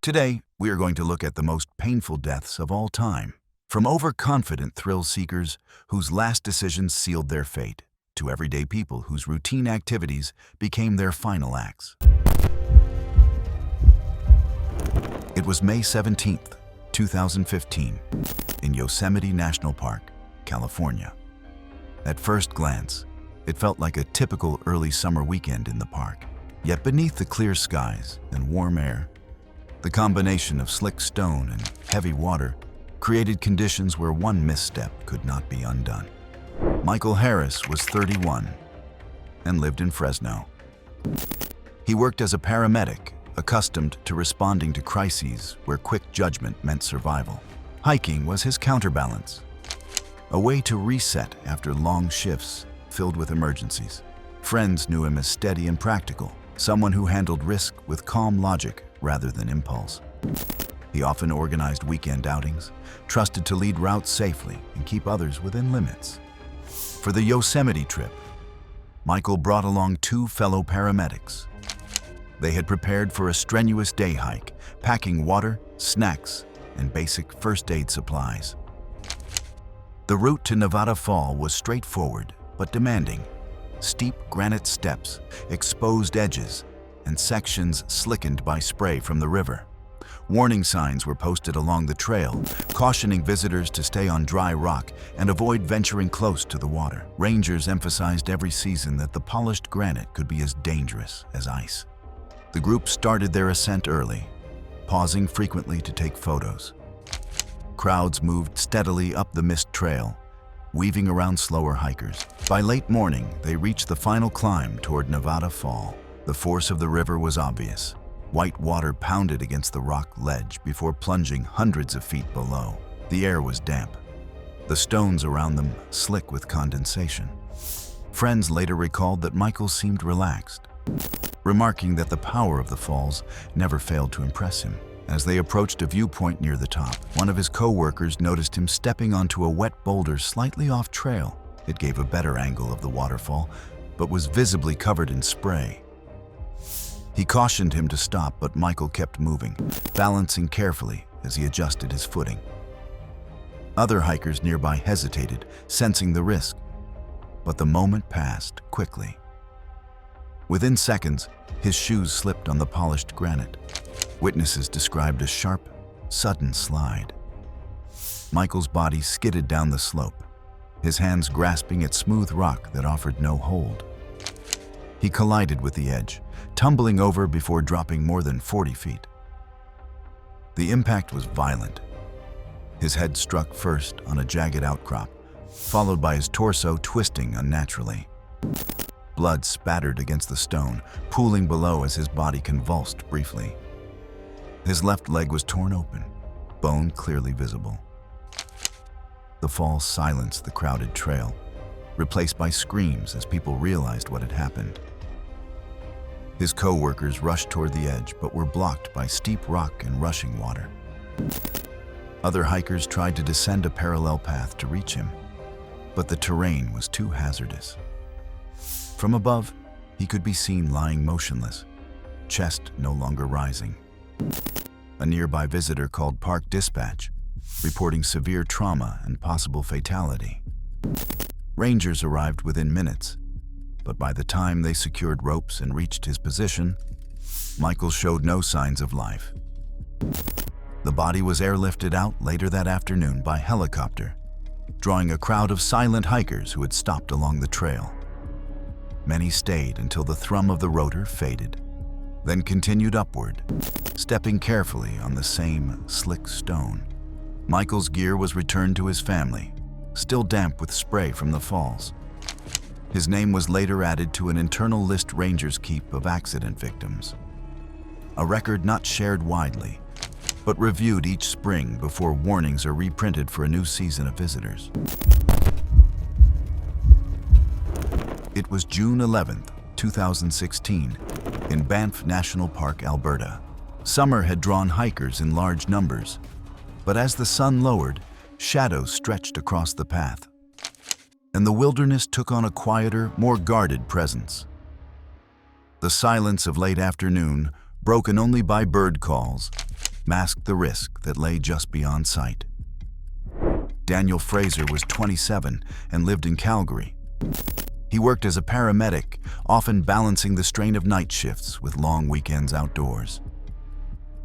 Today, we are going to look at the most painful deaths of all time. From overconfident thrill-seekers whose last decisions sealed their fate, to everyday people whose routine activities became their final acts. It was May 17th, 2015, in Yosemite National Park, California. At first glance, it felt like a typical early summer weekend in the park. Yet beneath the clear skies and warm air, the combination of slick stone and heavy water created conditions where one misstep could not be undone. Michael Harris was 31 and lived in Fresno. He worked as a paramedic, accustomed to responding to crises where quick judgment meant survival. Hiking was his counterbalance, a way to reset after long shifts filled with emergencies. Friends knew him as steady and practical, someone who handled risk with calm logic rather than impulse. He often organized weekend outings, trusted to lead routes safely and keep others within limits. For the Yosemite trip, Michael brought along two fellow paramedics. They had prepared for a strenuous day hike, packing water, snacks, and basic first aid supplies. The route to Nevada Fall was straightforward but demanding. Steep granite steps, exposed edges, and sections slickened by spray from the river. Warning signs were posted along the trail, cautioning visitors to stay on dry rock and avoid venturing close to the water. Rangers emphasized every season that the polished granite could be as dangerous as ice. The group started their ascent early, pausing frequently to take photos. Crowds moved steadily up the mist trail, weaving around slower hikers. By late morning, they reached the final climb toward Nevada Fall. The force of the river was obvious. White water pounded against the rock ledge before plunging hundreds of feet below. The air was damp, the stones around them slick with condensation. Friends later recalled that Michael seemed relaxed, remarking that the power of the falls never failed to impress him. As they approached a viewpoint near the top, one of his co-workers noticed him stepping onto a wet boulder slightly off trail. It gave a better angle of the waterfall, but was visibly covered in spray. He cautioned him to stop, but Michael kept moving, balancing carefully as he adjusted his footing. Other hikers nearby hesitated, sensing the risk, but the moment passed quickly. Within seconds, his shoes slipped on the polished granite. Witnesses described a sharp, sudden slide. Michael's body skidded down the slope, his hands grasping at smooth rock that offered no hold. He collided with the edge, tumbling over before dropping more than 40 feet. The impact was violent. His head struck first on a jagged outcrop, followed by his torso twisting unnaturally. Blood spattered against the stone, pooling below as his body convulsed briefly. His left leg was torn open, bone clearly visible. The fall silenced the crowded trail, replaced by screams as people realized what had happened. His co-workers rushed toward the edge but were blocked by steep rock and rushing water. Other hikers tried to descend a parallel path to reach him, but the terrain was too hazardous. From above, he could be seen lying motionless, chest no longer rising. A nearby visitor called Park Dispatch, reporting severe trauma and possible fatality. Rangers arrived within minutes, but by the time they secured ropes and reached his position, Michael showed no signs of life. The body was airlifted out later that afternoon by helicopter, drawing a crowd of silent hikers who had stopped along the trail. Many stayed until the thrum of the rotor faded, then continued upward, stepping carefully on the same slick stone. Michael's gear was returned to his family, still damp with spray from the falls. His name was later added to an internal list rangers keep of accident victims, a record not shared widely, but reviewed each spring before warnings are reprinted for a new season of visitors. It was June 11th, 2016, in Banff National Park, Alberta. Summer had drawn hikers in large numbers, but as the sun lowered, shadows stretched across the path, and the wilderness took on a quieter, more guarded presence. The silence of late afternoon, broken only by bird calls, masked the risk that lay just beyond sight. Daniel Fraser was 27 and lived in Calgary. He worked as a paramedic, often balancing the strain of night shifts with long weekends outdoors.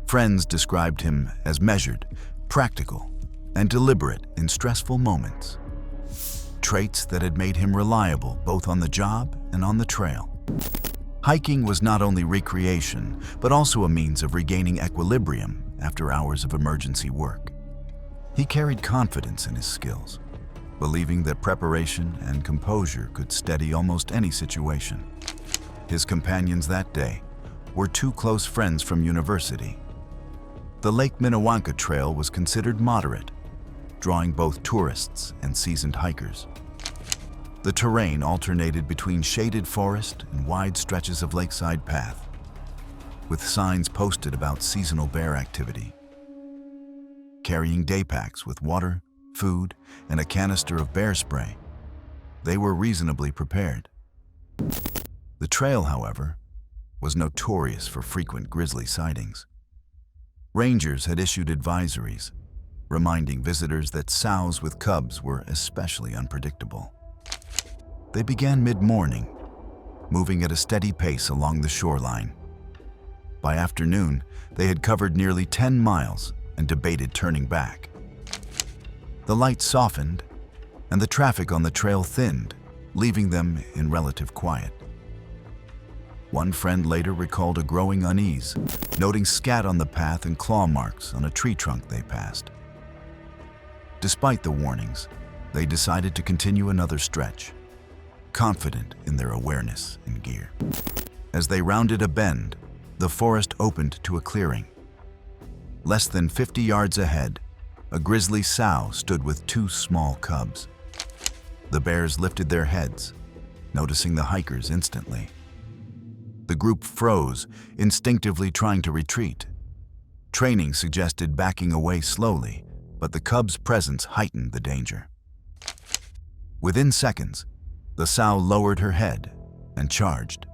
Friends described him as measured, practical, and deliberate in stressful moments. Traits that had made him reliable both on the job and on the trail. Hiking was not only recreation, but also a means of regaining equilibrium after hours of emergency work. He carried confidence in his skills, believing that preparation and composure could steady almost any situation. His companions that day were two close friends from university. The Lake Minnewanka Trail was considered moderate, drawing both tourists and seasoned hikers. The terrain alternated between shaded forest and wide stretches of lakeside path, with signs posted about seasonal bear activity. Carrying day packs with water, food, and a canister of bear spray, they were reasonably prepared. The trail, however, was notorious for frequent grizzly sightings. Rangers had issued advisories, reminding visitors that sows with cubs were especially unpredictable. They began mid-morning, moving at a steady pace along the shoreline. By afternoon, they had covered nearly 10 miles and debated turning back. The light softened, and the traffic on the trail thinned, leaving them in relative quiet. One friend later recalled a growing unease, noting scat on the path and claw marks on a tree trunk they passed. Despite the warnings, they decided to continue another stretch, confident in their awareness and gear. As they rounded a bend, the forest opened to a clearing. Less than 50 yards ahead, a grizzly sow stood with two small cubs. The bears lifted their heads, noticing the hikers instantly. The group froze, instinctively trying to retreat. Training suggested backing away slowly, but the cubs' presence heightened the danger. Within seconds, the sow lowered her head and charged.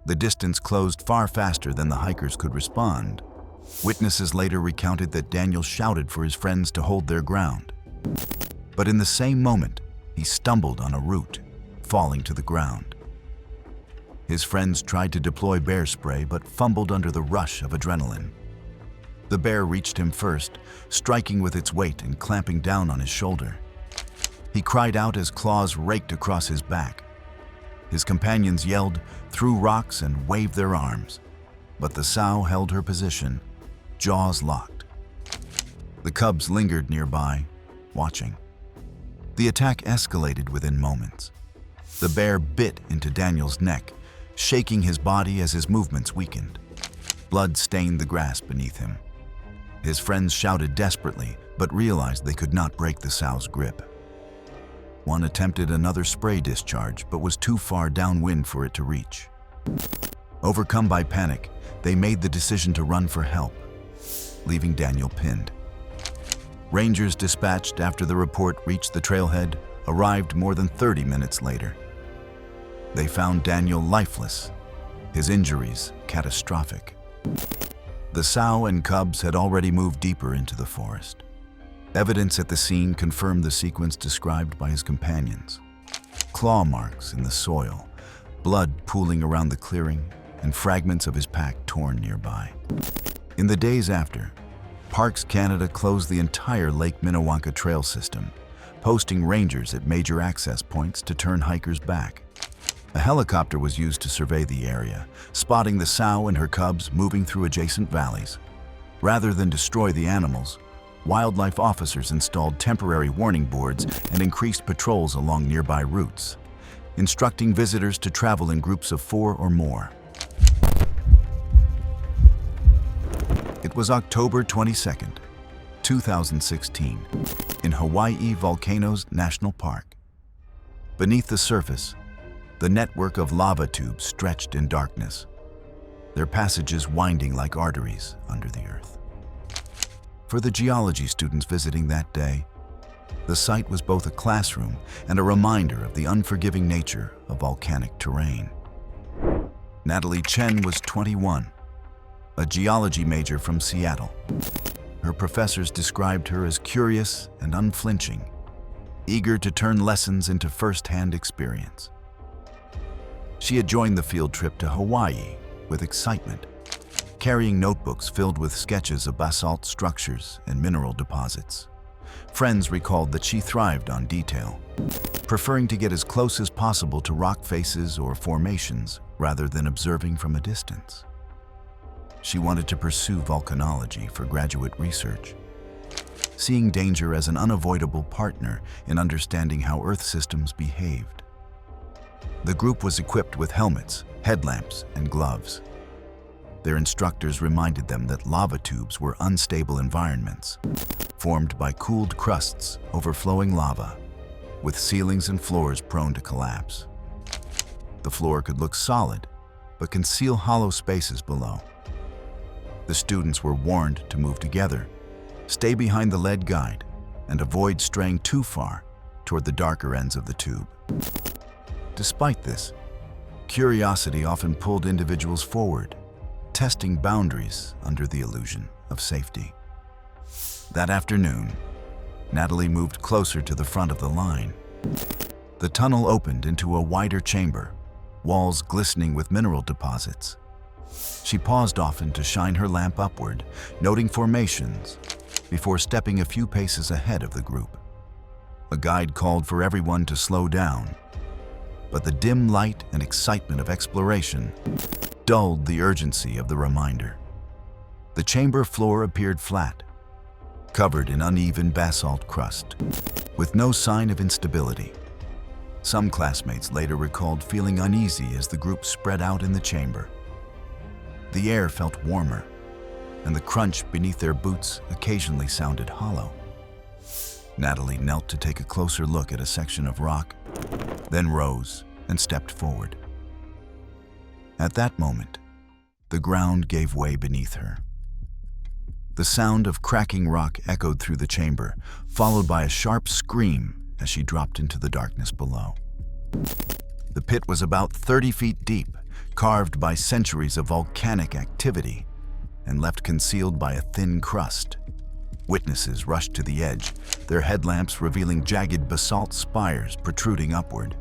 The distance closed far faster than the hikers could respond. Witnesses later recounted that Daniel shouted for his friends to hold their ground. But in the same moment, he stumbled on a root, falling to the ground. His friends tried to deploy bear spray but fumbled under the rush of adrenaline. The bear reached him first, striking with its weight and clamping down on his shoulder. He cried out as claws raked across his back. His companions yelled, threw rocks, and waved their arms. But the sow held her position, jaws locked. The cubs lingered nearby, watching. The attack escalated within moments. The bear bit into Daniel's neck, shaking his body as his movements weakened. Blood stained the grass beneath him. His friends shouted desperately, but realized they could not break the sow's grip. One attempted another spray discharge, but was too far downwind for it to reach. Overcome by panic, they made the decision to run for help, leaving Daniel pinned. Rangers dispatched after the report reached the trailhead arrived more than 30 minutes later. They found Daniel lifeless, his injuries catastrophic. The sow and cubs had already moved deeper into the forest. Evidence at the scene confirmed the sequence described by his companions. Claw marks in the soil, blood pooling around the clearing, and fragments of his pack torn nearby. In the days after, Parks Canada closed the entire Lake Minnewanka trail system, posting rangers at major access points to turn hikers back. A helicopter was used to survey the area, spotting the sow and her cubs moving through adjacent valleys. Rather than destroy the animals, wildlife officers installed temporary warning boards and increased patrols along nearby routes, instructing visitors to travel in groups of 4 or more. It was October 22, 2016, in Hawaii Volcanoes National Park. Beneath the surface, the network of lava tubes stretched in darkness, their passages winding like arteries under the earth. For the geology students visiting that day, the site was both a classroom and a reminder of the unforgiving nature of volcanic terrain. Natalie Chen was 21. a geology major from Seattle. Her professors described her as curious and unflinching, eager to turn lessons into first-hand experience. She had joined the field trip to Hawaii with excitement, carrying notebooks filled with sketches of basalt structures and mineral deposits. Friends recalled that she thrived on detail, preferring to get as close as possible to rock faces or formations rather than observing from a distance. She wanted to pursue volcanology for graduate research, seeing danger as an unavoidable partner in understanding how Earth systems behaved. The group was equipped with helmets, headlamps, and gloves. Their instructors reminded them that lava tubes were unstable environments, formed by cooled crusts overflowing lava, with ceilings and floors prone to collapse. The floor could look solid, but conceal hollow spaces below. The students were warned to move together, stay behind the lead guide, and avoid straying too far toward the darker ends of the tube. Despite this, curiosity often pulled individuals forward, testing boundaries under the illusion of safety. That afternoon, Natalie moved closer to the front of the line. The tunnel opened into a wider chamber, walls glistening with mineral deposits. She paused often to shine her lamp upward, noting formations, before stepping a few paces ahead of the group. A guide called for everyone to slow down, but the dim light and excitement of exploration dulled the urgency of the reminder. The chamber floor appeared flat, covered in uneven basalt crust, with no sign of instability. Some classmates later recalled feeling uneasy as the group spread out in the chamber. The air felt warmer, and the crunch beneath their boots occasionally sounded hollow. Natalie knelt to take a closer look at a section of rock, then rose and stepped forward. At that moment, the ground gave way beneath her. The sound of cracking rock echoed through the chamber, followed by a sharp scream as she dropped into the darkness below. The pit was about 30 feet deep, carved by centuries of volcanic activity, and left concealed by a thin crust. Witnesses rushed to the edge, their headlamps revealing jagged basalt spires protruding upward.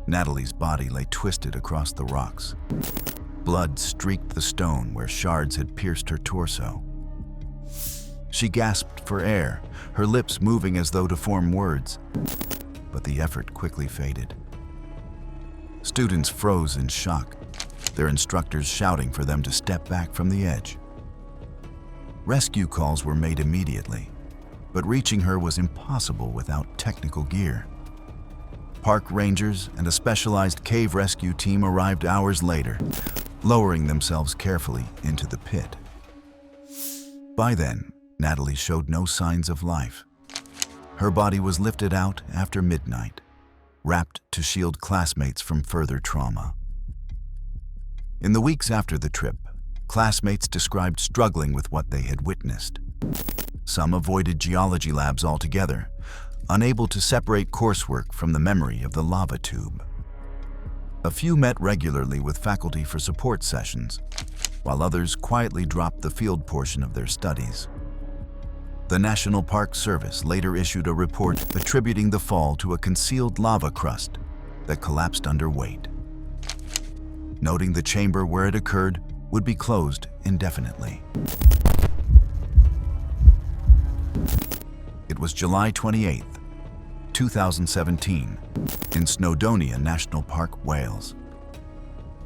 Natalie's body lay twisted across the rocks. Blood streaked the stone where shards had pierced her torso. She gasped for air, her lips moving as though to form words, but the effort quickly faded. Students froze in shock, their instructors shouting for them to step back from the edge. Rescue calls were made immediately, but reaching her was impossible without technical gear. Park rangers and a specialized cave rescue team arrived hours later, lowering themselves carefully into the pit. By then, Natalie showed no signs of life. Her body was lifted out after midnight, wrapped to shield classmates from further trauma. In the weeks after the trip, classmates described struggling with what they had witnessed. Some avoided geology labs altogether, unable to separate coursework from the memory of the lava tube. A few met regularly with faculty for support sessions, while others quietly dropped the field portion of their studies. The National Park Service later issued a report attributing the fall to a concealed lava crust that collapsed under weight, noting the chamber where it occurred would be closed indefinitely. It was July 28, 2017, in Snowdonia National Park, Wales.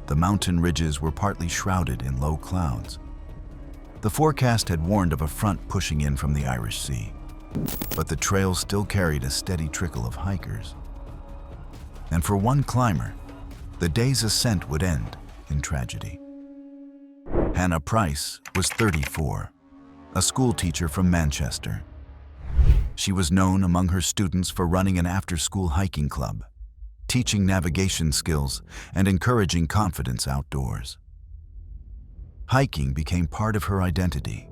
The mountain ridges were partly shrouded in low clouds. The forecast had warned of a front pushing in from the Irish Sea, but the trail still carried a steady trickle of hikers. And for one climber, the day's ascent would end in tragedy. Hannah Price was 34, a school teacher from Manchester. She was known among her students for running an after-school hiking club, teaching navigation skills and encouraging confidence outdoors. Hiking became part of her identity,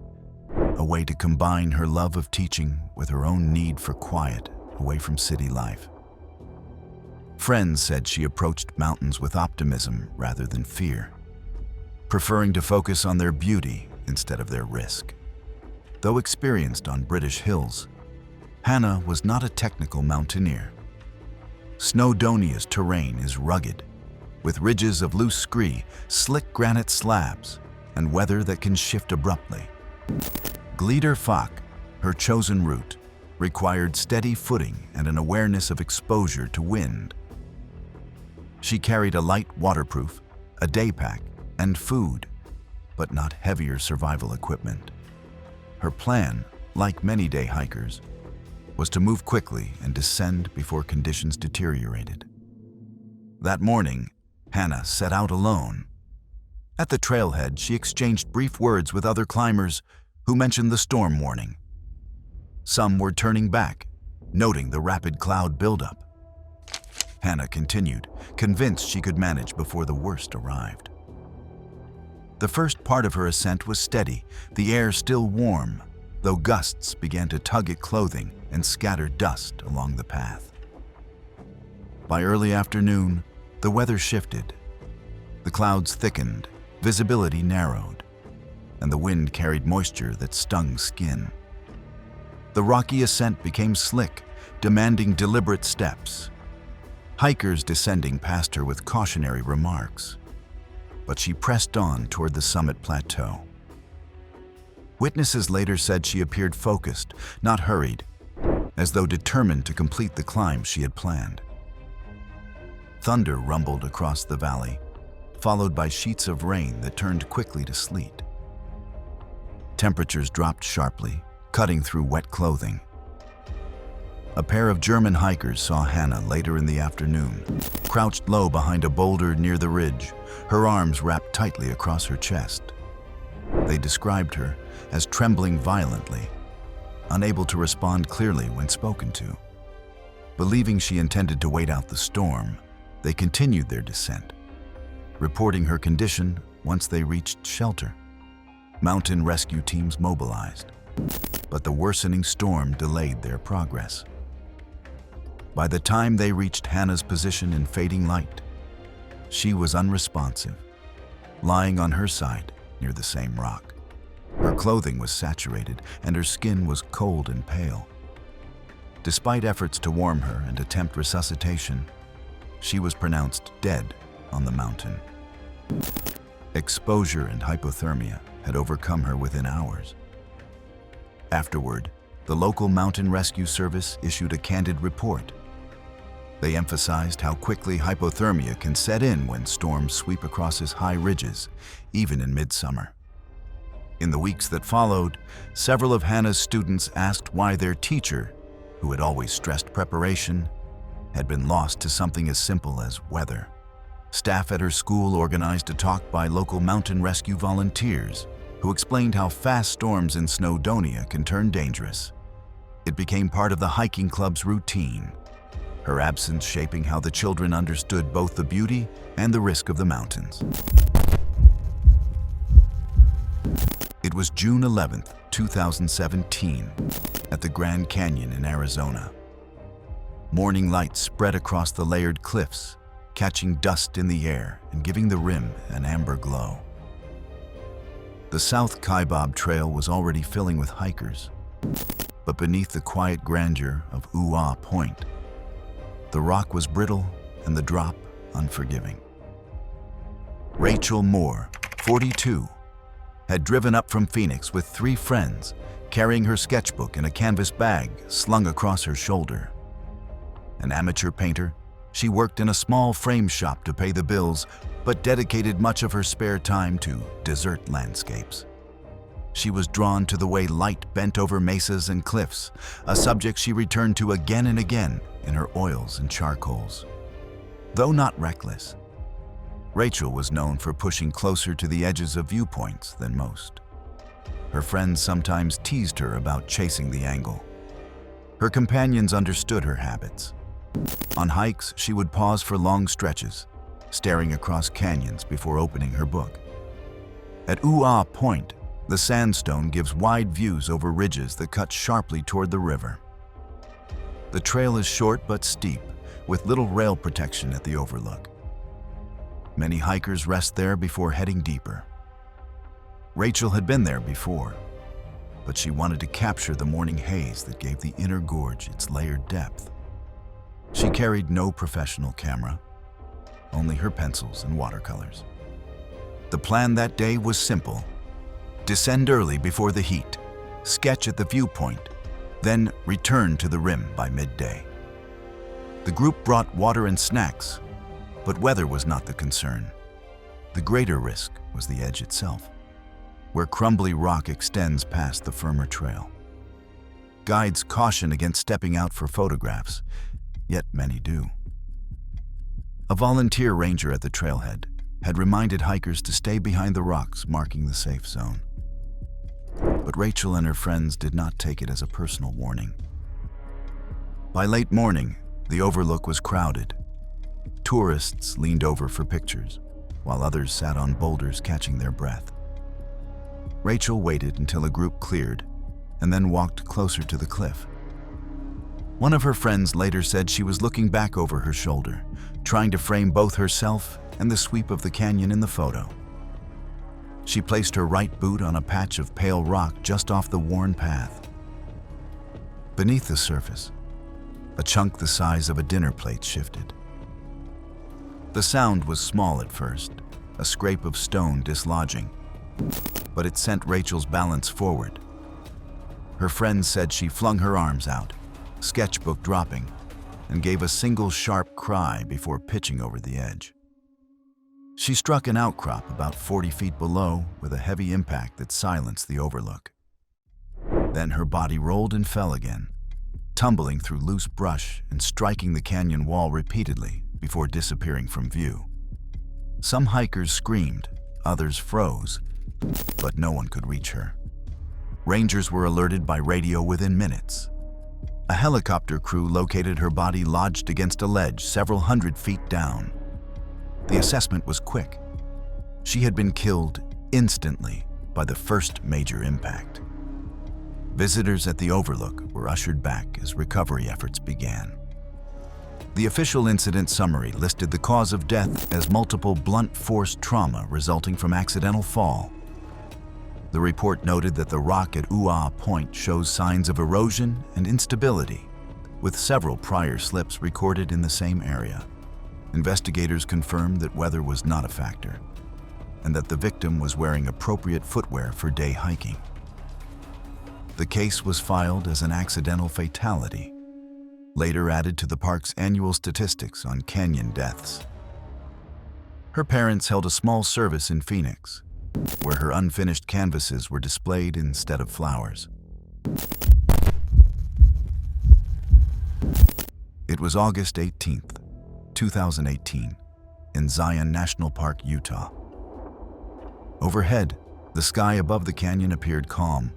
a way to combine her love of teaching with her own need for quiet away from city life. Friends said she approached mountains with optimism rather than fear. preferring to focus on their beauty instead of their risk. Though experienced on British hills, Hannah was not a technical mountaineer. Snowdonia's terrain is rugged, with ridges of loose scree, slick granite slabs, and weather that can shift abruptly. Gleeder Fach, her chosen route, required steady footing and an awareness of exposure to wind. She carried a light waterproof, a day pack, and food, but not heavier survival equipment. Her plan, like many day hikers, was to move quickly and descend before conditions deteriorated. That morning, Hannah set out alone. At the trailhead, she exchanged brief words with other climbers who mentioned the storm warning. Some were turning back, noting the rapid cloud buildup. Hannah continued, convinced she could manage before the worst arrived. The first part of her ascent was steady, the air still warm, though gusts began to tug at clothing and scatter dust along the path. By early afternoon, the weather shifted. The clouds thickened, visibility narrowed, and the wind carried moisture that stung skin. The rocky ascent became slick, demanding deliberate steps. Hikers descending passed her with cautionary remarks, but she pressed on toward the summit plateau. Witnesses later said she appeared focused, not hurried, as though determined to complete the climb she had planned. Thunder rumbled across the valley, followed by sheets of rain that turned quickly to sleet. Temperatures dropped sharply, cutting through wet clothing. A pair of German hikers saw Hannah later in the afternoon, crouched low behind a boulder near the ridge, her arms wrapped tightly across her chest. They described her as trembling violently, unable to respond clearly when spoken to. Believing she intended to wait out the storm, they continued their descent, reporting her condition once they reached shelter. Mountain rescue teams mobilized, but the worsening storm delayed their progress. By the time they reached Hannah's position in fading light, she was unresponsive, lying on her side near the same rock. Her clothing was saturated and her skin was cold and pale. Despite efforts to warm her and attempt resuscitation, she was pronounced dead on the mountain. Exposure and hypothermia had overcome her within hours. Afterward, the local mountain rescue service issued a candid report. They emphasized how quickly hypothermia can set in when storms sweep across its high ridges, even in midsummer. In the weeks that followed, several of Hannah's students asked why their teacher, who had always stressed preparation, had been lost to something as simple as weather. Staff at her school organized a talk by local mountain rescue volunteers who explained how fast storms in Snowdonia can turn dangerous. It became part of the hiking club's routine, her absence shaping how the children understood both the beauty and the risk of the mountains. It was June 11, 2017, at the Grand Canyon in Arizona. Morning light spread across the layered cliffs, catching dust in the air and giving the rim an amber glow. The South Kaibab Trail was already filling with hikers, but beneath the quiet grandeur of Ooh-Ah Point, the rock was brittle and the drop unforgiving. Rachel Moore, 42, had driven up from Phoenix with 3 friends, carrying her sketchbook in a canvas bag slung across her shoulder. An amateur painter, she worked in a small frame shop to pay the bills, but dedicated much of her spare time to desert landscapes. She was drawn to the way light bent over mesas and cliffs, a subject she returned to again and again in her oils and charcoals. Though not reckless, Rachel was known for pushing closer to the edges of viewpoints than most. Her friends sometimes teased her about chasing the angle. Her companions understood her habits. On hikes, she would pause for long stretches, staring across canyons before opening her book. At Ooh-Ah Point, the sandstone gives wide views over ridges that cut sharply toward the river. The trail is short but steep, with little rail protection at the overlook. Many hikers rest there before heading deeper. Rachel had been there before, but she wanted to capture the morning haze that gave the inner gorge its layered depth. She carried no professional camera, only her pencils and watercolors. The plan that day was simple: descend early before the heat, sketch at the viewpoint, then return to the rim by midday. The group brought water and snacks, but weather was not the concern. The greater risk was the edge itself, where crumbly rock extends past the firmer trail. Guides caution against stepping out for photographs, yet many do. A volunteer ranger at the trailhead had reminded hikers to stay behind the rocks marking the safe zone. But Rachel and her friends did not take it as a personal warning. By late morning, the overlook was crowded. Tourists leaned over for pictures, while others sat on boulders catching their breath. Rachel waited until a group cleared and then walked closer to the cliff. One of her friends later said she was looking back over her shoulder, trying to frame both herself and the sweep of the canyon in the photo. She placed her right boot on a patch of pale rock just off the worn path. Beneath the surface, a chunk the size of a dinner plate shifted. The sound was small at first, a scrape of stone dislodging, but it sent Rachel's balance forward. Her friend said she flung her arms out, sketchbook dropping, and gave a single sharp cry before pitching over the edge. She struck an outcrop about 40 feet below with a heavy impact that silenced the overlook. Then her body rolled and fell again, tumbling through loose brush and striking the canyon wall repeatedly before disappearing from view. Some hikers screamed, others froze, but no one could reach her. Rangers were alerted by radio within minutes. A helicopter crew located her body lodged against a ledge several hundred feet down. The assessment was quick. She had been killed instantly by the first major impact. Visitors at the overlook were ushered back as recovery efforts began. The official incident summary listed the cause of death as multiple blunt force trauma resulting from accidental fall. The report noted that the rock at Uaa Point shows signs of erosion and instability, with several prior slips recorded in the same area. Investigators confirmed that weather was not a factor, and that the victim was wearing appropriate footwear for day hiking. The case was filed as an accidental fatality, later added to the park's annual statistics on canyon deaths. Her parents held a small service in Phoenix, where her unfinished canvases were displayed instead of flowers. It was August 18th, 2018, in Zion National Park, Utah. Overhead, the sky above the canyon appeared calm,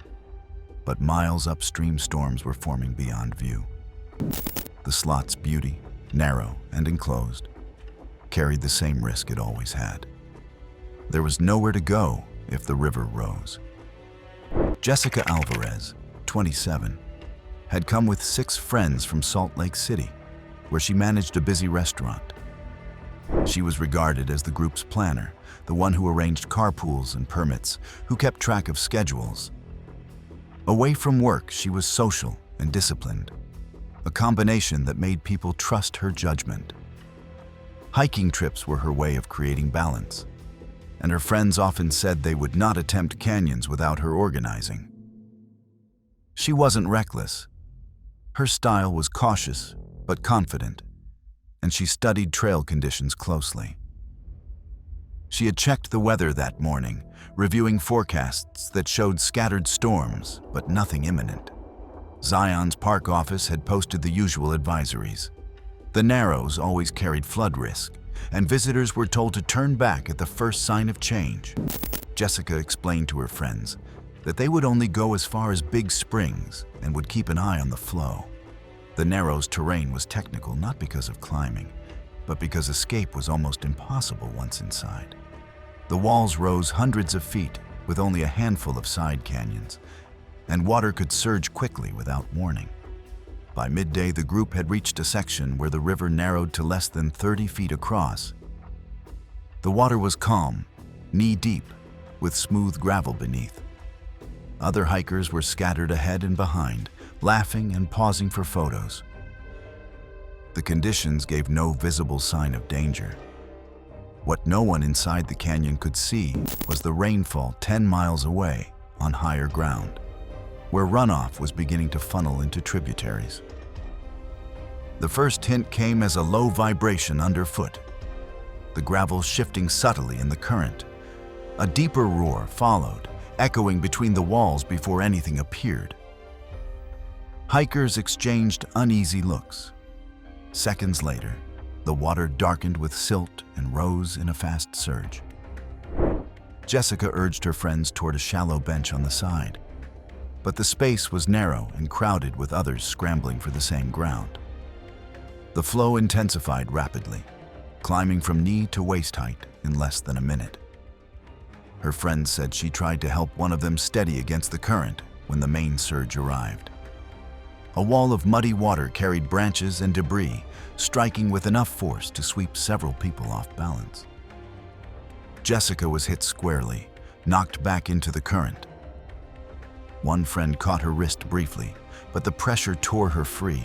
but miles upstream storms were forming beyond view. The slot's beauty, narrow and enclosed, carried the same risk it always had. There was nowhere to go if the river rose. Jessica Alvarez, 27, had come with 6 friends from Salt Lake City, where she managed a busy restaurant. She was regarded as the group's planner, the one who arranged carpools and permits, who kept track of schedules. Away from work, she was social and disciplined, a combination that made people trust her judgment. Hiking trips were her way of creating balance, and her friends often said they would not attempt canyons without her organizing. She wasn't reckless. Her style was cautious but confident, and she studied trail conditions closely. She had checked the weather that morning, reviewing forecasts that showed scattered storms, but nothing imminent. Zion's park office had posted the usual advisories. The Narrows always carried flood risk, and visitors were told to turn back at the first sign of change. Jessica explained to her friends that they would only go as far as Big Springs and would keep an eye on the flow. The Narrows' terrain was technical not because of climbing, but because escape was almost impossible once inside. The walls rose hundreds of feet with only a handful of side canyons, and water could surge quickly without warning. By midday, the group had reached a section where the river narrowed to less than 30 feet across. The water was calm, knee-deep, with smooth gravel beneath. Other hikers were scattered ahead and behind, laughing and pausing for photos. The conditions gave no visible sign of danger. What no one inside the canyon could see was the rainfall 10 miles away on higher ground, where runoff was beginning to funnel into tributaries. The first hint came as a low vibration underfoot, the gravel shifting subtly in the current. A deeper roar followed, echoing between the walls before anything appeared. Hikers exchanged uneasy looks. Seconds later, the water darkened with silt and rose in a fast surge. Jessica urged her friends toward a shallow bench on the side, but the space was narrow and crowded with others scrambling for the same ground. The flow intensified rapidly, climbing from knee to waist height in less than a minute. Her friends said she tried to help one of them steady against the current when the main surge arrived. A wall of muddy water carried branches and debris, striking with enough force to sweep several people off balance. Jessica was hit squarely, knocked back into the current. One friend caught her wrist briefly, but the pressure tore her free.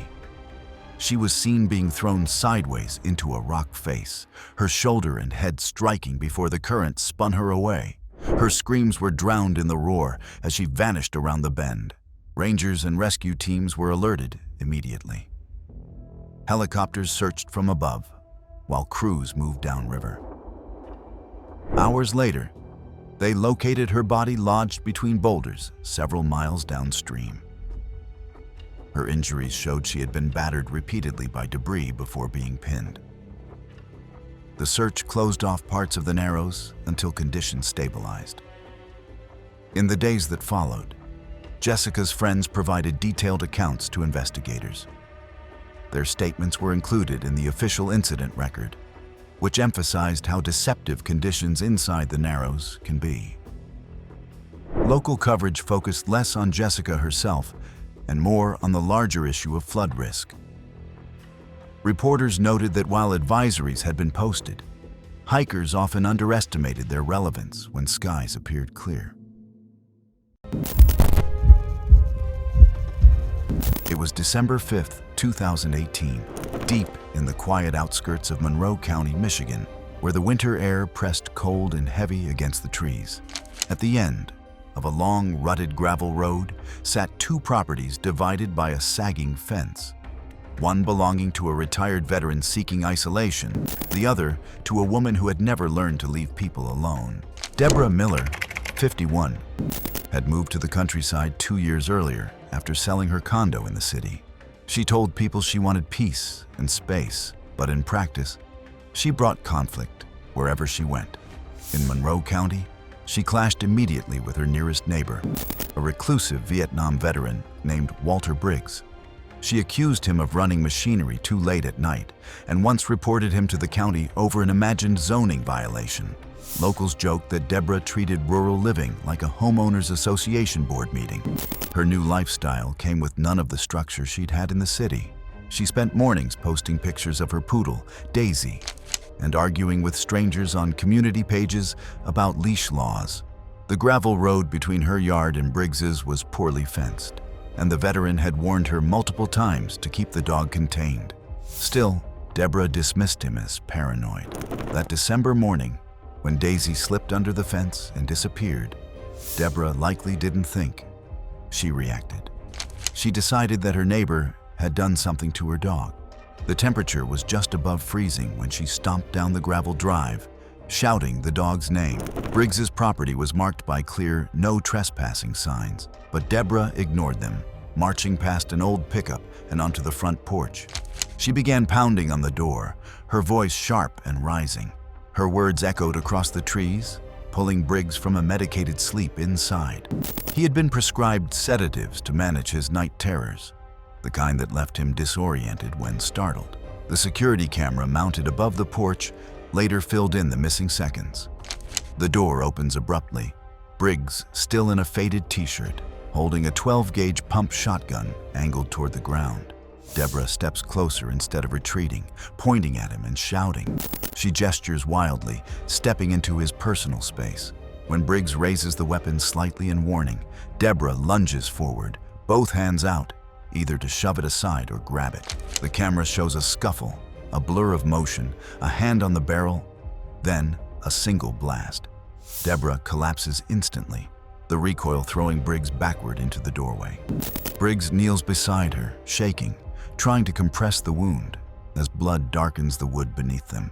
She was seen being thrown sideways into a rock face, her shoulder and head striking before the current spun her away. Her screams were drowned in the roar as she vanished around the bend. Rangers and rescue teams were alerted immediately. Helicopters searched from above, while crews moved downriver. Hours later, they located her body lodged between boulders several miles downstream. Her injuries showed she had been battered repeatedly by debris before being pinned. The search closed off parts of the Narrows until conditions stabilized. In the days that followed, Jessica's friends provided detailed accounts to investigators. Their statements were included in the official incident record, which emphasized how deceptive conditions inside the Narrows can be. Local coverage focused less on Jessica herself and more on the larger issue of flood risk. Reporters noted that while advisories had been posted, hikers often underestimated their relevance when skies appeared clear. It was December 5th, 2018, deep in the quiet outskirts of Monroe County, Michigan, where the winter air pressed cold and heavy against the trees. At the end of a long, rutted gravel road sat two properties divided by a sagging fence, one belonging to a retired veteran seeking isolation, the other to a woman who had never learned to leave people alone. Deborah Miller, 51, had moved to the countryside 2 years earlier after selling her condo in the city. She told people she wanted peace and space, but in practice, she brought conflict wherever she went. In Monroe County, she clashed immediately with her nearest neighbor, a reclusive Vietnam veteran named Walter Briggs. She accused him of running machinery too late at night and once reported him to the county over an imagined zoning violation. Locals joked that Deborah treated rural living like a homeowners association board meeting. Her new lifestyle came with none of the structure she'd had in the city. She spent mornings posting pictures of her poodle, Daisy, and arguing with strangers on community pages about leash laws. The gravel road between her yard and Briggs's was poorly fenced, and the veteran had warned her multiple times to keep the dog contained. Still, Deborah dismissed him as paranoid. That December morning, when Daisy slipped under the fence and disappeared, Deborah likely didn't think. She reacted. She decided that her neighbor had done something to her dog. The temperature was just above freezing when she stomped down the gravel drive, shouting the dog's name. Briggs's property was marked by clear "no trespassing" signs, but Deborah ignored them, marching past an old pickup and onto the front porch. She began pounding on the door, her voice sharp and rising. Her words echoed across the trees, pulling Briggs from a medicated sleep inside. He had been prescribed sedatives to manage his night terrors, the kind that left him disoriented when startled. The security camera mounted above the porch later filled in the missing seconds. The door opens abruptly. Briggs, still in a faded t-shirt, holding a 12-gauge pump shotgun angled toward the ground. Deborah steps closer instead of retreating, pointing at him and shouting. She gestures wildly, stepping into his personal space. When Briggs raises the weapon slightly in warning, Deborah lunges forward, both hands out, either to shove it aside or grab it. The camera shows a scuffle, a blur of motion, a hand on the barrel, then a single blast. Deborah collapses instantly, the recoil throwing Briggs backward into the doorway. Briggs kneels beside her, shaking, trying to compress the wound as blood darkens the wood beneath them.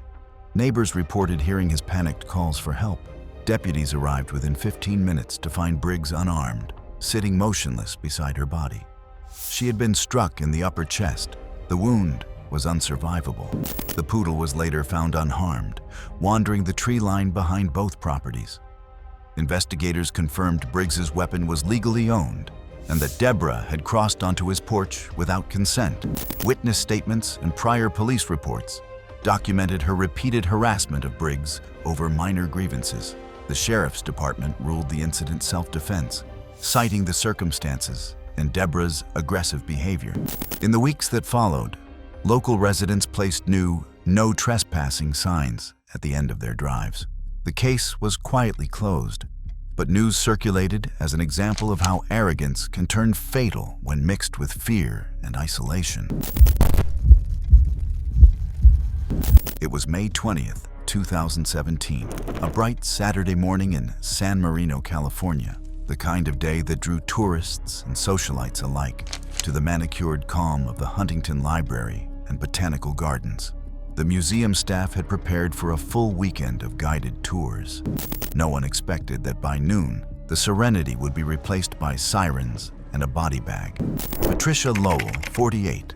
Neighbors reported hearing his panicked calls for help. Deputies arrived within 15 minutes to find Briggs unarmed, sitting motionless beside her body. She had been struck in the upper chest. The wound was unsurvivable. The poodle was later found unharmed, wandering the tree line behind both properties. Investigators confirmed Briggs's weapon was legally owned and that Deborah had crossed onto his porch without consent. Witness statements and prior police reports documented her repeated harassment of Briggs over minor grievances. The sheriff's department ruled the incident self-defense, citing the circumstances and Deborah's aggressive behavior. In the weeks that followed, local residents placed new "no trespassing" signs at the end of their drives. The case was quietly closed, but news circulated as an example of how arrogance can turn fatal when mixed with fear and isolation. It was May 20th, 2017, a bright Saturday morning in San Marino, California, the kind of day that drew tourists and socialites alike to the manicured calm of the Huntington Library and Botanical Gardens. The museum staff had prepared for a full weekend of guided tours. No one expected that by noon, the serenity would be replaced by sirens and a body bag. Patricia Lowell, 48,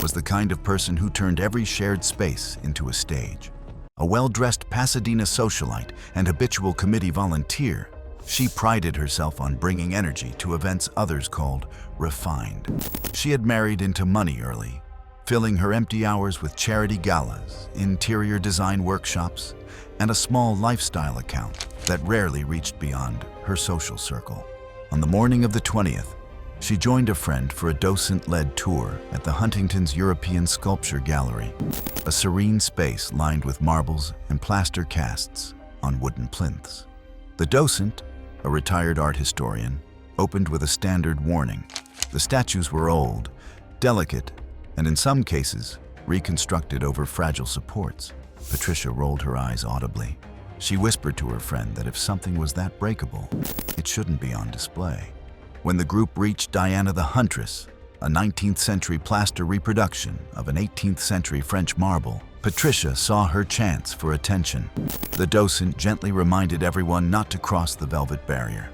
was the kind of person who turned every shared space into a stage. A well-dressed Pasadena socialite and habitual committee volunteer, she prided herself on bringing energy to events others called refined. She had married into money early, filling her empty hours with charity galas, interior design workshops, and a small lifestyle account that rarely reached beyond her social circle. On the morning of the 20th, she joined a friend for a docent-led tour at the Huntington's European Sculpture Gallery, a serene space lined with marbles and plaster casts on wooden plinths. The docent, a retired art historian, opened with a standard warning. The statues were old, delicate, and in some cases, reconstructed over fragile supports. Patricia rolled her eyes audibly. She whispered to her friend that if something was that breakable, it shouldn't be on display. When the group reached Diana the Huntress, a 19th century plaster reproduction of an 18th century French marble, Patricia saw her chance for attention. The docent gently reminded everyone not to cross the velvet barrier.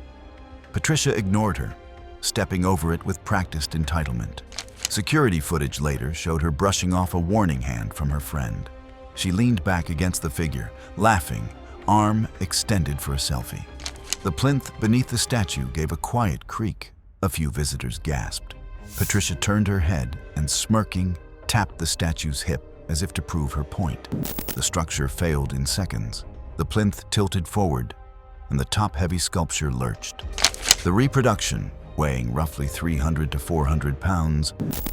Patricia ignored her, stepping over it with practiced entitlement. Security footage later showed her brushing off a warning hand from her friend. She leaned back against the figure, laughing, arm extended for a selfie. The plinth beneath the statue gave a quiet creak. A few visitors gasped. Patricia turned her head and, smirking, tapped the statue's hip as if to prove her point. The structure failed in seconds. The plinth tilted forward, and the top-heavy sculpture lurched. The reproduction, weighing roughly 300 to 400 pounds,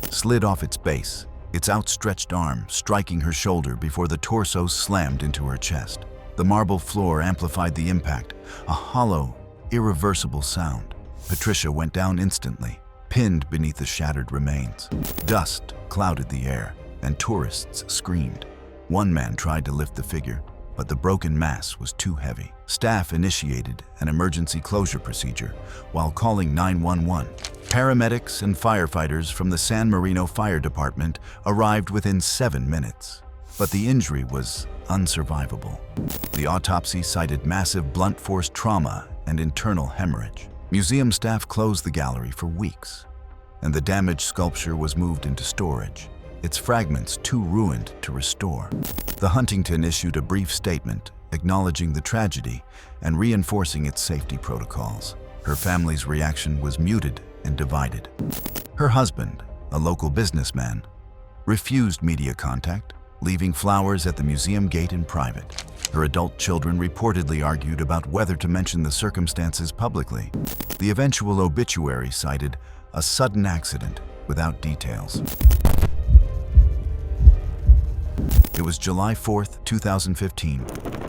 slid off its base, its outstretched arm striking her shoulder before the torso slammed into her chest. The marble floor amplified the impact, a hollow, irreversible sound. Patricia went down instantly, pinned beneath the shattered remains. Dust clouded the air, and tourists screamed. One man tried to lift the figure, but the broken mass was too heavy. Staff initiated an emergency closure procedure while calling 911. Paramedics and firefighters from the San Marino Fire Department arrived within 7 minutes, but the injury was unsurvivable. The autopsy cited massive blunt force trauma and internal hemorrhage. Museum staff closed the gallery for weeks, and the damaged sculpture was moved into storage, its fragments too ruined to restore. The Huntington issued a brief statement acknowledging the tragedy and reinforcing its safety protocols. Her family's reaction was muted and divided. Her husband, a local businessman, refused media contact, leaving flowers at the museum gate in private. Her adult children reportedly argued about whether to mention the circumstances publicly. The eventual obituary cited a sudden accident without details. It was July 4th, 2015,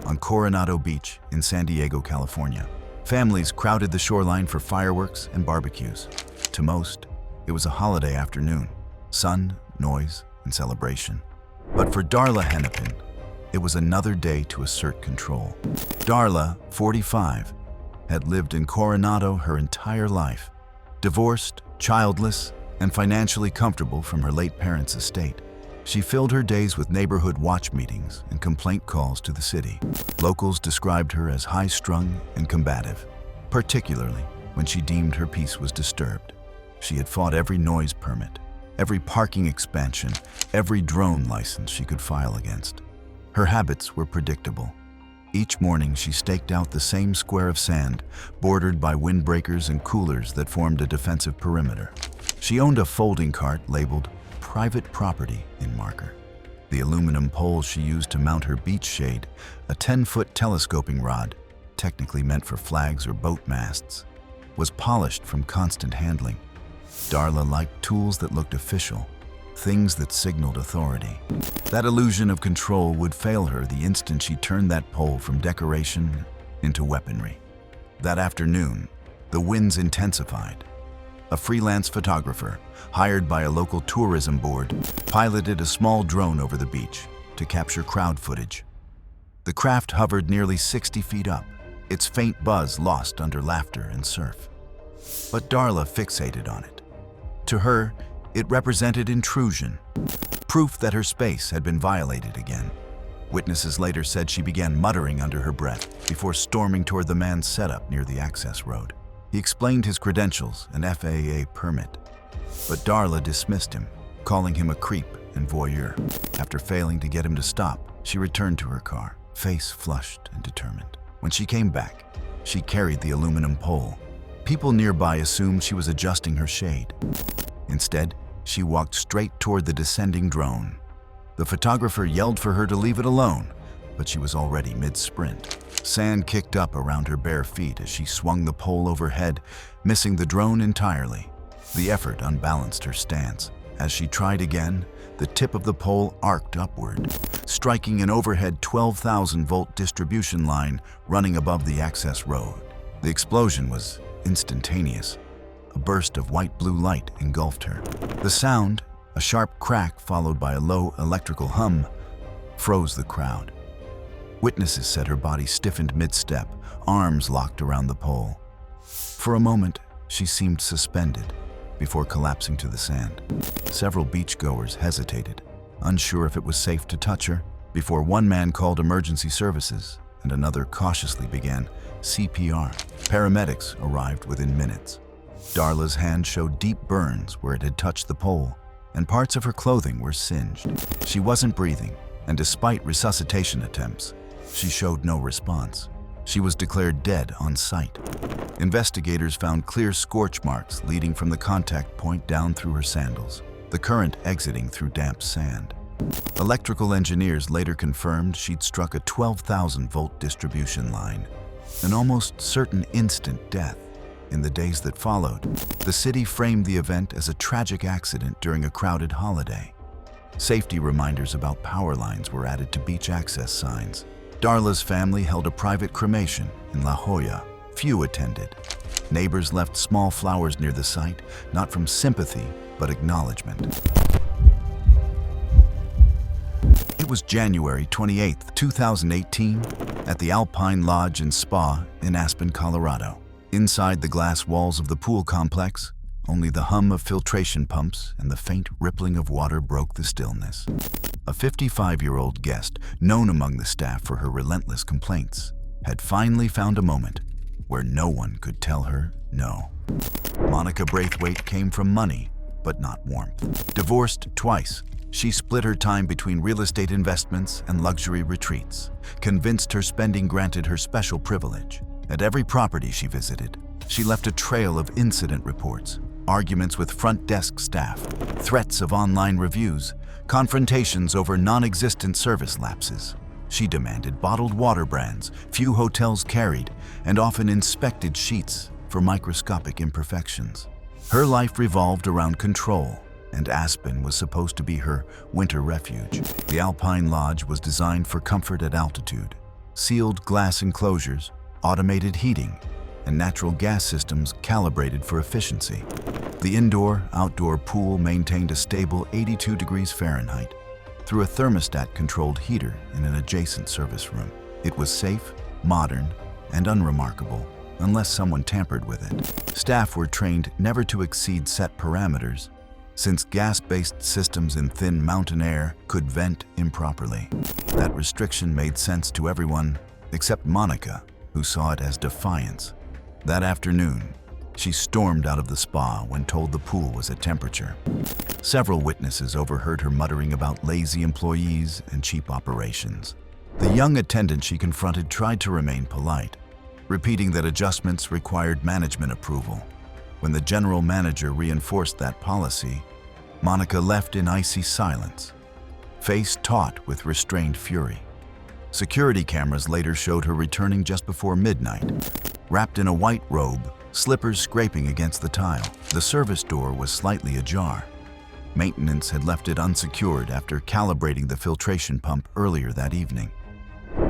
on Coronado Beach in San Diego, California. Families crowded the shoreline for fireworks and barbecues. To most, it was a holiday afternoon, sun, noise, and celebration. But for Darla Hennepin, it was another day to assert control. Darla, 45, had lived in Coronado her entire life, divorced, childless, and financially comfortable from her late parents' estate. She filled her days with neighborhood watch meetings and complaint calls to the city. Locals described her as high-strung and combative, particularly when she deemed her peace was disturbed. She had fought every noise permit, every parking expansion, every drone license she could file against. Her habits were predictable. Each morning she staked out the same square of sand, bordered by windbreakers and coolers that formed a defensive perimeter. She owned a folding cart labeled private property in marker. The aluminum pole she used to mount her beach shade, a 10-foot telescoping rod, technically meant for flags or boat masts, was polished from constant handling. Darla liked tools that looked official, things that signaled authority. That illusion of control would fail her the instant she turned that pole from decoration into weaponry. That afternoon, the winds intensified. A freelance photographer, hired by a local tourism board, piloted a small drone over the beach to capture crowd footage. The craft hovered nearly 60 feet up, its faint buzz lost under laughter and surf. But Darla fixated on it. To her, it represented intrusion, proof that her space had been violated again. Witnesses later said she began muttering under her breath before storming toward the man's setup near the access road. He explained his credentials and FAA permit, but Darla dismissed him, calling him a creep and voyeur. After failing to get him to stop, she returned to her car, face flushed and determined. When she came back, she carried the aluminum pole. People nearby assumed she was adjusting her shade. Instead, she walked straight toward the descending drone. The photographer yelled for her to leave it alone, but she was already mid-sprint. Sand kicked up around her bare feet as she swung the pole overhead, missing the drone entirely. The effort unbalanced her stance. As she tried again, the tip of the pole arced upward, striking an overhead 12,000-volt distribution line running above the access road. The explosion was instantaneous. A burst of white-blue light engulfed her. The sound, a sharp crack followed by a low electrical hum, froze the crowd. Witnesses said her body stiffened mid-step, arms locked around the pole. For a moment, she seemed suspended before collapsing to the sand. Several beachgoers hesitated, unsure if it was safe to touch her, before one man called emergency services and another cautiously began CPR. Paramedics arrived within minutes. Darla's hand showed deep burns where it had touched the pole, and parts of her clothing were singed. She wasn't breathing, and despite resuscitation attempts, she showed no response. She was declared dead on sight. Investigators found clear scorch marks leading from the contact point down through her sandals, the current exiting through damp sand. Electrical engineers later confirmed she'd struck a 12,000-volt distribution line, an almost certain instant death. In the days that followed, the city framed the event as a tragic accident during a crowded holiday. Safety reminders about power lines were added to beach access signs. Darla's family held a private cremation in La Jolla. Few attended. Neighbors left small flowers near the site, not from sympathy, but acknowledgement. It was January 28, 2018, at the Alpine Lodge and Spa in Aspen, Colorado. Inside the glass walls of the pool complex, only the hum of filtration pumps and the faint rippling of water broke the stillness. A 55-year-old guest, known among the staff for her relentless complaints, had finally found a moment where no one could tell her no. Monica Braithwaite came from money, but not warmth. Divorced twice, she split her time between real estate investments and luxury retreats, convinced her spending granted her special privilege. At every property she visited, she left a trail of incident reports, arguments with front desk staff, threats of online reviews, confrontations over non-existent service lapses. She demanded bottled water brands few hotels carried and often inspected sheets for microscopic imperfections. Her life revolved around control, and Aspen was supposed to be her winter refuge. The Alpine Lodge was designed for comfort at altitude. Sealed glass enclosures, automated heating, and natural gas systems calibrated for efficiency. The indoor-outdoor pool maintained a stable 82 degrees Fahrenheit through a thermostat-controlled heater in an adjacent service room. It was safe, modern, and unremarkable, unless someone tampered with it. Staff were trained never to exceed set parameters, since gas-based systems in thin mountain air could vent improperly. That restriction made sense to everyone except Monica, who saw it as defiance. That afternoon, she stormed out of the spa when told the pool was at temperature. Several witnesses overheard her muttering about lazy employees and cheap operations. The young attendant she confronted tried to remain polite, repeating that adjustments required management approval. When the general manager reinforced that policy, Monica left in icy silence, face taut with restrained fury. Security cameras later showed her returning just before midnight, wrapped in a white robe, slippers scraping against the tile. The service door was slightly ajar. Maintenance had left it unsecured after calibrating the filtration pump earlier that evening.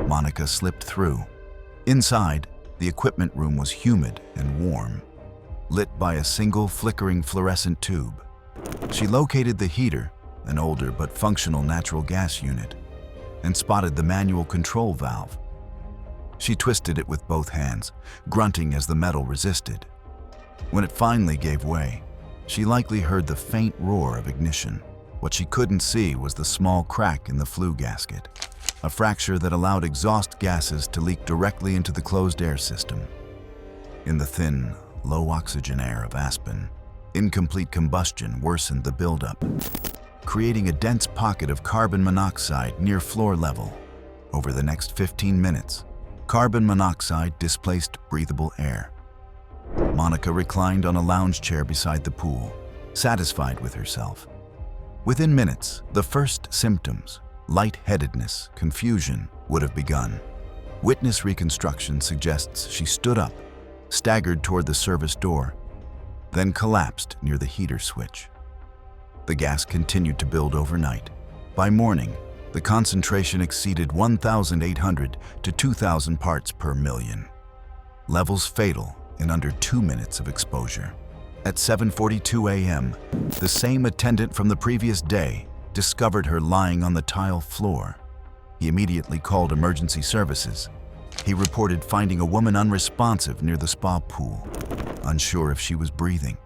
Monica slipped through. Inside, the equipment room was humid and warm, lit by a single flickering fluorescent tube. She located the heater, an older but functional natural gas unit, and spotted the manual control valve. She twisted it with both hands, grunting as the metal resisted. When it finally gave way, she likely heard the faint roar of ignition. What she couldn't see was the small crack in the flue gasket, a fracture that allowed exhaust gases to leak directly into the closed air system. In the thin, low-oxygen air of Aspen, incomplete combustion worsened the buildup, creating a dense pocket of carbon monoxide near floor level. Over the next 15 minutes, carbon monoxide displaced breathable air. Monica reclined on a lounge chair beside the pool, satisfied with herself. Within minutes, the first symptoms, lightheadedness, confusion, would have begun. Witness reconstruction suggests she stood up, staggered toward the service door, then collapsed near the heater switch. The gas continued to build overnight. By morning, the concentration exceeded 1,800 to 2,000 parts per million. Levels fatal in under 2 minutes of exposure. At 7:42 a.m., the same attendant from the previous day discovered her lying on the tile floor. He immediately called emergency services. He reported finding a woman unresponsive near the spa pool, unsure if she was breathing.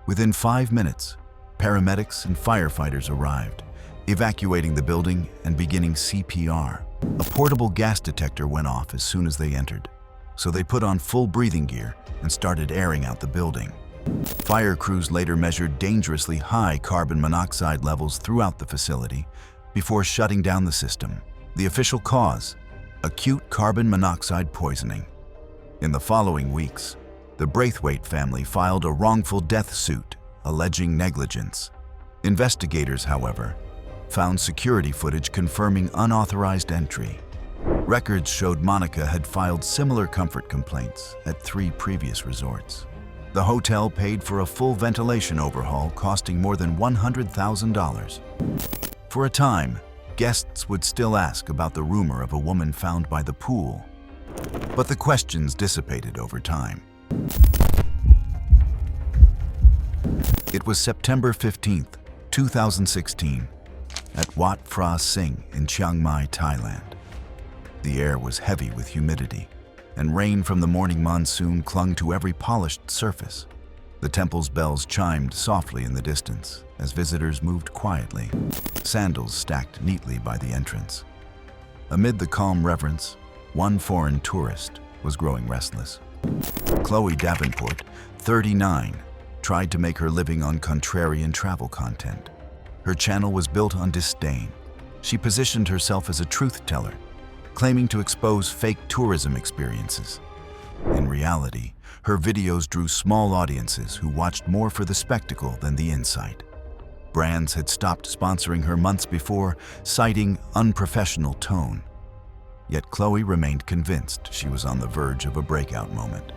Within 5 minutes, paramedics and firefighters arrived, evacuating the building and beginning CPR. A portable gas detector went off as soon as they entered, so they put on full breathing gear and started airing out the building. Fire crews later measured dangerously high carbon monoxide levels throughout the facility before shutting down the system. The official cause: acute carbon monoxide poisoning. In the following weeks, the Braithwaite family filed a wrongful death suit alleging negligence. Investigators, however, found security footage confirming unauthorized entry. Records showed Monica had filed similar comfort complaints at 3 previous resorts. The hotel paid for a full ventilation overhaul costing more than $100,000. For a time, guests would still ask about the rumor of a woman found by the pool, but the questions dissipated over time. It was September 15th, 2016, at Wat Phra Sing in Chiang Mai, Thailand. The air was heavy with humidity, and rain from the morning monsoon clung to every polished surface. The temple's bells chimed softly in the distance as visitors moved quietly, sandals stacked neatly by the entrance. Amid the calm reverence, one foreign tourist was growing restless. Chloe Davenport, 39, tried to make her living on contrarian travel content. Her channel was built on disdain. She positioned herself as a truth teller, claiming to expose fake tourism experiences. In reality, her videos drew small audiences who watched more for the spectacle than the insight. Brands had stopped sponsoring her months before, citing unprofessional tone. Yet Chloe remained convinced she was on the verge of a breakout moment.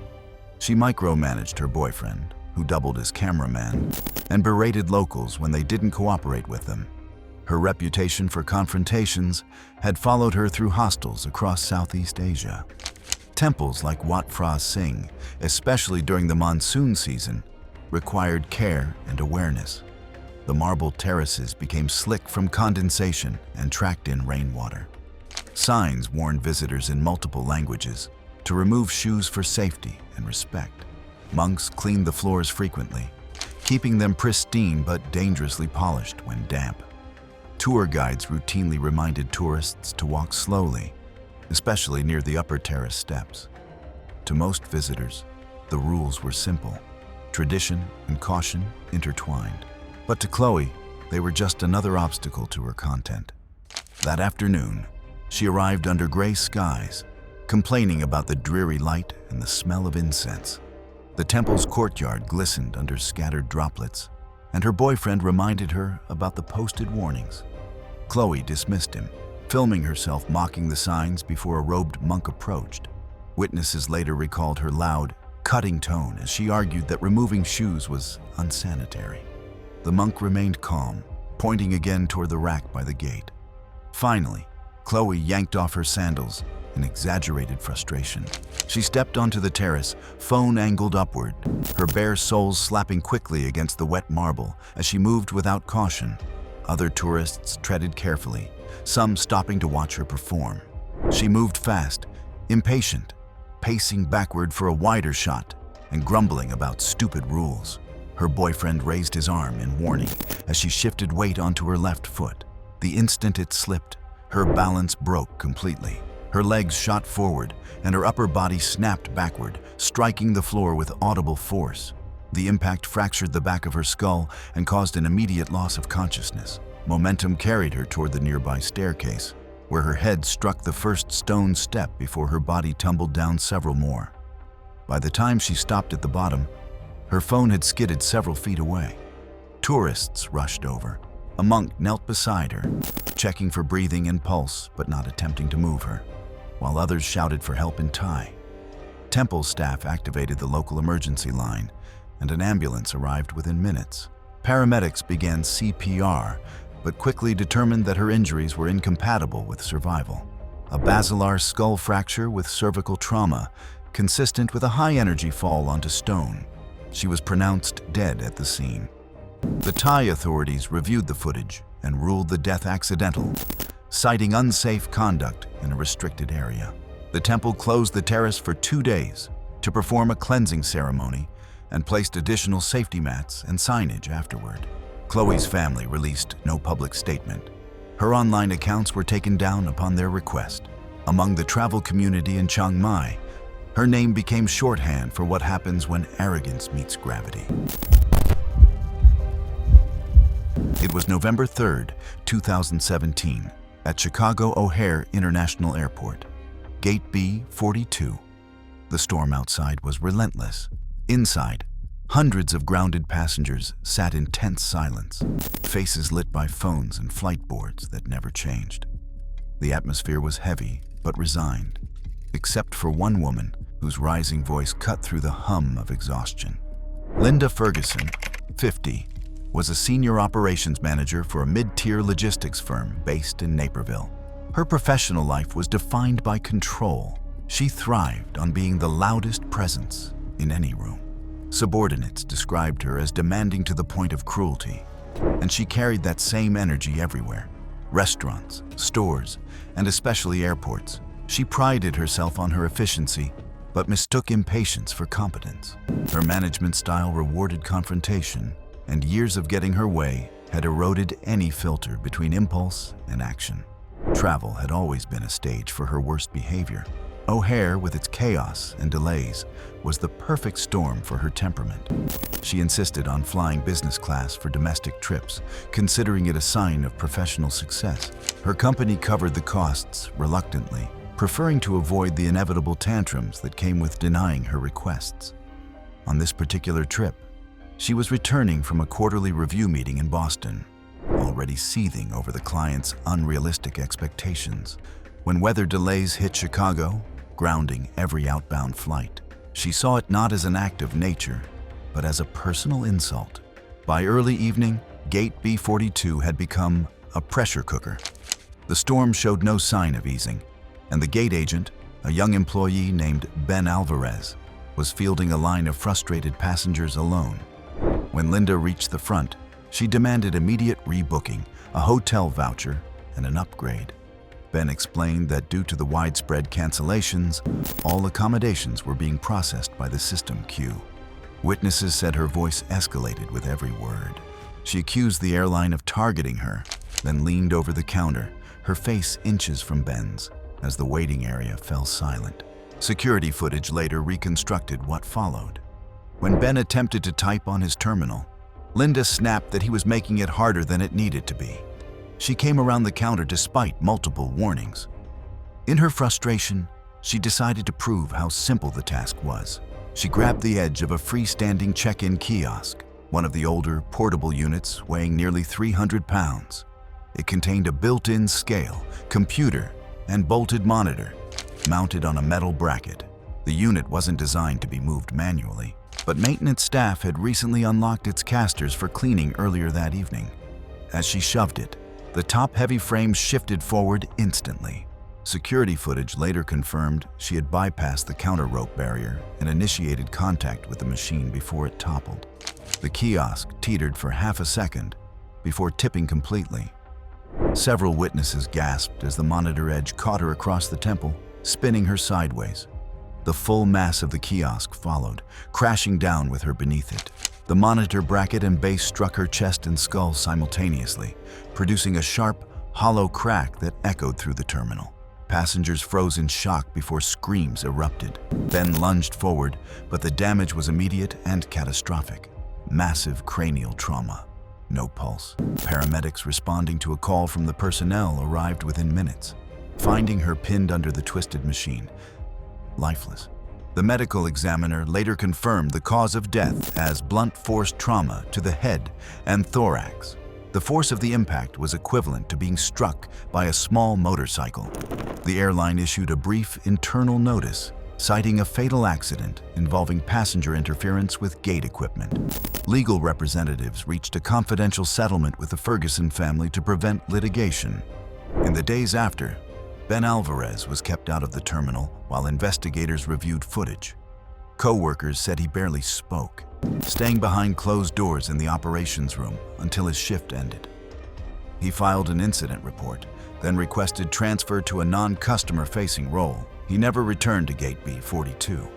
She micromanaged her boyfriend, who doubled as cameraman, and berated locals when they didn't cooperate with them. Her reputation for confrontations had followed her through hostels across Southeast Asia. Temples like Wat Phra Singh, especially during the monsoon season, required care and awareness. The marble terraces became slick from condensation and tracked in rainwater. Signs warned visitors in multiple languages to remove shoes for safety and respect. Monks cleaned the floors frequently, keeping them pristine but dangerously polished when damp. Tour guides routinely reminded tourists to walk slowly, especially near the upper terrace steps. To most visitors, the rules were simple, tradition and caution intertwined. But to Chloe, they were just another obstacle to her content. That afternoon, she arrived under gray skies, complaining about the dreary light and the smell of incense. The temple's courtyard glistened under scattered droplets, and her boyfriend reminded her about the posted warnings. Chloe dismissed him, filming herself mocking the signs before a robed monk approached. Witnesses later recalled her loud, cutting tone as she argued that removing shoes was unsanitary. The monk remained calm, pointing again toward the rack by the gate. Finally, Chloe yanked off her sandals in exaggerated frustration. She stepped onto the terrace, phone angled upward, her bare soles slapping quickly against the wet marble as she moved without caution. Other tourists treaded carefully, some stopping to watch her perform. She moved fast, impatient, pacing backward for a wider shot and grumbling about stupid rules. Her boyfriend raised his arm in warning as she shifted weight onto her left foot. The instant it slipped, her balance broke completely. Her legs shot forward and her upper body snapped backward, striking the floor with audible force. The impact fractured the back of her skull and caused an immediate loss of consciousness. Momentum carried her toward the nearby staircase, where her head struck the first stone step before her body tumbled down several more. By the time she stopped at the bottom, her phone had skidded several feet away. Tourists rushed over. A monk knelt beside her, checking for breathing and pulse but not attempting to move her, while others shouted for help in Thai. Temple staff activated the local emergency line, and an ambulance arrived within minutes. Paramedics began CPR, but quickly determined that her injuries were incompatible with survival. A basilar skull fracture with cervical trauma, consistent with a high-energy fall onto stone. She was pronounced dead at the scene. The Thai authorities reviewed the footage and ruled the death accidental, citing unsafe conduct in a restricted area. The temple closed the terrace for 2 days to perform a cleansing ceremony and placed additional safety mats and signage afterward. Chloe's family released no public statement. Her online accounts were taken down upon their request. Among the travel community in Chiang Mai, her name became shorthand for what happens when arrogance meets gravity. It was November 3rd, 2017, at Chicago O'Hare International Airport, Gate B-42. The storm outside was relentless. Inside, hundreds of grounded passengers sat in tense silence, faces lit by phones and flight boards that never changed. The atmosphere was heavy but resigned, except for one woman whose rising voice cut through the hum of exhaustion. Linda Ferguson, 50, was a senior operations manager for a mid-tier logistics firm based in Naperville. Her professional life was defined by control. She thrived on being the loudest presence in any room. Subordinates described her as demanding to the point of cruelty, and she carried that same energy everywhere. Restaurants, stores, and especially airports. She prided herself on her efficiency, but mistook impatience for competence. Her management style rewarded confrontation, and years of getting her way had eroded any filter between impulse and action. Travel had always been a stage for her worst behavior. O'Hare, with its chaos and delays, was the perfect storm for her temperament. She insisted on flying business class for domestic trips, considering it a sign of professional success. Her company covered the costs reluctantly, preferring to avoid the inevitable tantrums that came with denying her requests. On this particular trip, she was returning from a quarterly review meeting in Boston, already seething over the client's unrealistic expectations. When weather delays hit Chicago, grounding every outbound flight, she saw it not as an act of nature, but as a personal insult. By early evening, Gate B-42 had become a pressure cooker. The storm showed no sign of easing, and the gate agent, a young employee named Ben Alvarez was fielding a line of frustrated passengers alone. When Linda reached the front, she demanded immediate rebooking, a hotel voucher, and an upgrade. Ben explained that due to the widespread cancellations, all accommodations were being processed by the system queue. Witnesses said her voice escalated with every word. She accused the airline of targeting her, then leaned over the counter, her face inches from Ben's, as the waiting area fell silent. Security footage later reconstructed what followed. When Ben attempted to type on his terminal, Linda snapped that he was making it harder than it needed to be. She came around the counter despite multiple warnings. In her frustration, she decided to prove how simple the task was. She grabbed the edge of a freestanding check-in kiosk, one of the older, portable units weighing nearly 300 pounds. It contained a built-in scale, computer, and bolted monitor, mounted on a metal bracket. The unit wasn't designed to be moved manually, but maintenance staff had recently unlocked its casters for cleaning earlier that evening. As she shoved it, the top-heavy frame shifted forward instantly. Security footage later confirmed she had bypassed the counter rope barrier and initiated contact with the machine before it toppled. The kiosk teetered for half a second before tipping completely. Several witnesses gasped as the monitor edge caught her across the temple, spinning her sideways. The full mass of the kiosk followed, crashing down with her beneath it. The monitor bracket and base struck her chest and skull simultaneously, producing a sharp, hollow crack that echoed through the terminal. Passengers froze in shock before screams erupted. Ben lunged forward, but the damage was immediate and catastrophic. Massive cranial trauma. No pulse. Paramedics responding to a call from the personnel arrived within minutes, finding her pinned under the twisted machine, lifeless. The medical examiner later confirmed the cause of death as blunt force trauma to the head and thorax. The force of the impact was equivalent to being struck by a small motorcycle. The airline issued a brief internal notice, citing a fatal accident involving passenger interference with gate equipment. Legal representatives reached a confidential settlement with the Ferguson family to prevent litigation. In the days after, Ben Alvarez was kept out of the terminal while investigators reviewed footage. Co-workers said he barely spoke, staying behind closed doors in the operations room until his shift ended. He filed an incident report, then requested transfer to a non-customer-facing role. He never returned to Gate B42.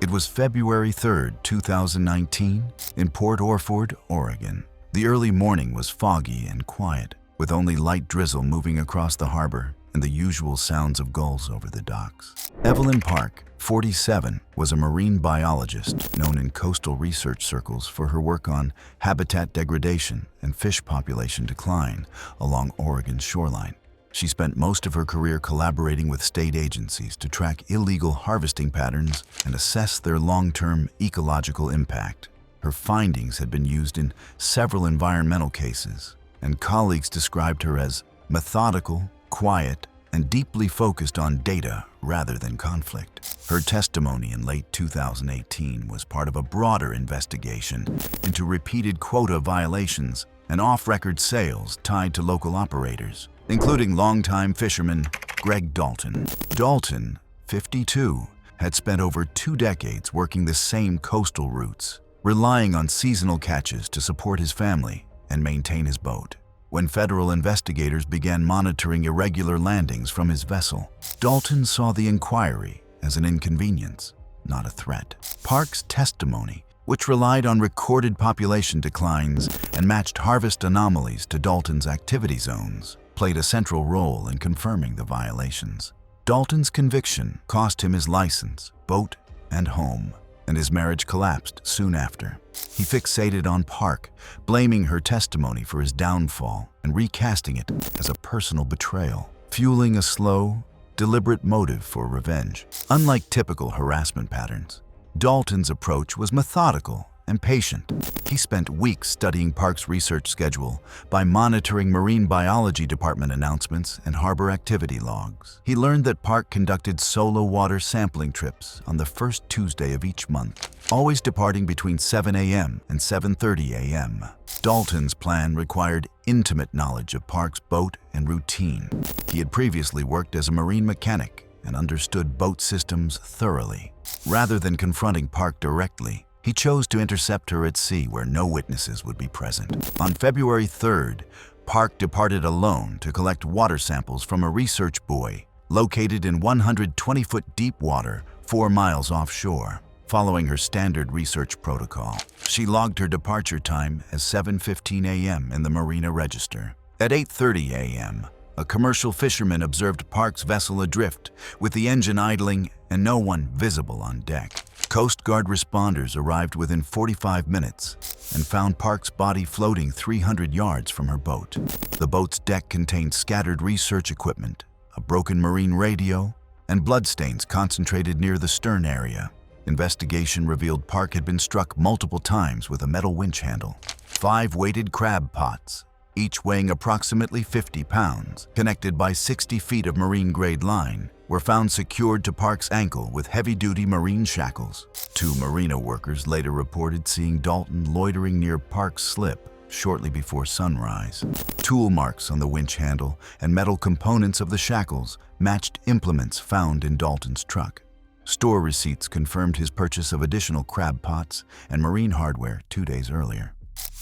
It was February 3, 2019, in Port Orford, Oregon. The early morning was foggy and quiet, with only light drizzle moving across the harbor and the usual sounds of gulls over the docks. Evelyn Park, 47, was a marine biologist known in coastal research circles for her work on habitat degradation and fish population decline along Oregon's shoreline. She spent most of her career collaborating with state agencies to track illegal harvesting patterns and assess their long-term ecological impact. Her findings had been used in several environmental cases, and colleagues described her as methodical, quiet, and deeply focused on data rather than conflict. Her testimony in late 2018 was part of a broader investigation into repeated quota violations and off-record sales tied to local operators, including longtime fisherman Greg Dalton. Dalton, 52, had spent over 2 decades working the same coastal routes, relying on seasonal catches to support his family and maintain his boat. When federal investigators began monitoring irregular landings from his vessel, Dalton saw the inquiry as an inconvenience, not a threat. Park's testimony, which relied on recorded population declines and matched harvest anomalies to Dalton's activity zones, played a central role in confirming the violations. Dalton's conviction cost him his license, boat, and home, and his marriage collapsed soon after. He fixated on Park, blaming her testimony for his downfall and recasting it as a personal betrayal, fueling a slow, deliberate motive for revenge. Unlike typical harassment patterns, Dalton's approach was methodical and patient. He spent weeks studying Park's research schedule by monitoring Marine Biology Department announcements and harbor activity logs. He learned that Park conducted solo water sampling trips on the first Tuesday of each month, always departing between 7 a.m. and 7:30 a.m. Dalton's plan required intimate knowledge of Park's boat and routine. He had previously worked as a marine mechanic and understood boat systems thoroughly. Rather than confronting Park directly, he chose to intercept her at sea where no witnesses would be present. On February 3rd, Park departed alone to collect water samples from a research buoy located in 120-foot deep water 4 miles offshore. Following her standard research protocol, she logged her departure time as 7:15 a.m. in the Marina Register. At 8:30 a.m., a commercial fisherman observed Park's vessel adrift, with the engine idling and no one visible on deck. Coast Guard responders arrived within 45 minutes and found Park's body floating 300 yards from her boat. The boat's deck contained scattered research equipment, a broken marine radio, and bloodstains concentrated near the stern area. Investigation revealed Park had been struck multiple times with a metal winch handle. 5 weighted crab pots, each weighing approximately 50 pounds, connected by 60 feet of marine-grade line, were found secured to Park's ankle with heavy-duty marine shackles. 2 marina workers later reported seeing Dalton loitering near Park's slip shortly before sunrise. Tool marks on the winch handle and metal components of the shackles matched implements found in Dalton's truck. Store receipts confirmed his purchase of additional crab pots and marine hardware 2 days earlier.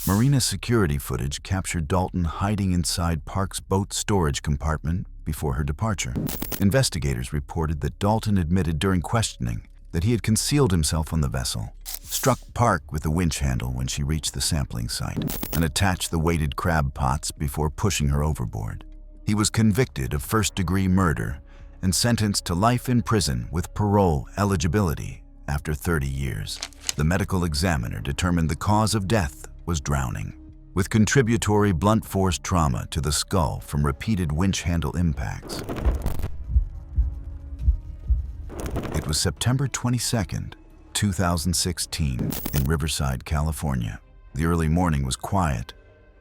Marina security footage captured Dalton hiding inside Park's boat storage compartment before her departure. Investigators reported that Dalton admitted during questioning that he had concealed himself on the vessel, struck Park with the winch handle when she reached the sampling site, and attached the weighted crab pots before pushing her overboard. He was convicted of first-degree murder and sentenced to life in prison with parole eligibility after 30 years. The medical examiner determined the cause of death was drowning, with contributory blunt force trauma to the skull from repeated winch handle impacts. It was September 22nd, 2016, in Riverside, California. The early morning was quiet,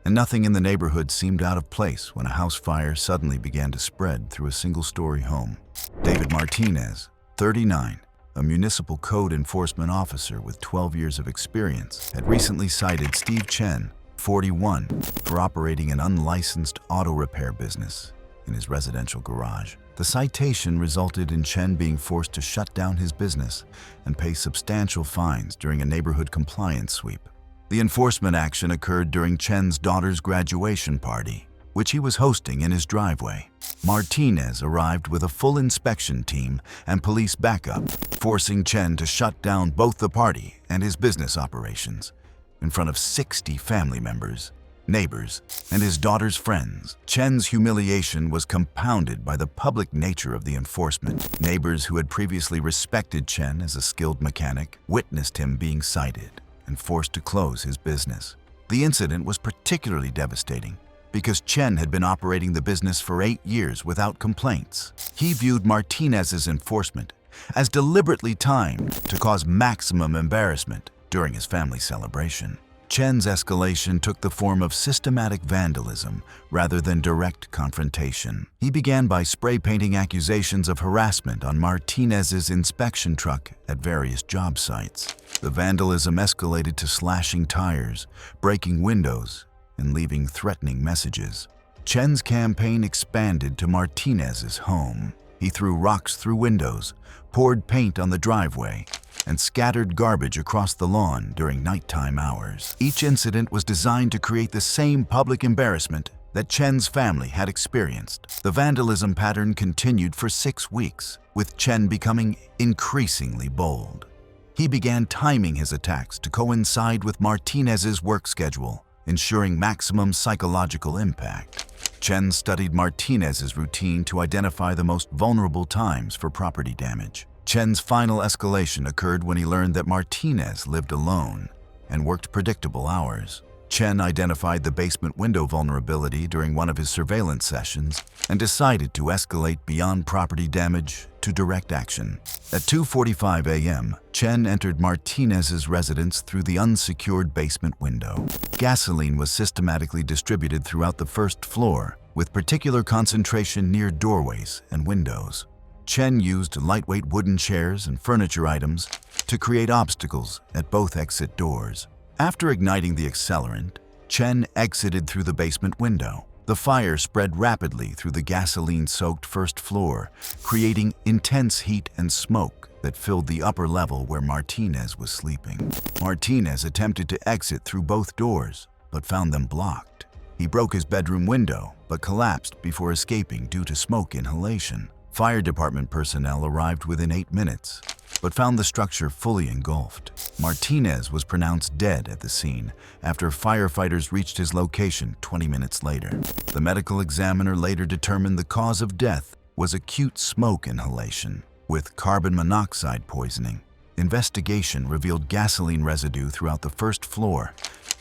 and nothing in the neighborhood seemed out of place when a house fire suddenly began to spread through a single-story home. David Martinez, 39, a municipal code enforcement officer with 12 years of experience, had recently cited Steve Chen, 41, for operating an unlicensed auto repair business in his residential garage. The citation resulted in Chen being forced to shut down his business and pay substantial fines during a neighborhood compliance sweep. The enforcement action occurred during Chen's daughter's graduation party, which he was hosting in his driveway. Martinez arrived with a full inspection team and police backup, forcing Chen to shut down both the party and his business operations. In front of 60 family members, neighbors, and his daughter's friends, Chen's humiliation was compounded by the public nature of the enforcement. Neighbors who had previously respected Chen as a skilled mechanic witnessed him being cited and forced to close his business. The incident was particularly devastating because Chen had been operating the business for 8 years without complaints. He viewed Martinez's enforcement as deliberately timed to cause maximum embarrassment during his family celebration. Chen's escalation took the form of systematic vandalism rather than direct confrontation. He began by spray painting accusations of harassment on Martinez's inspection truck at various job sites. The vandalism escalated to slashing tires, breaking windows, and leaving threatening messages. Chen's campaign expanded to Martinez's home. He threw rocks through windows, poured paint on the driveway, and scattered garbage across the lawn during nighttime hours. Each incident was designed to create the same public embarrassment that Chen's family had experienced. The vandalism pattern continued for 6 weeks, with Chen becoming increasingly bold. He began timing his attacks to coincide with Martinez's work schedule, ensuring maximum psychological impact. Chen studied Martinez's routine to identify the most vulnerable times for property damage. Chen's final escalation occurred when he learned that Martinez lived alone and worked predictable hours. Chen identified the basement window vulnerability during one of his surveillance sessions and decided to escalate beyond property damage to direct action. At 2:45 a.m., Chen entered Martinez's residence through the unsecured basement window. Gasoline was systematically distributed throughout the first floor, with particular concentration near doorways and windows. Chen used lightweight wooden chairs and furniture items to create obstacles at both exit doors. After igniting the accelerant, Chen exited through the basement window. The fire spread rapidly through the gasoline-soaked first floor, creating intense heat and smoke that filled the upper level where Martinez was sleeping. Martinez attempted to exit through both doors, but found them blocked. He broke his bedroom window, but collapsed before escaping due to smoke inhalation. Fire department personnel arrived within 8 minutes, but found the structure fully engulfed. Martinez was pronounced dead at the scene after firefighters reached his location 20 minutes later. The medical examiner later determined the cause of death was acute smoke inhalation with carbon monoxide poisoning. Investigation revealed gasoline residue throughout the first floor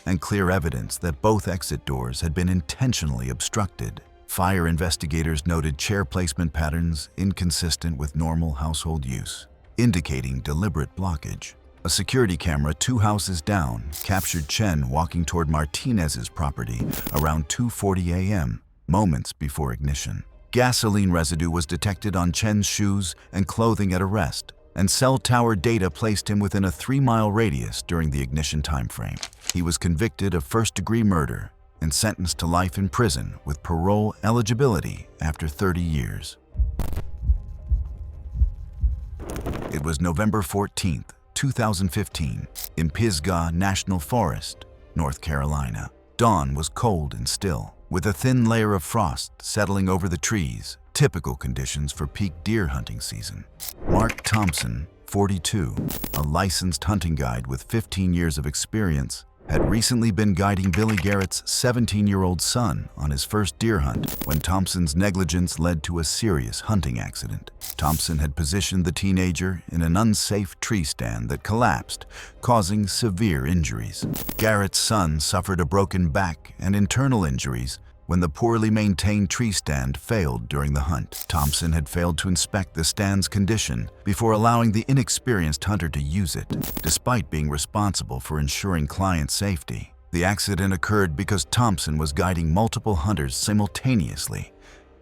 and clear evidence that both exit doors had been intentionally obstructed. Fire investigators noted chair placement patterns inconsistent with normal household use, indicating deliberate blockage. A security camera 2 houses down captured Chen walking toward Martinez's property around 2:40 a.m., moments before ignition. Gasoline residue was detected on Chen's shoes and clothing at arrest, and cell tower data placed him within a 3-mile radius during the ignition timeframe. He was convicted of first-degree murder and sentenced to life in prison with parole eligibility after 30 years. It was November 14, 2015, in Pisgah National Forest, North Carolina. Dawn was cold and still, with a thin layer of frost settling over the trees, typical conditions for peak deer hunting season. Mark Thompson, 42, a licensed hunting guide with 15 years of experience, had recently been guiding Billy Garrett's 17-year-old son on his first deer hunt when Thompson's negligence led to a serious hunting accident. Thompson had positioned the teenager in an unsafe tree stand that collapsed, causing severe injuries. Garrett's son suffered a broken back and internal injuries when the poorly maintained tree stand failed during the hunt. Thompson had failed to inspect the stand's condition before allowing the inexperienced hunter to use it, despite being responsible for ensuring client safety. The accident occurred because Thompson was guiding multiple hunters simultaneously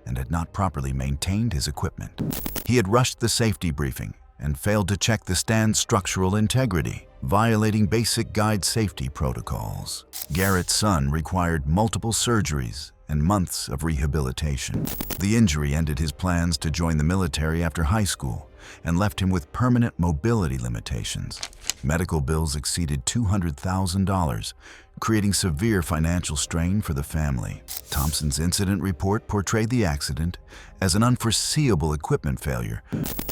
and had not properly maintained his equipment. He had rushed the safety briefing and failed to check the stand's structural integrity, violating basic guide safety protocols. Garrett's son required multiple surgeries and months of rehabilitation. The injury ended his plans to join the military after high school and left him with permanent mobility limitations. Medical bills exceeded $200,000, creating severe financial strain for the family. Thompson's incident report portrayed the accident as an unforeseeable equipment failure,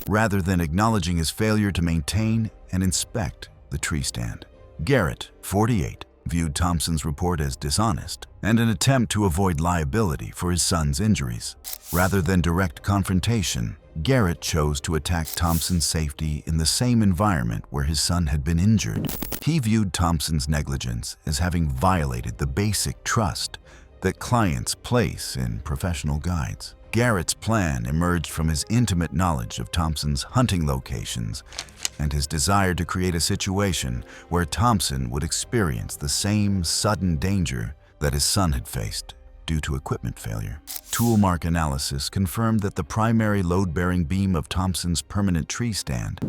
rather than acknowledging his failure to maintain and inspect the tree stand. Garrett, 48, viewed Thompson's report as dishonest and an attempt to avoid liability for his son's injuries. Rather than direct confrontation, Garrett chose to attack Thompson's safety in the same environment where his son had been injured. He viewed Thompson's negligence as having violated the basic trust that clients place in professional guides. Garrett's plan emerged from his intimate knowledge of Thompson's hunting locations and his desire to create a situation where Thompson would experience the same sudden danger that his son had faced due to equipment failure. Tool mark analysis confirmed that the primary load-bearing beam of Thompson's permanent tree stand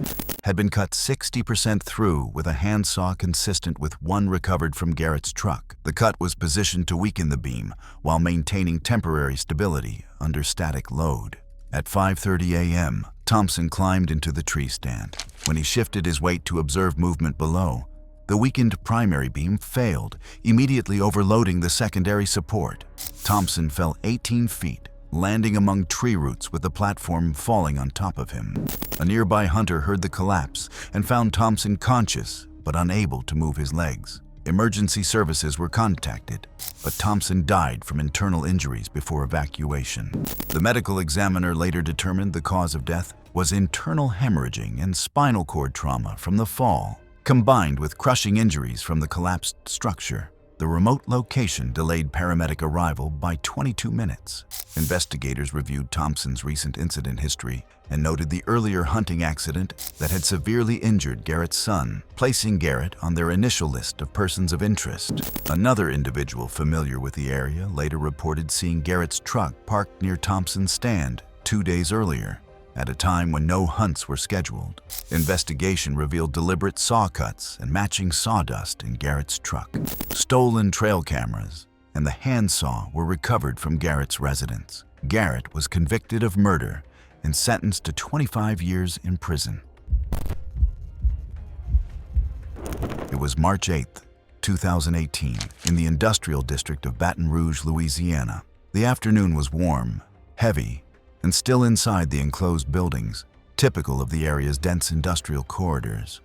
had been cut 60% through with a handsaw consistent with one recovered from Garrett's truck. The cut was positioned to weaken the beam while maintaining temporary stability under static load. At 5:30 a.m., Thompson climbed into the tree stand. When he shifted his weight to observe movement below, the weakened primary beam failed, immediately overloading the secondary support. Thompson fell 18 feet, landing among tree roots with the platform falling on top of him. A nearby hunter heard the collapse and found Thompson conscious but unable to move his legs. Emergency services were contacted, but Thompson died from internal injuries before evacuation. The medical examiner later determined the cause of death was internal hemorrhaging and spinal cord trauma from the fall, combined with crushing injuries from the collapsed structure. The remote location delayed paramedic arrival by 22 minutes. Investigators reviewed Thompson's recent incident history and noted the earlier hunting accident that had severely injured Garrett's son, placing Garrett on their initial list of persons of interest. Another individual familiar with the area later reported seeing Garrett's truck parked near Thompson's stand 2 days earlier, at a time when no hunts were scheduled. Investigation revealed deliberate saw cuts and matching sawdust in Garrett's truck. Stolen trail cameras and the handsaw were recovered from Garrett's residence. Garrett was convicted of murder and sentenced to 25 years in prison. It was March 8, 2018, in the industrial district of Baton Rouge, Louisiana. The afternoon was warm, heavy, and still inside the enclosed buildings, typical of the area's dense industrial corridors.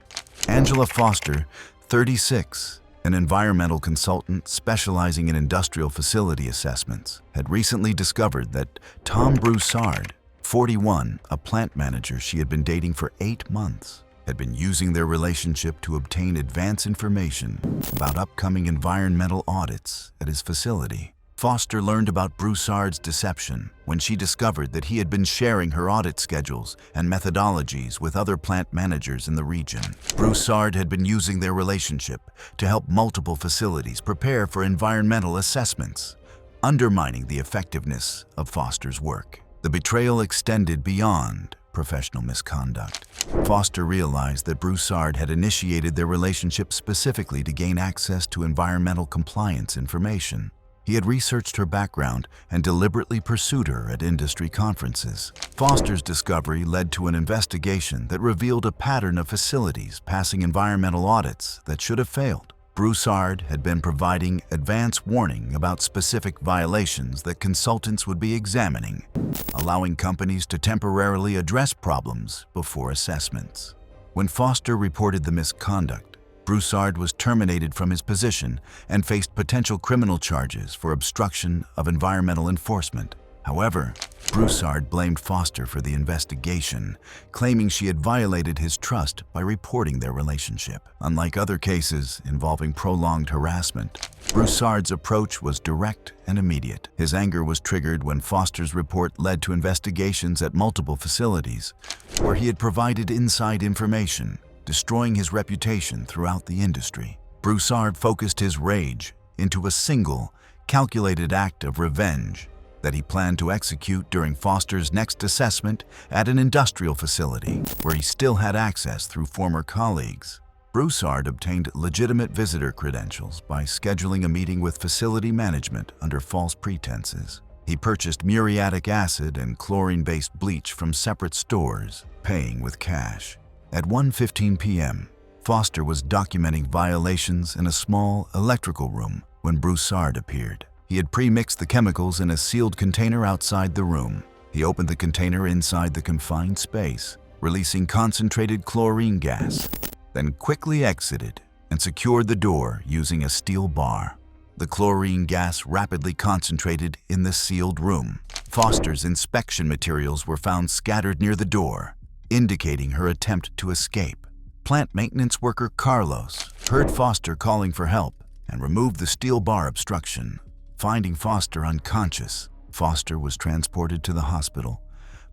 Angela Foster, 36, an environmental consultant specializing in industrial facility assessments, had recently discovered that Tom Broussard, 41, a plant manager she had been dating for 8 months, had been using their relationship to obtain advance information about upcoming environmental audits at his facility. Foster learned about Broussard's deception when she discovered that he had been sharing her audit schedules and methodologies with other plant managers in the region. Broussard had been using their relationship to help multiple facilities prepare for environmental assessments, undermining the effectiveness of Foster's work. The betrayal extended beyond professional misconduct. Foster realized that Broussard had initiated their relationship specifically to gain access to environmental compliance information. He had researched her background and deliberately pursued her at industry conferences. Foster's discovery led to an investigation that revealed a pattern of facilities passing environmental audits that should have failed. Broussard had been providing advance warning about specific violations that consultants would be examining, allowing companies to temporarily address problems before assessments. When Foster reported the misconduct, Broussard was terminated from his position and faced potential criminal charges for obstruction of environmental enforcement. However, Broussard blamed Foster for the investigation, claiming she had violated his trust by reporting their relationship. Unlike other cases involving prolonged harassment, Broussard's approach was direct and immediate. His anger was triggered when Foster's report led to investigations at multiple facilities, where he had provided inside information, destroying his reputation throughout the industry. Broussard focused his rage into a single, calculated act of revenge that he planned to execute during Foster's next assessment at an industrial facility, where he still had access through former colleagues. Broussard obtained legitimate visitor credentials by scheduling a meeting with facility management under false pretenses. He purchased muriatic acid and chlorine-based bleach from separate stores, paying with cash. At 1:15 p.m., Foster was documenting violations in a small electrical room when Broussard appeared. He had pre-mixed the chemicals in a sealed container outside the room. He opened the container inside the confined space, releasing concentrated chlorine gas, then quickly exited and secured the door using a steel bar. The chlorine gas rapidly concentrated in the sealed room. Foster's inspection materials were found scattered near the door, indicating her attempt to escape. Plant maintenance worker Carlos heard Foster calling for help and removed the steel bar obstruction. Finding Foster unconscious, Foster was transported to the hospital,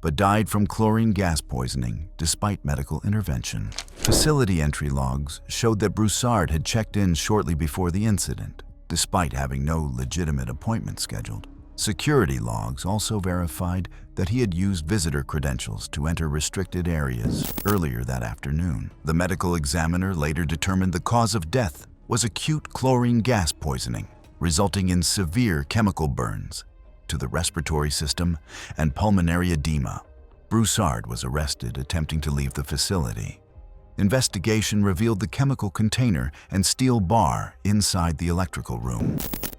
but died from chlorine gas poisoning despite medical intervention. Facility entry logs showed that Broussard had checked in shortly before the incident, despite having no legitimate appointment scheduled. Security logs also verified that he had used visitor credentials to enter restricted areas earlier that afternoon. The medical examiner later determined the cause of death was acute chlorine gas poisoning, resulting in severe chemical burns to the respiratory system and pulmonary edema. Broussard was arrested attempting to leave the facility. Investigation revealed the chemical container and steel bar inside the electrical room.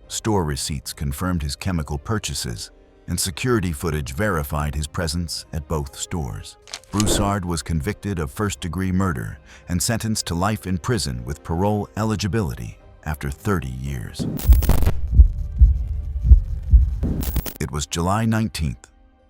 Store receipts confirmed his chemical purchases, and security footage verified his presence at both stores. Broussard was convicted of first-degree murder and sentenced to life in prison with parole eligibility after 30 years. It was July 19,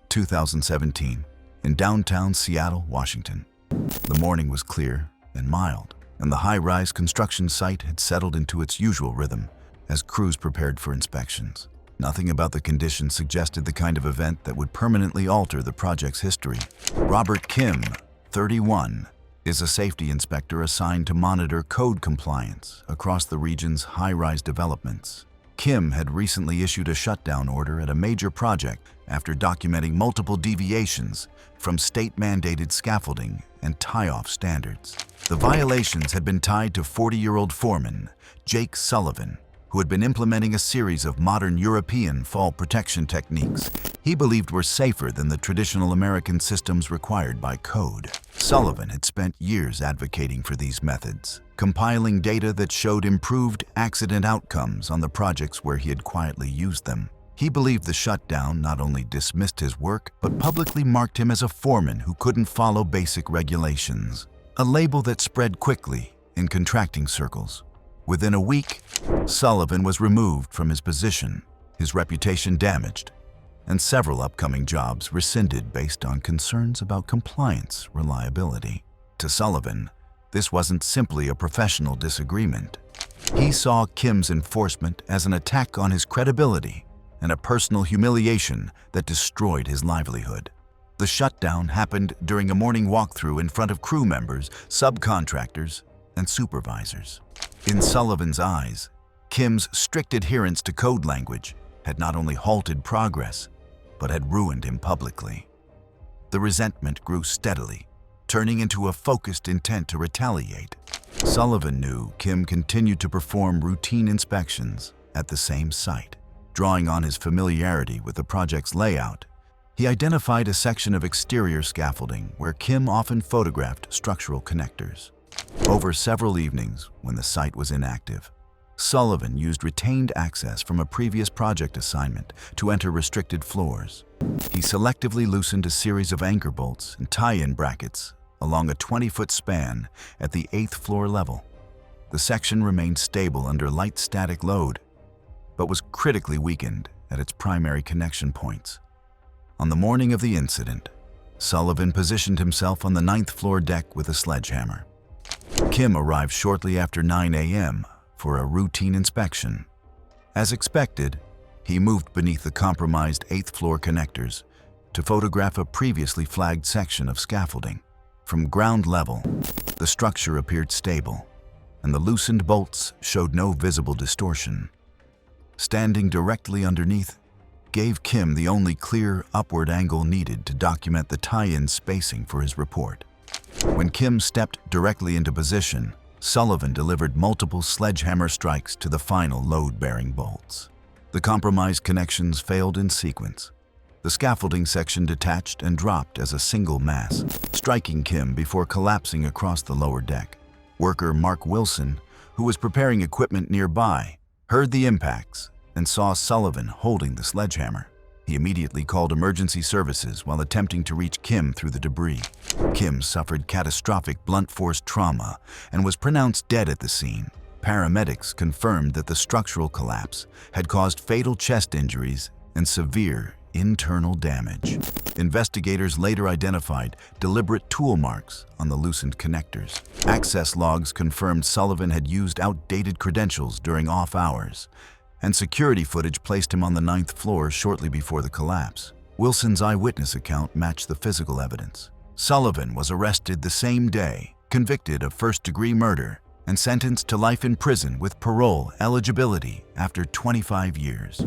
2017, in downtown Seattle, Washington. The morning was clear and mild, and the high-rise construction site had settled into its usual rhythm as crews prepared for inspections. Nothing about the conditions suggested the kind of event that would permanently alter the project's history. Robert Kim, 31, is a safety inspector assigned to monitor code compliance across the region's high-rise developments. Kim had recently issued a shutdown order at a major project after documenting multiple deviations from state-mandated scaffolding and tie-off standards. The violations had been tied to 40-year-old foreman Jake Sullivan, who had been implementing a series of modern European fall protection techniques he believed were safer than the traditional American systems required by code. Sullivan had spent years advocating for these methods, compiling data that showed improved accident outcomes on the projects where he had quietly used them. He believed the shutdown not only dismissed his work, but publicly marked him as a foreman who couldn't follow basic regulations, a label that spread quickly in contracting circles. Within a week, Sullivan was removed from his position, his reputation damaged, and several upcoming jobs rescinded based on concerns about compliance reliability. To Sullivan, this wasn't simply a professional disagreement. He saw Kim's enforcement as an attack on his credibility and a personal humiliation that destroyed his livelihood. The shutdown happened during a morning walkthrough in front of crew members, subcontractors, and supervisors. In Sullivan's eyes, Kim's strict adherence to code language had not only halted progress, but had ruined him publicly. The resentment grew steadily, turning into a focused intent to retaliate. Sullivan knew Kim continued to perform routine inspections at the same site. Drawing on his familiarity with the project's layout, he identified a section of exterior scaffolding where Kim often photographed structural connectors. Over several evenings, when the site was inactive, Sullivan used retained access from a previous project assignment to enter restricted floors. He selectively loosened a series of anchor bolts and tie-in brackets along a 20-foot span at the 8th floor level. The section remained stable under light static load, but was critically weakened at its primary connection points. On the morning of the incident, Sullivan positioned himself on the 9th floor deck with a sledgehammer. Kim arrived shortly after 9 a.m. for a routine inspection. As expected, he moved beneath the compromised 8th floor connectors to photograph a previously flagged section of scaffolding. From ground level, the structure appeared stable, and the loosened bolts showed no visible distortion. Standing directly underneath gave Kim the only clear upward angle needed to document the tie-in spacing for his report. When Kim stepped directly into position, Sullivan delivered multiple sledgehammer strikes to the final load-bearing bolts. The compromised connections failed in sequence. The scaffolding section detached and dropped as a single mass, striking Kim before collapsing across the lower deck. Worker Mark Wilson, who was preparing equipment nearby, heard the impacts and saw Sullivan holding the sledgehammer. He immediately called emergency services while attempting to reach Kim through the debris. Kim suffered catastrophic blunt force trauma and was pronounced dead at the scene. Paramedics confirmed that the structural collapse had caused fatal chest injuries and severe internal damage. Investigators later identified deliberate tool marks on the loosened connectors. Access logs confirmed Sullivan had used outdated credentials during off hours, and security footage placed him on the 9th floor shortly before the collapse. Wilson's eyewitness account matched the physical evidence. Sullivan was arrested the same day, convicted of first-degree murder, and sentenced to life in prison with parole eligibility after 25 years.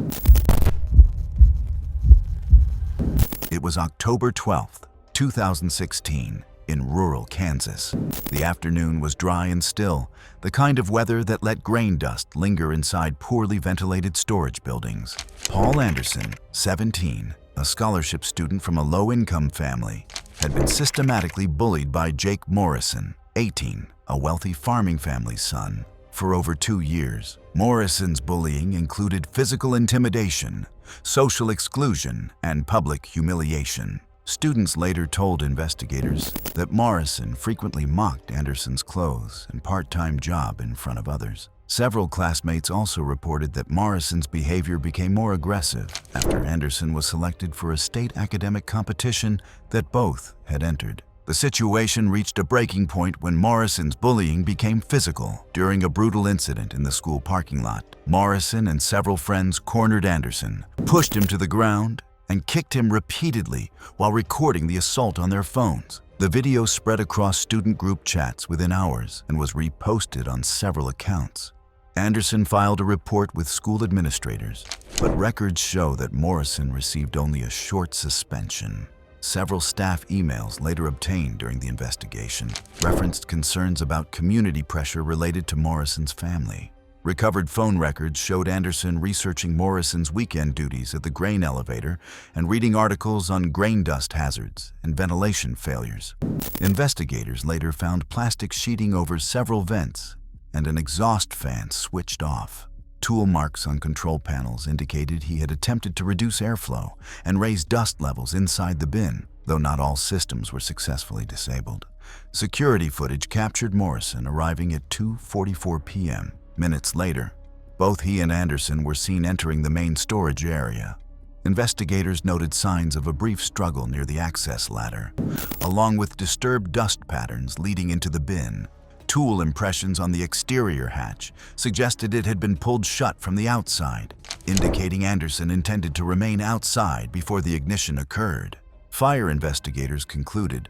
It was October 12, 2016, in rural Kansas. The afternoon was dry and still, the kind of weather that let grain dust linger inside poorly ventilated storage buildings. Paul Anderson, 17, a scholarship student from a low-income family, had been systematically bullied by Jake Morrison, 18, a wealthy farming family's son, for over 2 years. Morrison's bullying included physical intimidation, social exclusion, and public humiliation. Students later told investigators that Morrison frequently mocked Anderson's clothes and part-time job in front of others. Several classmates also reported that Morrison's behavior became more aggressive after Anderson was selected for a state academic competition that both had entered. The situation reached a breaking point when Morrison's bullying became physical. During a brutal incident in the school parking lot, Morrison and several friends cornered Anderson, pushed him to the ground, and kicked him repeatedly while recording the assault on their phones. The video spread across student group chats within hours and was reposted on several accounts. Anderson filed a report with school administrators, but records show that Morrison received only a short suspension. Several staff emails later obtained during the investigation referenced concerns about community pressure related to Morrison's family. Recovered phone records showed Anderson researching Morrison's weekend duties at the grain elevator and reading articles on grain dust hazards and ventilation failures. Investigators later found plastic sheeting over several vents and an exhaust fan switched off. Tool marks on control panels indicated he had attempted to reduce airflow and raise dust levels inside the bin, though not all systems were successfully disabled. Security footage captured Morrison arriving at 2:44 p.m. Minutes later, both he and Anderson were seen entering the main storage area. Investigators noted signs of a brief struggle near the access ladder, along with disturbed dust patterns leading into the bin. Tool impressions on the exterior hatch suggested it had been pulled shut from the outside, indicating Anderson intended to remain outside before the ignition occurred. Fire investigators concluded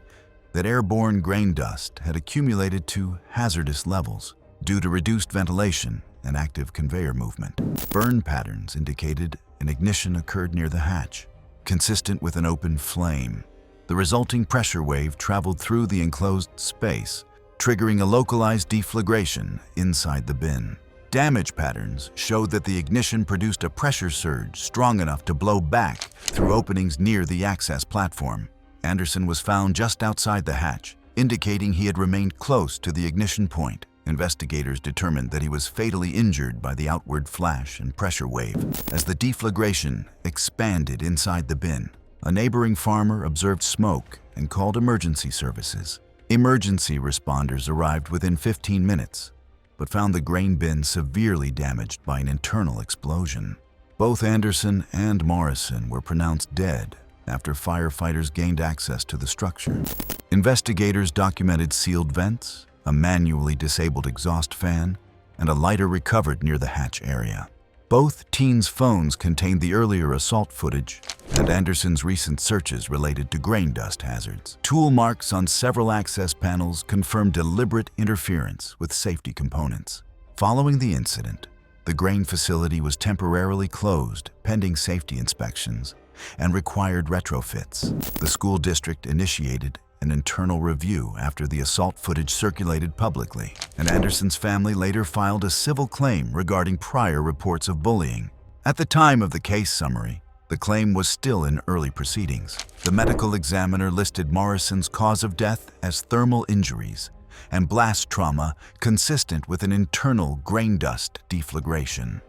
that airborne grain dust had accumulated to hazardous levels due to reduced ventilation and active conveyor movement. Burn patterns indicated an ignition occurred near the hatch, consistent with an open flame. The resulting pressure wave traveled through the enclosed space, triggering a localized deflagration inside the bin. Damage patterns showed that the ignition produced a pressure surge strong enough to blow back through openings near the access platform. Anderson was found just outside the hatch, indicating he had remained close to the ignition point. Investigators determined that he was fatally injured by the outward flash and pressure wave as the deflagration expanded inside the bin. A neighboring farmer observed smoke and called emergency services. Emergency responders arrived within 15 minutes, but found the grain bin severely damaged by an internal explosion. Both Anderson and Morrison were pronounced dead after firefighters gained access to the structure. Investigators documented sealed vents, a manually disabled exhaust fan, and a lighter recovered near the hatch area. Both teens' phones contained the earlier assault footage and Anderson's recent searches related to grain dust hazards. Tool marks on several access panels confirmed deliberate interference with safety components. Following the incident, the grain facility was temporarily closed pending safety inspections and required retrofits. The school district initiated an internal review after the assault footage circulated publicly, and Anderson's family later filed a civil claim regarding prior reports of bullying. At the time of the case summary, the claim was still in early proceedings. The medical examiner listed Morrison's cause of death as thermal injuries and blast trauma consistent with an internal grain dust deflagration.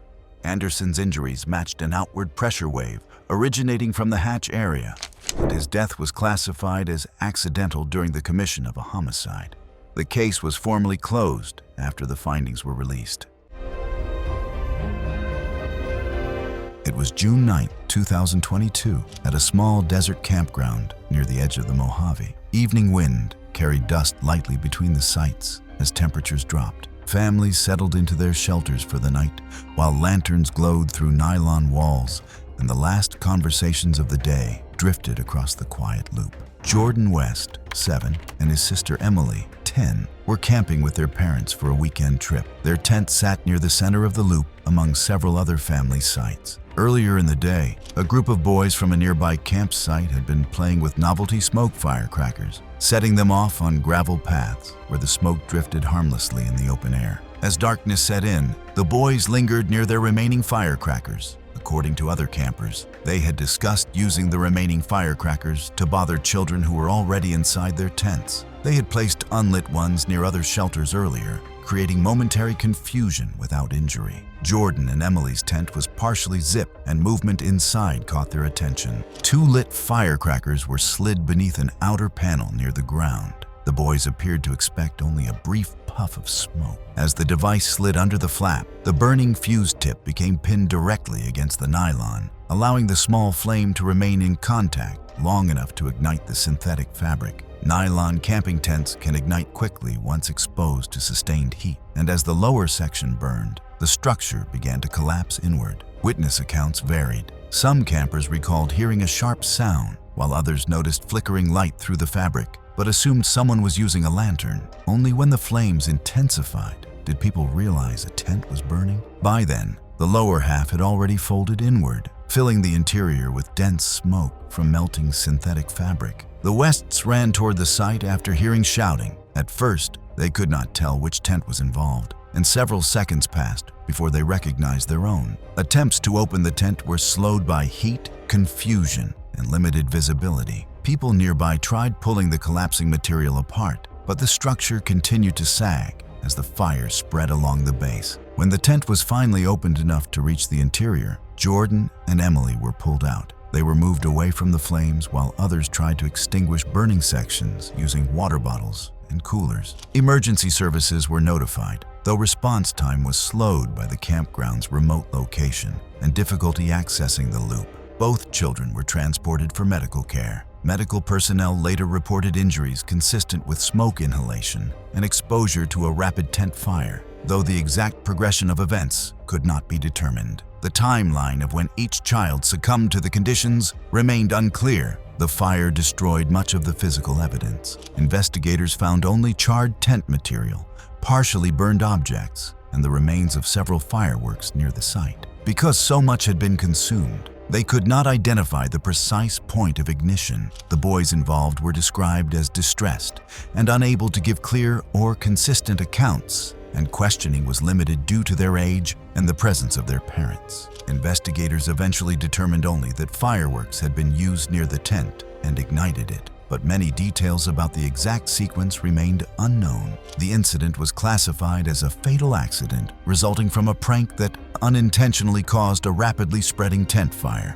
Anderson's injuries matched an outward pressure wave originating from the hatch area, and his death was classified as accidental during the commission of a homicide. The case was formally closed after the findings were released. It was June 9, 2022, at a small desert campground near the edge of the Mojave. Evening wind carried dust lightly between the sites as temperatures dropped. Families settled into their shelters for the night, while lanterns glowed through nylon walls, and the last conversations of the day drifted across the quiet loop. Jordan West, 7, and his sister Emily, 10, were camping with their parents for a weekend trip. Their tent sat near the center of the loop among several other family sites. Earlier in the day, a group of boys from a nearby campsite had been playing with novelty smoke firecrackers, setting them off on gravel paths where the smoke drifted harmlessly in the open air. As darkness set in, the boys lingered near their remaining firecrackers. According to other campers, they had discussed using the remaining firecrackers to bother children who were already inside their tents. They had placed unlit ones near other shelters earlier, creating momentary confusion without injury. Jordan and Emily's tent was partially zipped, and movement inside caught their attention. 2 lit firecrackers were slid beneath an outer panel near the ground. The boys appeared to expect only a brief puff of smoke. As the device slid under the flap, the burning fuse tip became pinned directly against the nylon, allowing the small flame to remain in contact long enough to ignite the synthetic fabric. Nylon camping tents can ignite quickly once exposed to sustained heat, and as the lower section burned, the structure began to collapse inward. Witness accounts varied. Some campers recalled hearing a sharp sound, while others noticed flickering light through the fabric, but assumed someone was using a lantern. Only when the flames intensified did people realize a tent was burning. By then, the lower half had already folded inward, filling the interior with dense smoke from melting synthetic fabric. The Wests ran toward the site after hearing shouting. At first, they could not tell which tent was involved, and several seconds passed before they recognized their own. Attempts to open the tent were slowed by heat, confusion, and limited visibility. People nearby tried pulling the collapsing material apart, but the structure continued to sag as the fire spread along the base. When the tent was finally opened enough to reach the interior, Jordan and Emily were pulled out. They were moved away from the flames while others tried to extinguish burning sections using water bottles and coolers. Emergency services were notified, though response time was slowed by the campground's remote location and difficulty accessing the loop. Both children were transported for medical care. Medical personnel later reported injuries consistent with smoke inhalation and exposure to a rapid tent fire, though the exact progression of events could not be determined. The timeline of when each child succumbed to the conditions remained unclear. The fire destroyed much of the physical evidence. Investigators found only charred tent material, partially burned objects, and the remains of several fireworks near the site. Because so much had been consumed, they could not identify the precise point of ignition. The boys involved were described as distressed and unable to give clear or consistent accounts, and questioning was limited due to their age and the presence of their parents. Investigators eventually determined only that fireworks had been used near the tent and ignited it, but many details about the exact sequence remained unknown. The incident was classified as a fatal accident resulting from a prank that unintentionally caused a rapidly spreading tent fire.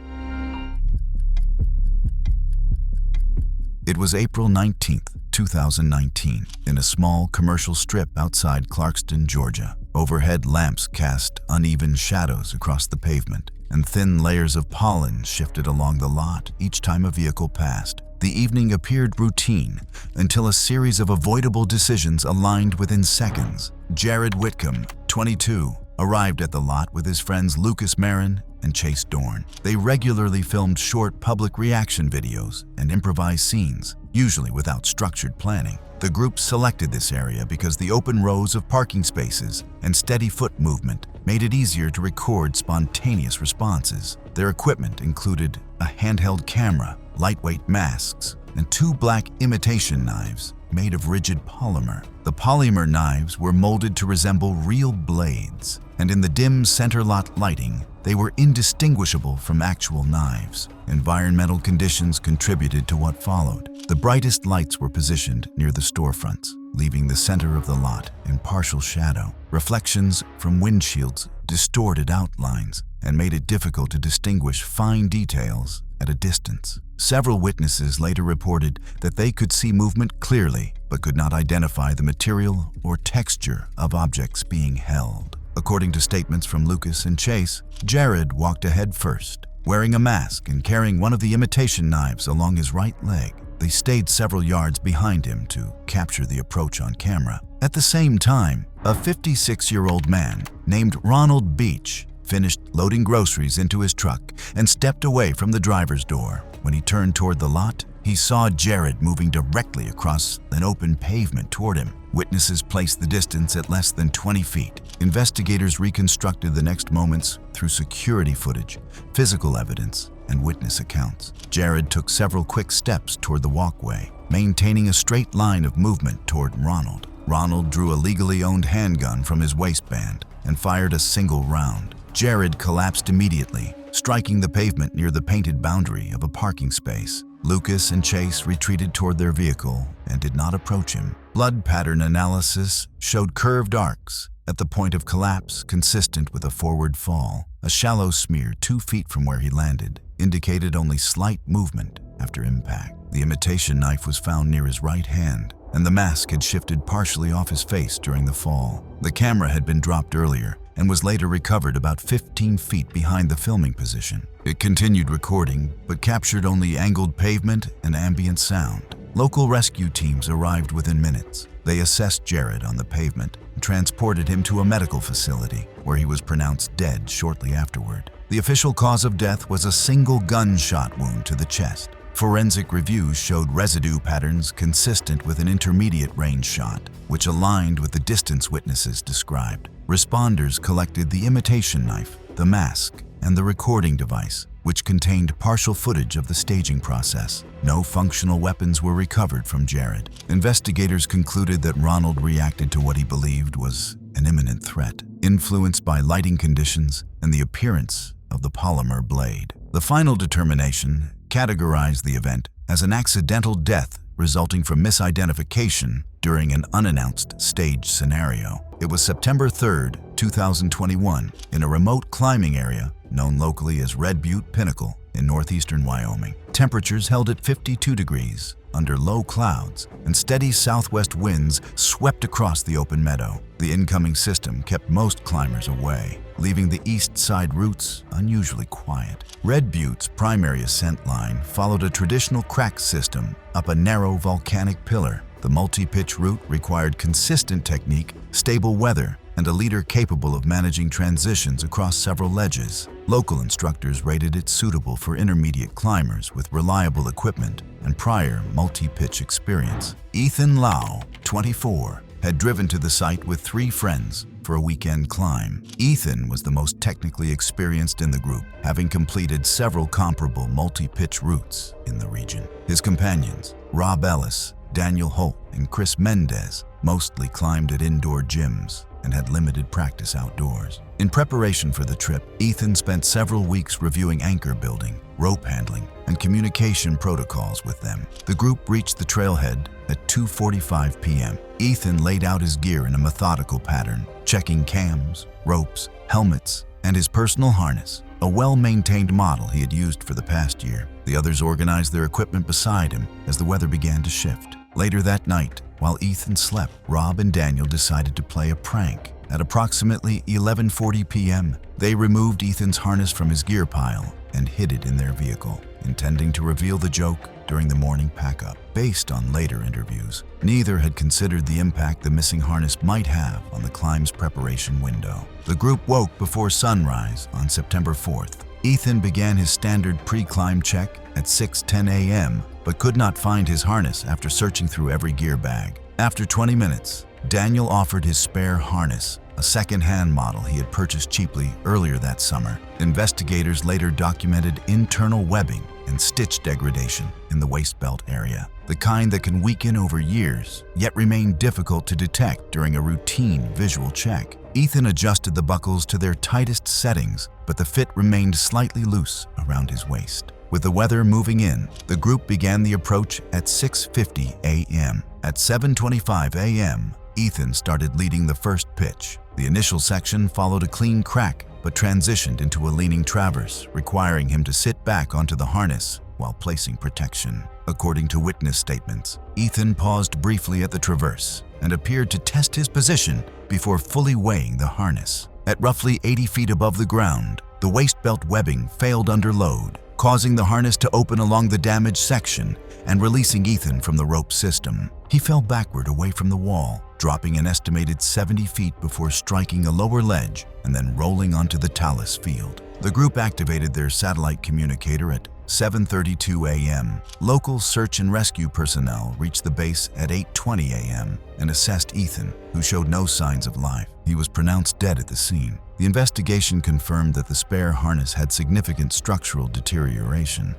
It was April 19, 2019, in a small commercial strip outside Clarkston, Georgia. Overhead lamps cast uneven shadows across the pavement, and thin layers of pollen shifted along the lot each time a vehicle passed. The evening appeared routine until a series of avoidable decisions aligned within seconds. Jared Whitcomb, 22, arrived at the lot with his friends Lucas Marin and Chase Dorn. They regularly filmed short public reaction videos and improvised scenes, usually without structured planning. The group selected this area because the open rows of parking spaces and steady foot movement made it easier to record spontaneous responses. Their equipment included a handheld camera, lightweight masks, and 2 black imitation knives made of rigid polymer. The polymer knives were molded to resemble real blades, and in the dim center lot lighting, they were indistinguishable from actual knives. Environmental conditions contributed to what followed. The brightest lights were positioned near the storefronts, leaving the center of the lot in partial shadow. Reflections from windshields distorted outlines and made it difficult to distinguish fine details at a distance. Several witnesses later reported that they could see movement clearly, but could not identify the material or texture of objects being held. According to statements from Lucas and Chase, Jared walked ahead first, wearing a mask and carrying one of the imitation knives along his right leg. They stayed several yards behind him to capture the approach on camera. At the same time, a 56-year-old man named Ronald Beach finished loading groceries into his truck and stepped away from the driver's door. When he turned toward the lot, he saw Jared moving directly across an open pavement toward him. Witnesses placed the distance at less than 20 feet. Investigators reconstructed the next moments through security footage, physical evidence, and witness accounts. Jared took several quick steps toward the walkway, maintaining a straight line of movement toward Ronald. Ronald drew a legally owned handgun from his waistband and fired a single round. Jared collapsed immediately, striking the pavement near the painted boundary of a parking space. Lucas and Chase retreated toward their vehicle and did not approach him. Blood pattern analysis showed curved arcs at the point of collapse consistent with a forward fall. A shallow smear 2 feet from where he landed indicated only slight movement after impact. The imitation knife was found near his right hand, and the mask had shifted partially off his face during the fall. The camera had been dropped earlier and was later recovered about 15 feet behind the filming position. It continued recording, but captured only angled pavement and ambient sound. Local rescue teams arrived within minutes. They assessed Jared on the pavement and transported him to a medical facility, where he was pronounced dead shortly afterward. The official cause of death was a single gunshot wound to the chest. Forensic reviews showed residue patterns consistent with an intermediate-range shot, which aligned with the distance witnesses described. Responders collected the imitation knife, the mask, and the recording device, which contained partial footage of the staging process. No functional weapons were recovered from Jared. Investigators concluded that Ronald reacted to what he believed was an imminent threat, influenced by lighting conditions and the appearance of the polymer blade. The final determination categorized the event as an accidental death resulting from misidentification during an unannounced stage scenario. It was September 3, 2021, in a remote climbing area known locally as Red Butte Pinnacle in northeastern Wyoming. Temperatures held at 52 degrees under low clouds, and steady southwest winds swept across the open meadow. The incoming system kept most climbers away, leaving the east side routes unusually quiet. Red Butte's primary ascent line followed a traditional crack system up a narrow volcanic pillar. The multi-pitch route required consistent technique, stable weather, and a leader capable of managing transitions across several ledges. Local instructors rated it suitable for intermediate climbers with reliable equipment and prior multi-pitch experience. Ethan Lau, 24, had driven to the site with 3 friends for a weekend climb. Ethan was the most technically experienced in the group, having completed several comparable multi-pitch routes in the region. His companions, Rob Ellis, Daniel Holt, and Chris Mendez, mostly climbed at indoor gyms and had limited practice outdoors. In preparation for the trip, Ethan spent several weeks reviewing anchor building, rope handling, and communication protocols with them. The group reached the trailhead at 2:45 p.m. Ethan laid out his gear in a methodical pattern, checking cams, ropes, helmets, and his personal harness, a well-maintained model he had used for the past year. The others organized their equipment beside him as the weather began to shift. Later that night, while Ethan slept, Rob and Daniel decided to play a prank. At approximately 11:40 p.m., they removed Ethan's harness from his gear pile and hid it in their vehicle, intending to reveal the joke during the morning pack-up. Based on later interviews, neither had considered the impact the missing harness might have on the climb's preparation window. The group woke before sunrise on September 4th. Ethan began his standard pre-climb check at 6:10 a.m., but could not find his harness after searching through every gear bag. After 20 minutes, Daniel offered his spare harness, a second-hand model he had purchased cheaply earlier that summer. Investigators later documented internal webbing and stitch degradation in the waist belt area, the kind that can weaken over years, yet remain difficult to detect during a routine visual check. Ethan adjusted the buckles to their tightest settings, but the fit remained slightly loose around his waist. With the weather moving in, the group began the approach at 6:50 a.m. At 7:25 a.m., Ethan started leading the first pitch. The initial section followed a clean crack, but transitioned into a leaning traverse, requiring him to sit back onto the harness while placing protection. According to witness statements, Ethan paused briefly at the traverse and appeared to test his position before fully weighing the harness. At roughly 80 feet above the ground, the waist belt webbing failed under load, causing the harness to open along the damaged section and releasing Ethan from the rope system. He fell backward away from the wall, dropping an estimated 70 feet before striking a lower ledge and then rolling onto the talus field. The group activated their satellite communicator at 7:32 a.m. Local search and rescue personnel reached the base at 8:20 a.m. and assessed Ethan, who showed no signs of life. He was pronounced dead at the scene. The investigation confirmed that the spare harness had significant structural deterioration,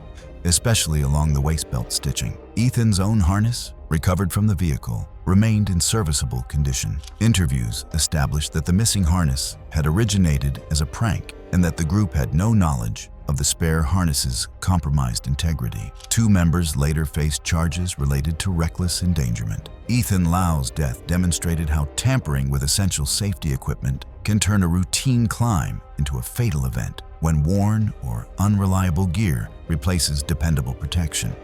especially along the waist belt stitching. Ethan's own harness, recovered from the vehicle, remained in serviceable condition. Interviews established that the missing harness had originated as a prank and that the group had no knowledge of the spare harness's compromised integrity. 2 members later faced charges related to reckless endangerment. Ethan Lau's death demonstrated how tampering with essential safety equipment can turn a routine climb into a fatal event when worn or unreliable gear replaces dependable protection.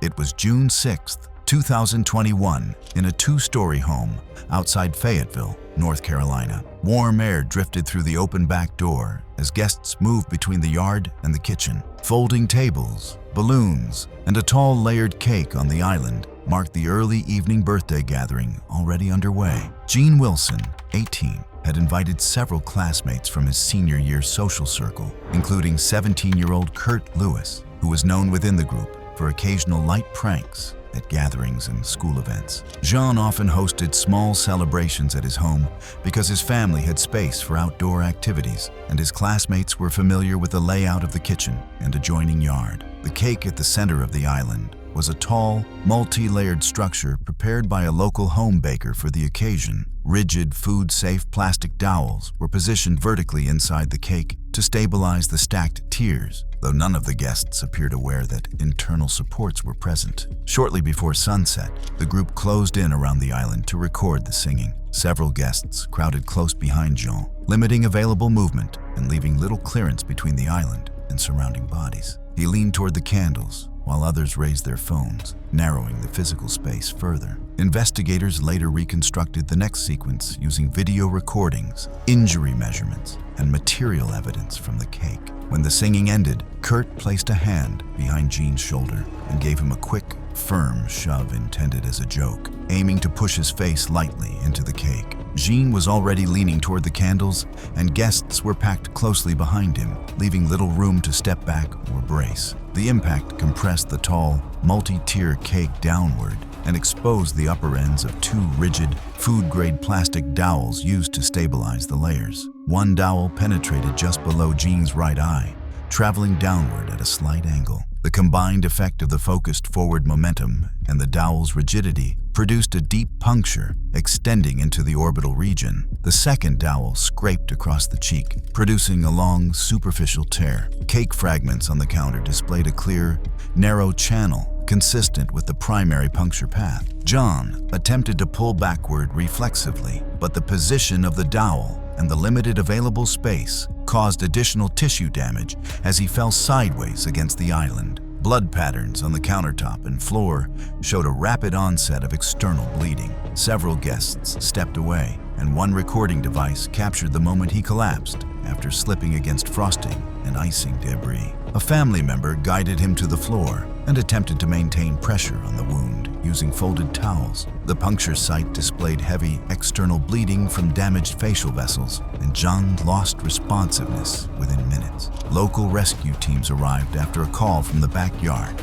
It was June 6, 2021, in a two-story home outside Fayetteville, North Carolina. Warm air drifted through the open back door as guests moved between the yard and the kitchen. Folding tables, balloons, and a tall layered cake on the island marked the early evening birthday gathering already underway. Gene Wilson, 18, had invited several classmates from his senior year social circle, including 17-year-old Kurt Lewis, who was known within the group for occasional light pranks at gatherings and school events. Jean often hosted small celebrations at his home because his family had space for outdoor activities, and his classmates were familiar with the layout of the kitchen and adjoining yard. The cake at the center of the island was a tall, multi-layered structure prepared by a local home baker for the occasion. Rigid, food-safe plastic dowels were positioned vertically inside the cake to stabilize the stacked tiers, though none of the guests appeared aware that internal supports were present. Shortly before sunset, the group closed in around the island to record the singing. Several guests crowded close behind Jean, limiting available movement and leaving little clearance between the island and surrounding bodies. He leaned toward the candles, while others raised their phones, narrowing the physical space further. Investigators later reconstructed the next sequence using video recordings, injury measurements, and material evidence from the cake. When the singing ended, Kurt placed a hand behind Gene's shoulder and gave him a quick, firm shove intended as a joke, aiming to push his face lightly into the cake. Gene was already leaning toward the candles, and guests were packed closely behind him, leaving little room to step back or brace. The impact compressed the tall, multi-tier cake downward and exposed the upper ends of two rigid, food-grade plastic dowels used to stabilize the layers. One dowel penetrated just below Gene's right eye, traveling downward at a slight angle. The combined effect of the focused forward momentum and the dowel's rigidity produced a deep puncture extending into the orbital region. The second dowel scraped across the cheek, producing a long, superficial tear. Cake fragments on the counter displayed a clear, narrow channel consistent with the primary puncture path. John attempted to pull backward reflexively, but the position of the dowel and the limited available space caused additional tissue damage as he fell sideways against the island. Blood patterns on the countertop and floor showed a rapid onset of external bleeding. Several guests stepped away, and one recording device captured the moment he collapsed after slipping against frosting and icing debris. A family member guided him to the floor and attempted to maintain pressure on the wound using folded towels. The puncture site displayed heavy external bleeding from damaged facial vessels, and John lost responsiveness within minutes. Local rescue teams arrived after a call from the backyard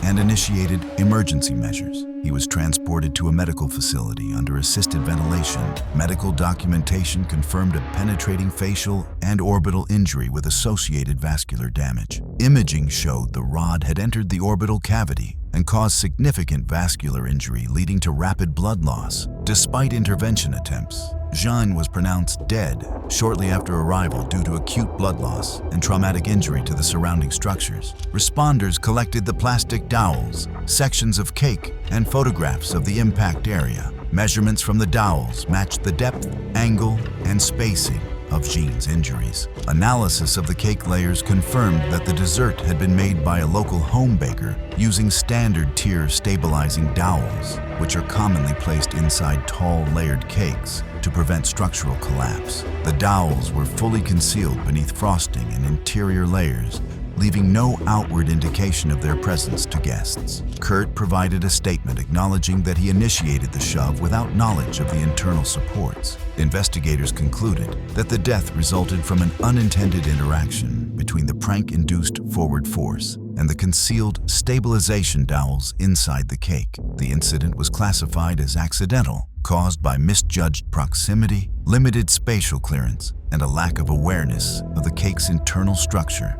and initiated emergency measures. He was transported to a medical facility under assisted ventilation. Medical documentation confirmed a penetrating facial and orbital injury with associated vascular damage. Imaging showed the rod had entered the orbital cavity and caused significant vascular injury, leading to rapid blood loss. Despite intervention attempts, Jean was pronounced dead shortly after arrival due to acute blood loss and traumatic injury to the surrounding structures. Responders collected the plastic dowels, sections of cake, and photographs of the impact area. Measurements from the dowels matched the depth, angle, and spacing of Jean's injuries. Analysis of the cake layers confirmed that the dessert had been made by a local home baker using standard tier stabilizing dowels, which are commonly placed inside tall layered cakes to prevent structural collapse. The dowels were fully concealed beneath frosting and interior layers, leaving no outward indication of their presence to guests. Kurt provided a statement acknowledging that he initiated the shove without knowledge of the internal supports. Investigators concluded that the death resulted from an unintended interaction between the prank-induced forward force and the concealed stabilization dowels inside the cake. The incident was classified as accidental, caused by misjudged proximity, limited spatial clearance, and a lack of awareness of the cake's internal structure.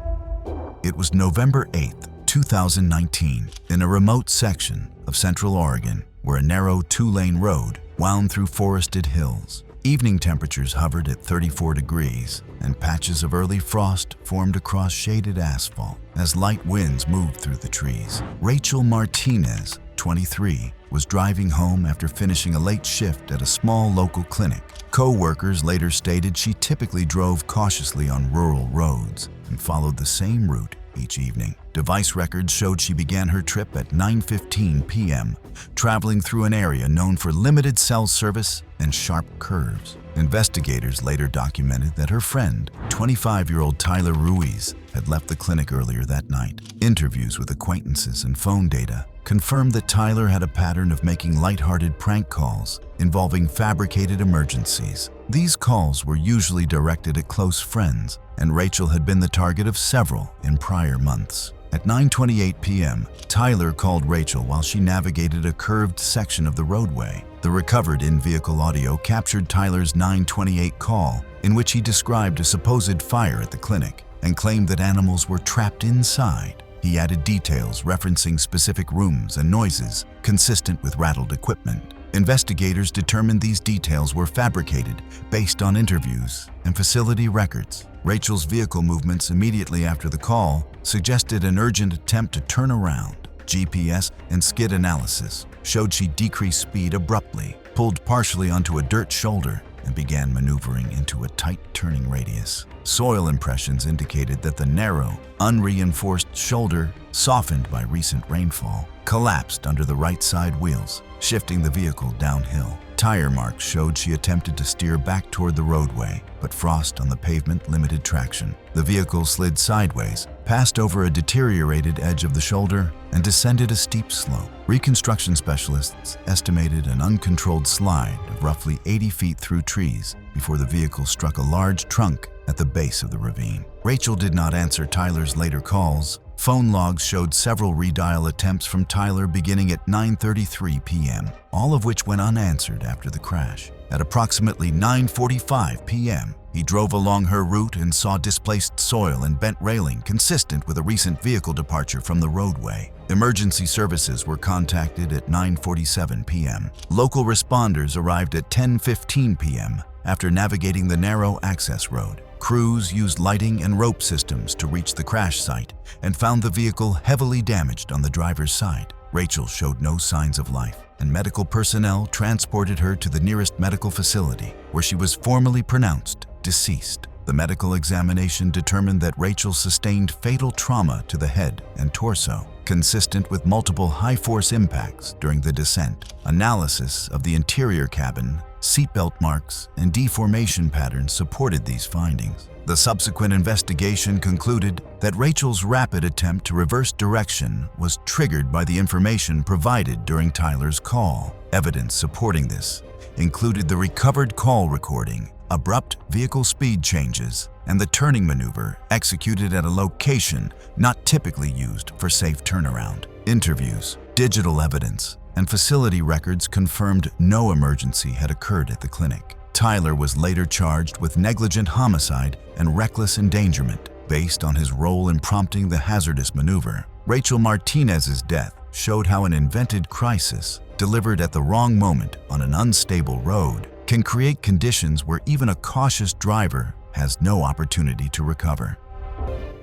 It was November 8, 2019, in a remote section of Central Oregon, where a narrow two-lane road wound through forested hills. Evening temperatures hovered at 34 degrees, and patches of early frost formed across shaded asphalt as light winds moved through the trees. Rachel Martinez, 23, was driving home after finishing a late shift at a small local clinic. Co-workers later stated she typically drove cautiously on rural roads and followed the same route each evening. Device records showed she began her trip at 9:15 p.m., traveling through an area known for limited cell service and sharp curves. Investigators later documented that her friend, 25-year-old Tyler Ruiz, had left the clinic earlier that night. Interviews with acquaintances and phone data confirmed that Tyler had a pattern of making lighthearted prank calls involving fabricated emergencies. These calls were usually directed at close friends, and Rachel had been the target of several in prior months. At 9:28 p.m., Tyler called Rachel while she navigated a curved section of the roadway. The recovered in-vehicle audio captured Tyler's 9:28 call, in which he described a supposed fire at the clinic and claimed that animals were trapped inside. He added details referencing specific rooms and noises consistent with rattled equipment. Investigators determined these details were fabricated based on interviews and facility records. Rachel's vehicle movements immediately after the call suggested an urgent attempt to turn around. GPS and skid analysis showed she decreased speed abruptly, pulled partially onto a dirt shoulder, and began maneuvering into a tight turning radius. Soil impressions indicated that the narrow, unreinforced shoulder, softened by recent rainfall, collapsed under the right side wheels, shifting the vehicle downhill. Tire marks showed she attempted to steer back toward the roadway, but frost on the pavement limited traction. The vehicle slid sideways, passed over a deteriorated edge of the shoulder, and descended a steep slope. Reconstruction specialists estimated an uncontrolled slide of roughly 80 feet through trees before the vehicle struck a large trunk at the base of the ravine. Rachel did not answer Tyler's later calls. Phone logs showed several redial attempts from Tyler beginning at 9:33 p.m., all of which went unanswered after the crash. At approximately 9:45 p.m., he drove along her route and saw displaced soil and bent railing consistent with a recent vehicle departure from the roadway. Emergency services were contacted at 9:47 p.m. Local responders arrived at 10:15 p.m. after navigating the narrow access road. Crews used lighting and rope systems to reach the crash site and found the vehicle heavily damaged on the driver's side. Rachel showed no signs of life, and medical personnel transported her to the nearest medical facility, where she was formally pronounced deceased. The medical examination determined that Rachel sustained fatal trauma to the head and torso, consistent with multiple high-force impacts during the descent. Analysis of the interior cabin, seatbelt marks, and deformation patterns supported these findings. The subsequent investigation concluded that Rachel's rapid attempt to reverse direction was triggered by the information provided during Tyler's call. Evidence supporting this included the recovered call recording, abrupt vehicle speed changes, and the turning maneuver executed at a location not typically used for safe turnaround. Interviews, digital evidence, and facility records confirmed no emergency had occurred at the clinic. Tyler was later charged with negligent homicide and reckless endangerment based on his role in prompting the hazardous maneuver. Rachel Martinez's death showed how an invented crisis, delivered at the wrong moment on an unstable road, can create conditions where even a cautious driver has no opportunity to recover.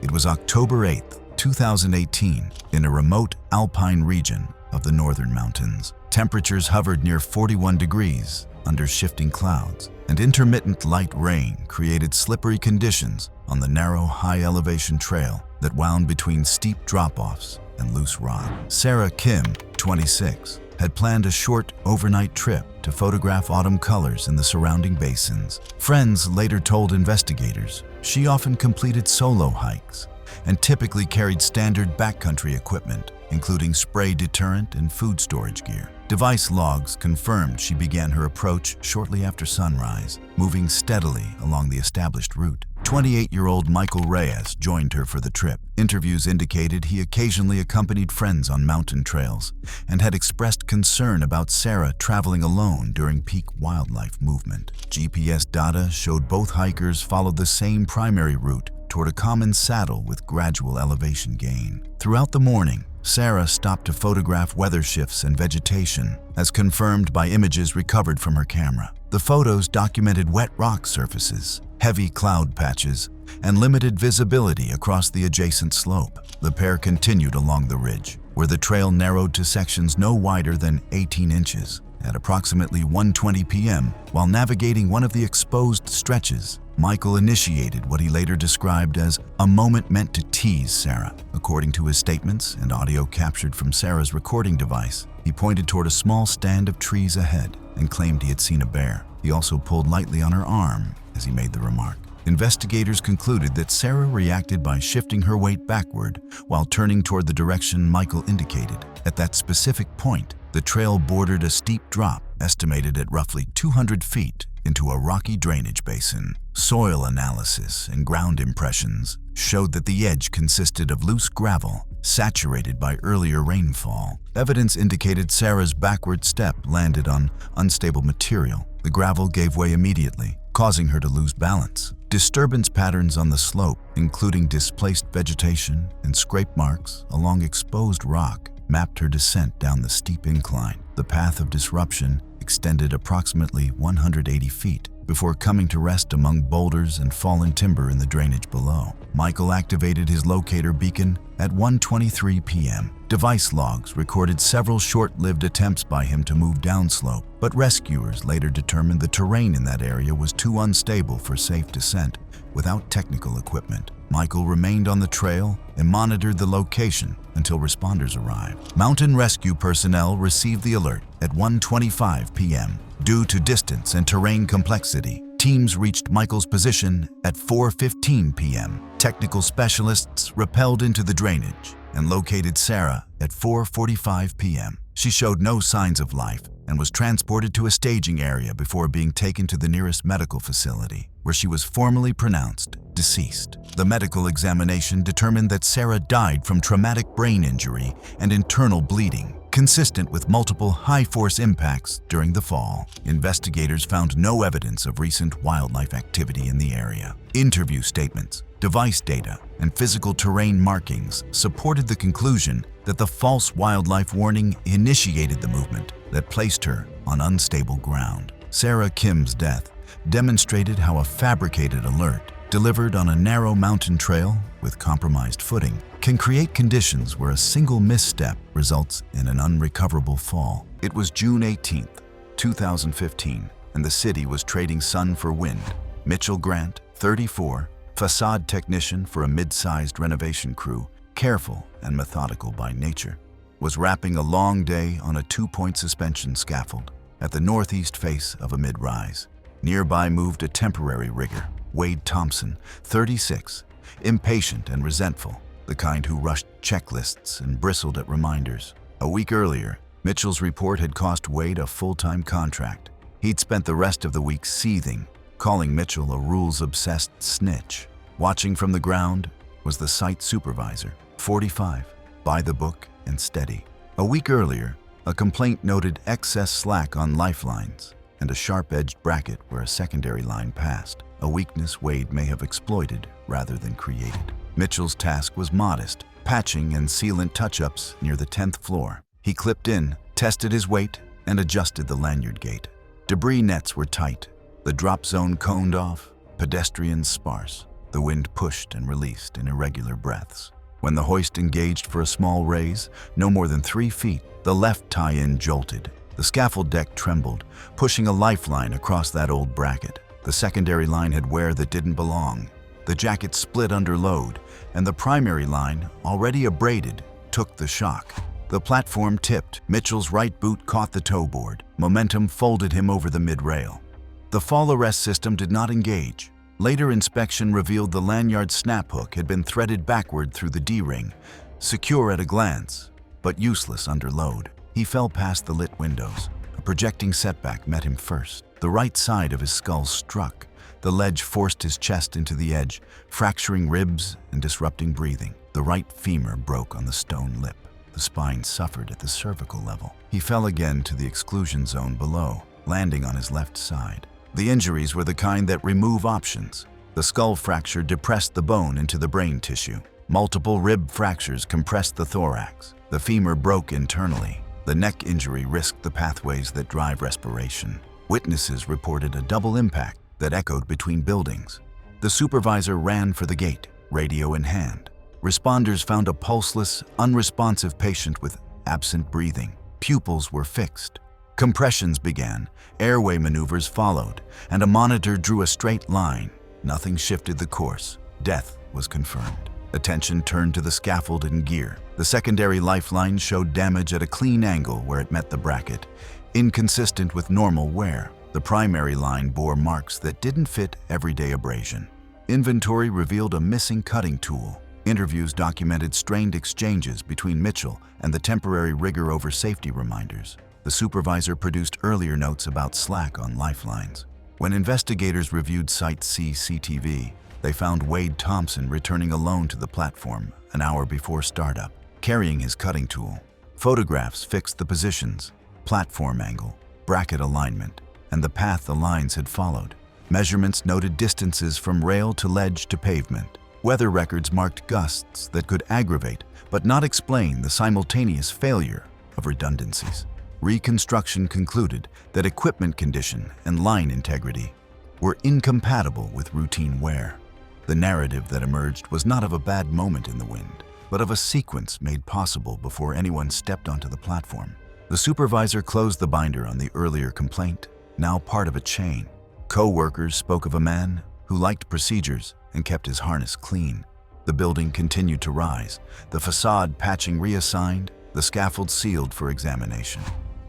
It was October 8, 2018, in a remote alpine region of the northern mountains. Temperatures hovered near 41 degrees under shifting clouds, and intermittent light rain created slippery conditions on the narrow, high-elevation trail that wound between steep drop-offs and loose rock. Sarah Kim, 26, had planned a short overnight trip to photograph autumn colors in the surrounding basins. Friends later told investigators she often completed solo hikes and typically carried standard backcountry equipment, including spray deterrent and food storage gear. Device logs confirmed she began her approach shortly after sunrise, moving steadily along the established route. 28-year-old Michael Reyes joined her for the trip. Interviews indicated he occasionally accompanied friends on mountain trails and had expressed concern about Sarah traveling alone during peak wildlife movement. GPS data showed both hikers followed the same primary route toward a common saddle with gradual elevation gain. Throughout the morning, Sarah stopped to photograph weather shifts and vegetation, as confirmed by images recovered from her camera. The photos documented wet rock surfaces, heavy cloud patches, and limited visibility across the adjacent slope. The pair continued along the ridge, where the trail narrowed to sections no wider than 18 inches At approximately 1:20 p.m., while navigating one of the exposed stretches, Michael initiated what he later described as a moment meant to tease Sarah. According to his statements and audio captured from Sarah's recording device, he pointed toward a small stand of trees ahead and claimed he had seen a bear. He also pulled lightly on her arm as he made the remark. Investigators concluded that Sarah reacted by shifting her weight backward while turning toward the direction Michael indicated. At that specific point, the trail bordered a steep drop, estimated at roughly 200 feet, into a rocky drainage basin. Soil analysis and ground impressions showed that the edge consisted of loose gravel, saturated by earlier rainfall. Evidence indicated Sarah's backward step landed on unstable material. The gravel gave way immediately, causing her to lose balance. Disturbance patterns on the slope, including displaced vegetation and scrape marks along exposed rock, mapped her descent down the steep incline. The path of disruption extended approximately 180 feet before coming to rest among boulders and fallen timber in the drainage below. Michael activated his locator beacon at 1:23 p.m. Device logs recorded several short-lived attempts by him to move downslope, but rescuers later determined the terrain in that area was too unstable for safe descent without technical equipment. Michael remained on the trail and monitored the location until responders arrived. Mountain rescue personnel received the alert at 1:25 p.m. Due to distance and terrain complexity, teams reached Michael's position at 4:15 p.m. Technical specialists rappelled into the drainage and located Sarah at 4:45 p.m. She showed no signs of life and was transported to a staging area before being taken to the nearest medical facility, where she was formally pronounced deceased. The medical examination determined that Sarah died from traumatic brain injury and internal bleeding, consistent with multiple high-force impacts during the fall. Investigators found no evidence of recent wildlife activity in the area. Interview statements, device data, and physical terrain markings supported the conclusion that the false wildlife warning initiated the movement that placed her on unstable ground. Sarah Kim's death demonstrated how a fabricated alert delivered on a narrow mountain trail with compromised footing can create conditions where a single misstep results in an unrecoverable fall. It was June 18, 2015, and the city was trading sun for wind. Mitchell Grant, 34, facade technician for a mid-sized renovation crew, careful and methodical by nature, was wrapping a long day on a 2-point suspension scaffold at the northeast face of a mid-rise. Nearby moved a temporary rigger, Wade Thompson, 36, impatient and resentful, the kind who rushed checklists and bristled at reminders. A week earlier, Mitchell's report had cost Wade a full-time contract. He'd spent the rest of the week seething, calling Mitchell a rules-obsessed snitch. Watching from the ground was the site supervisor, 45, by the book and steady. A week earlier, a complaint noted excess slack on lifelines and a sharp-edged bracket where a secondary line passed, a weakness Wade may have exploited rather than created. Mitchell's task was modest, patching and sealant touch-ups near the 10th floor. He clipped in, tested his weight, and adjusted the lanyard gate. Debris nets were tight, the drop zone coned off, pedestrians sparse. The wind pushed and released in irregular breaths. When the hoist engaged for a small raise, no more than 3 feet, the left tie-in jolted. The scaffold deck trembled, pushing a lifeline across that old bracket. The secondary line had wear that didn't belong. The jacket split under load, and the primary line, already abraded, took the shock. The platform tipped. Mitchell's right boot caught the toe board. Momentum folded him over the mid-rail. The fall arrest system did not engage. Later inspection revealed the lanyard snap hook had been threaded backward through the D-ring, secure at a glance, but useless under load. He fell past the lit windows. A projecting setback met him first. The right side of his skull struck. The ledge forced his chest into the edge, fracturing ribs and disrupting breathing. The right femur broke on the stone lip. The spine suffered at the cervical level. He fell again to the exclusion zone below, landing on his left side. The injuries were the kind that remove options. The skull fracture depressed the bone into the brain tissue. Multiple rib fractures compressed the thorax. The femur broke internally. The neck injury risked the pathways that drive respiration. Witnesses reported a double impact that echoed between buildings. The supervisor ran for the gate, radio in hand. Responders found a pulseless, unresponsive patient with absent breathing. Pupils were fixed. Compressions began, airway maneuvers followed, and a monitor drew a straight line. Nothing shifted the course. Death was confirmed. Attention turned to the scaffold and gear. The secondary lifeline showed damage at a clean angle where it met the bracket, inconsistent with normal wear. The primary line bore marks that didn't fit everyday abrasion. Inventory revealed a missing cutting tool. Interviews documented strained exchanges between Mitchell and the temporary rigger over safety reminders. The supervisor produced earlier notes about slack on lifelines. When investigators reviewed site CCTV, they found Wade Thompson returning alone to the platform an hour before startup, carrying his cutting tool. Photographs fixed the positions, platform angle, bracket alignment, and the path the lines had followed. Measurements noted distances from rail to ledge to pavement. Weather records marked gusts that could aggravate but not explain the simultaneous failure of redundancies. Reconstruction concluded that equipment condition and line integrity were incompatible with routine wear. The narrative that emerged was not of a bad moment in the wind, but of a sequence made possible before anyone stepped onto the platform. The supervisor closed the binder on the earlier complaint, now part of a chain. Co-workers spoke of a man who liked procedures and kept his harness clean. The building continued to rise, the facade patching reassigned, the scaffold sealed for examination.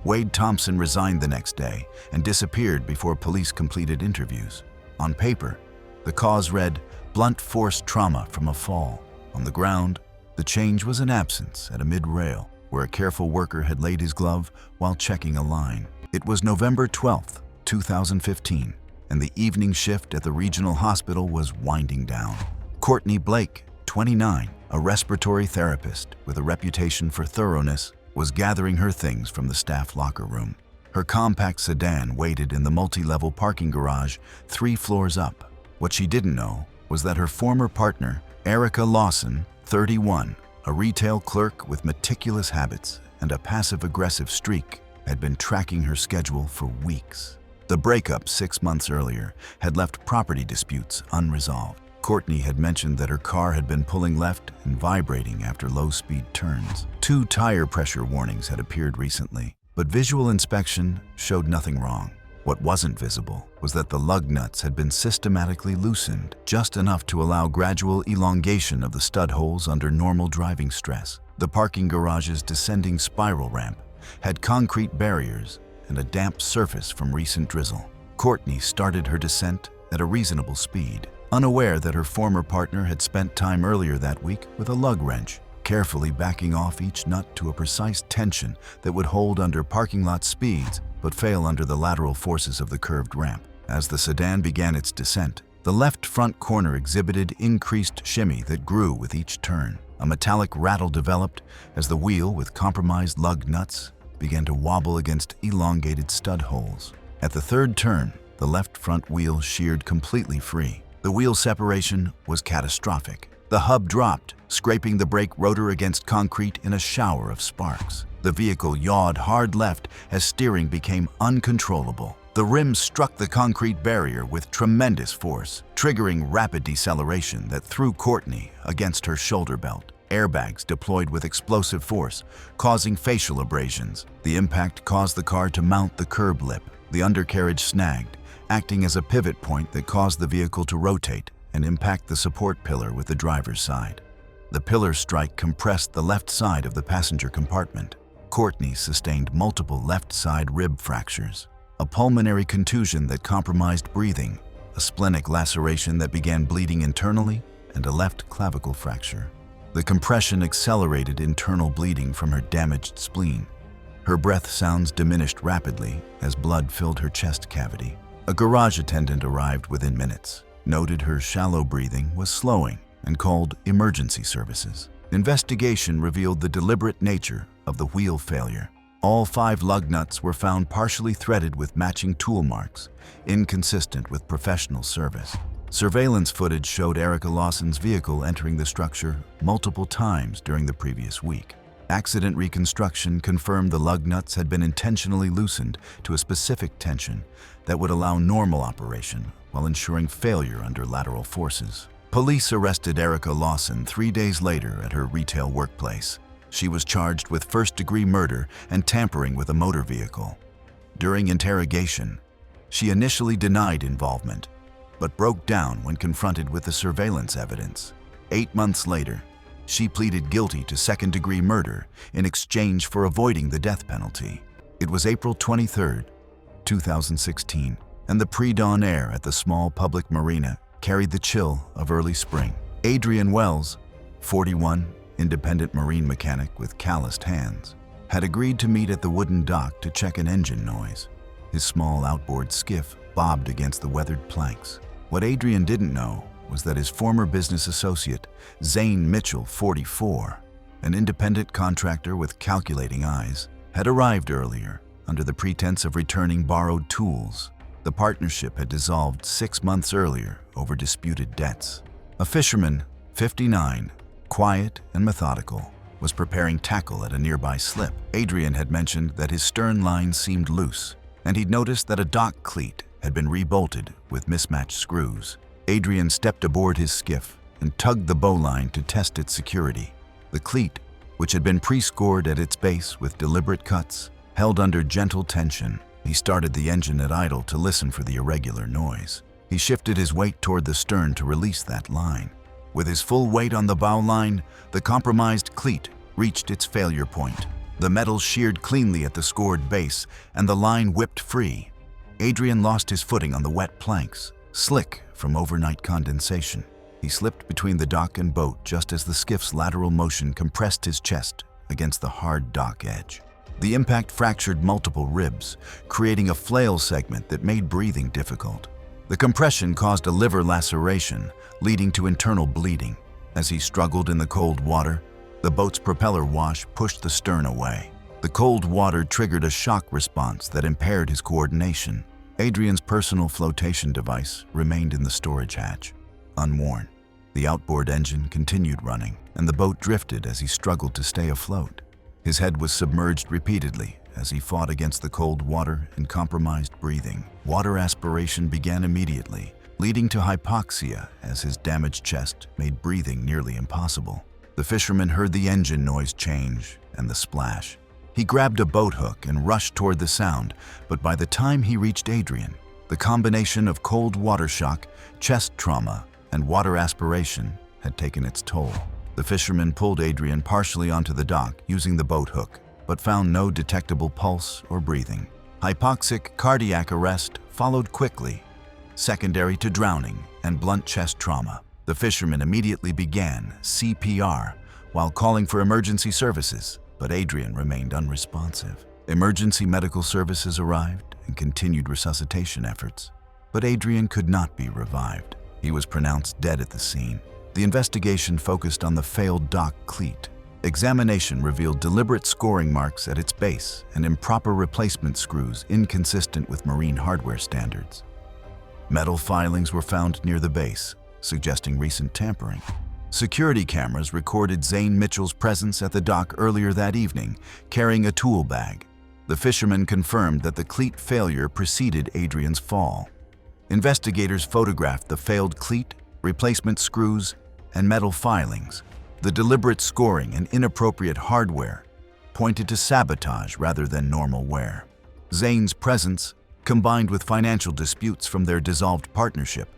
Wade Thompson resigned the next day and disappeared before police completed interviews. On paper, the cause read, blunt force trauma from a fall. On the ground, the change was an absence at a mid-rail, where a careful worker had laid his glove while checking a line. It was November 12, 2015, and the evening shift at the regional hospital was winding down. Courtney Blake, 29, a respiratory therapist with a reputation for thoroughness, was gathering her things from the staff locker room. Her compact sedan waited in the multi-level parking garage 3 floors up. What she didn't know was that her former partner, Erica Lawson, 31, a retail clerk with meticulous habits and a passive-aggressive streak, had been tracking her schedule for weeks. The breakup 6 months earlier had left property disputes unresolved. Courtney had mentioned that her car had been pulling left and vibrating after low-speed turns. 2 tire pressure warnings had appeared recently, but visual inspection showed nothing wrong. What wasn't visible was that the lug nuts had been systematically loosened, just enough to allow gradual elongation of the stud holes under normal driving stress. The parking garage's descending spiral ramp had concrete barriers and a damp surface from recent drizzle. Courtney started her descent at a reasonable speed, unaware that her former partner had spent time earlier that week with a lug wrench, carefully backing off each nut to a precise tension that would hold under parking lot speeds but fail under the lateral forces of the curved ramp. As the sedan began its descent, the left front corner exhibited increased shimmy that grew with each turn. A metallic rattle developed as the wheel, with compromised lug nuts, began to wobble against elongated stud holes. At the 3rd turn, the left front wheel sheared completely free. The wheel separation was catastrophic. The hub dropped, scraping the brake rotor against concrete in a shower of sparks. The vehicle yawed hard left as steering became uncontrollable. The rim struck the concrete barrier with tremendous force, triggering rapid deceleration that threw Courtney against her shoulder belt. Airbags deployed with explosive force, causing facial abrasions. The impact caused the car to mount the curb lip. The undercarriage snagged, acting as a pivot point that caused the vehicle to rotate and impact the support pillar with the driver's side. The pillar strike compressed the left side of the passenger compartment. Courtney sustained multiple left side rib fractures, a pulmonary contusion that compromised breathing, a splenic laceration that began bleeding internally, and a left clavicle fracture. The compression accelerated internal bleeding from her damaged spleen. Her breath sounds diminished rapidly as blood filled her chest cavity. A garage attendant arrived within minutes, noted her shallow breathing was slowing, and called emergency services. Investigation revealed the deliberate nature of the wheel failure. All 5 lug nuts were found partially threaded with matching tool marks, inconsistent with professional service. Surveillance footage showed Erica Lawson's vehicle entering the structure multiple times during the previous week. Accident reconstruction confirmed the lug nuts had been intentionally loosened to a specific tension that would allow normal operation while ensuring failure under lateral forces. Police arrested Erica Lawson 3 days later at her retail workplace. She was charged with first-degree murder and tampering with a motor vehicle. During interrogation, she initially denied involvement, but broke down when confronted with the surveillance evidence. 8 months later, she pleaded guilty to second-degree murder in exchange for avoiding the death penalty. It was April 23, 2016, and the pre-dawn air at the small public marina carried the chill of early spring. Adrian Wells, 41, independent marine mechanic with calloused hands, had agreed to meet at the wooden dock to check an engine noise. His small outboard skiff bobbed against the weathered planks. What Adrian didn't know was that his former business associate, Zane Mitchell, 44, an independent contractor with calculating eyes, had arrived earlier under the pretense of returning borrowed tools. The partnership had dissolved 6 months earlier over disputed debts. A fisherman, 59, quiet and methodical, was preparing tackle at a nearby slip. Adrian had mentioned that his stern line seemed loose, and he'd noticed that a dock cleat had been rebolted with mismatched screws. Adrian stepped aboard his skiff and tugged the bowline to test its security. The cleat, which had been pre-scored at its base with deliberate cuts, held under gentle tension. He started the engine at idle to listen for the irregular noise. He shifted his weight toward the stern to release that line. With his full weight on the bow line, the compromised cleat reached its failure point. The metal sheared cleanly at the scored base, and the line whipped free. Adrian lost his footing on the wet planks, slick from overnight condensation. He slipped between the dock and boat just as the skiff's lateral motion compressed his chest against the hard dock edge. The impact fractured multiple ribs, creating a flail segment that made breathing difficult. The compression caused a liver laceration, leading to internal bleeding. As he struggled in the cold water, the boat's propeller wash pushed the stern away. The cold water triggered a shock response that impaired his coordination. Adrian's personal flotation device remained in the storage hatch, unworn. The outboard engine continued running, and the boat drifted as he struggled to stay afloat. His head was submerged repeatedly as he fought against the cold water and compromised breathing. Water aspiration began immediately, leading to hypoxia as his damaged chest made breathing nearly impossible. The fisherman heard the engine noise change and the splash. He grabbed a boat hook and rushed toward the sound, but by the time he reached Adrian, the combination of cold water shock, chest trauma, and water aspiration had taken its toll. The fisherman pulled Adrian partially onto the dock using the boat hook, but found no detectable pulse or breathing. Hypoxic cardiac arrest followed quickly, secondary to drowning and blunt chest trauma. The fisherman immediately began CPR while calling for emergency services, but Adrian remained unresponsive. Emergency medical services arrived and continued resuscitation efforts, but Adrian could not be revived. He was pronounced dead at the scene. The investigation focused on the failed dock cleat. Examination revealed deliberate scoring marks at its base and improper replacement screws inconsistent with marine hardware standards. Metal filings were found near the base, suggesting recent tampering. Security cameras recorded Zane Mitchell's presence at the dock earlier that evening, carrying a tool bag. The fisherman confirmed that the cleat failure preceded Adrian's fall. Investigators photographed the failed cleat, replacement screws, and metal filings. The deliberate scoring and inappropriate hardware pointed to sabotage rather than normal wear. Zane's presence, combined with financial disputes from their dissolved partnership,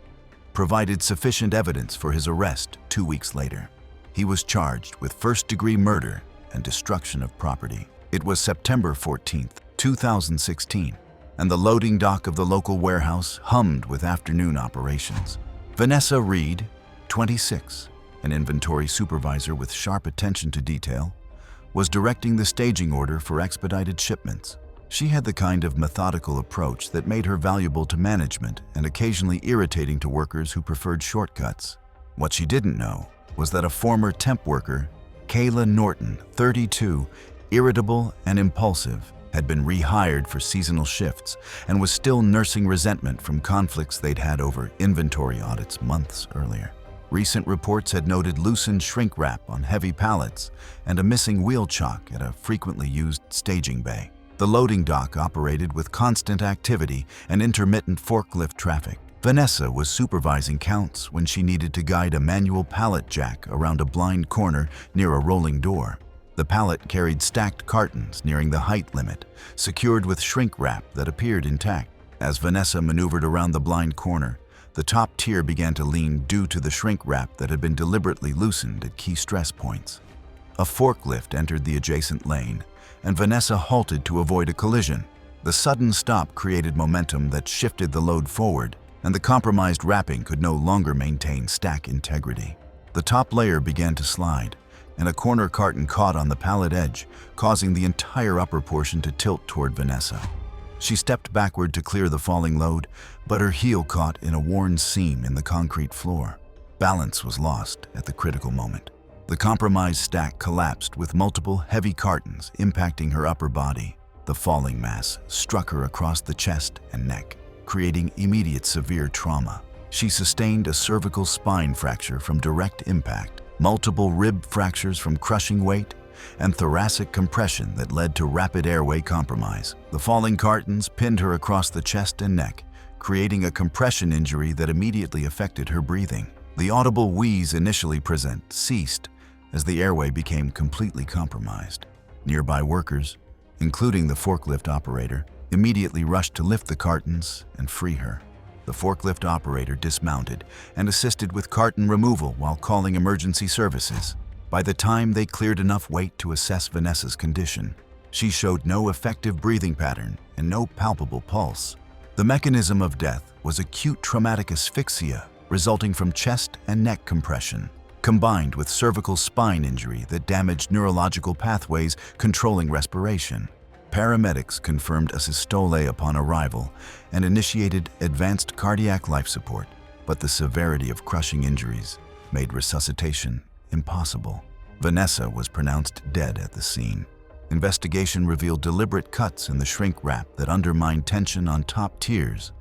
provided sufficient evidence for his arrest 2 weeks later. He was charged with first-degree murder and destruction of property. It was September 14, 2016, and the loading dock of the local warehouse hummed with afternoon operations. Vanessa Reed, 26, an inventory supervisor with sharp attention to detail, was directing the staging order for expedited shipments. She had the kind of methodical approach that made her valuable to management and occasionally irritating to workers who preferred shortcuts. What she didn't know was that a former temp worker, Kayla Norton, 32, irritable and impulsive, had been rehired for seasonal shifts and was still nursing resentment from conflicts they'd had over inventory audits months earlier. Recent reports had noted loosened shrink wrap on heavy pallets and a missing wheel chock at a frequently used staging bay. The loading dock operated with constant activity and intermittent forklift traffic. Vanessa was supervising counts when she needed to guide a manual pallet jack around a blind corner near a rolling door. The pallet carried stacked cartons nearing the height limit, secured with shrink wrap that appeared intact. As Vanessa maneuvered around the blind corner, the top tier began to lean due to the shrink wrap that had been deliberately loosened at key stress points. A forklift entered the adjacent lane, and Vanessa halted to avoid a collision. The sudden stop created momentum that shifted the load forward, and the compromised wrapping could no longer maintain stack integrity. The top layer began to slide, and a corner carton caught on the pallet edge, causing the entire upper portion to tilt toward Vanessa. She stepped backward to clear the falling load, but her heel caught in a worn seam in the concrete floor. Balance was lost at the critical moment. The compromised stack collapsed with multiple heavy cartons impacting her upper body. The falling mass struck her across the chest and neck, creating immediate severe trauma. She sustained a cervical spine fracture from direct impact, multiple rib fractures from crushing weight, and thoracic compression that led to rapid airway compromise. The falling cartons pinned her across the chest and neck, creating a compression injury that immediately affected her breathing. The audible wheeze initially present ceased as the airway became completely compromised. Nearby workers, including the forklift operator, immediately rushed to lift the cartons and free her. The forklift operator dismounted and assisted with carton removal while calling emergency services. By the time they cleared enough weight to assess Vanessa's condition, she showed no effective breathing pattern and no palpable pulse. The mechanism of death was acute traumatic asphyxia resulting from chest and neck compression, combined with cervical spine injury that damaged neurological pathways controlling respiration. Paramedics confirmed a systole upon arrival and initiated advanced cardiac life support, but the severity of crushing injuries made resuscitation impossible. Vanessa was pronounced dead at the scene. Investigation revealed deliberate cuts in the shrink wrap that undermined tension on top tiers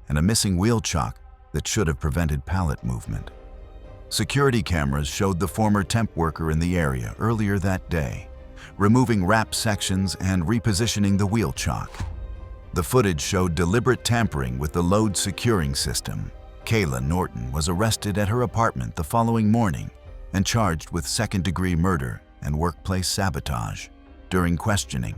and a missing wheel chock that should have prevented pallet movement. Security cameras showed the former temp worker in the area earlier that day, removing wrap sections and repositioning the wheel chock. The footage showed deliberate tampering with the load securing system. Kayla Norton was arrested at her apartment the following morning and charged with second-degree murder and workplace sabotage. During questioning,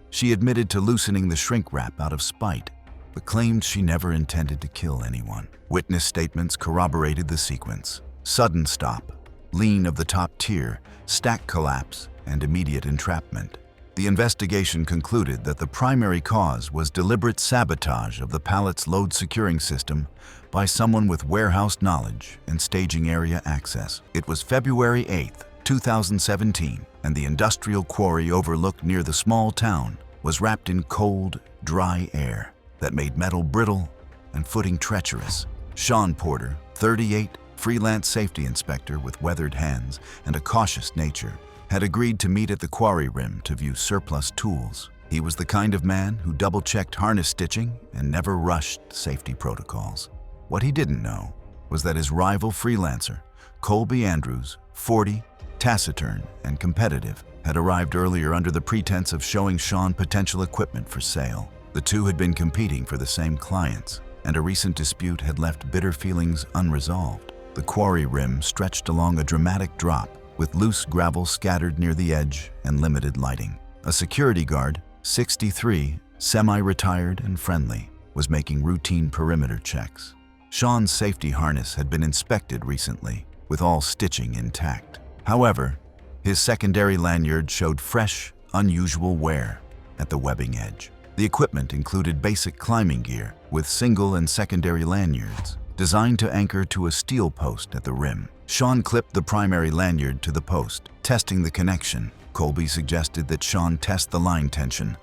she admitted to loosening the shrink wrap out of spite, but claimed she never intended to kill anyone. Witness statements corroborated the sequence: sudden stop, lean of the top tier, stack collapse, and immediate entrapment. The investigation concluded that the primary cause was deliberate sabotage of the pallet's load securing system by someone with warehouse knowledge and staging area access. It was February 8, 2017, and the industrial quarry overlooked near the small town was wrapped in cold, dry air that made metal brittle and footing treacherous. Sean Porter, 38, freelance safety inspector with weathered hands and a cautious nature, had agreed to meet at the quarry rim to view surplus tools. He was the kind of man who double-checked harness stitching and never rushed safety protocols. What he didn't know was that his rival freelancer, Colby Andrews, 40, taciturn and competitive, had arrived earlier under the pretense of showing Sean potential equipment for sale. The two had been competing for the same clients, and a recent dispute had left bitter feelings unresolved. The quarry rim stretched along a dramatic drop, with loose gravel scattered near the edge and limited lighting. A security guard, 63, semi-retired and friendly, was making routine perimeter checks. Sean's safety harness had been inspected recently, with all stitching intact. However, his secondary lanyard showed fresh, unusual wear at the webbing edge. The equipment included basic climbing gear with single and secondary lanyards, designed to anchor to a steel post at the rim. Sean clipped the primary lanyard to the post, testing the connection. Colby suggested that Sean test the line tension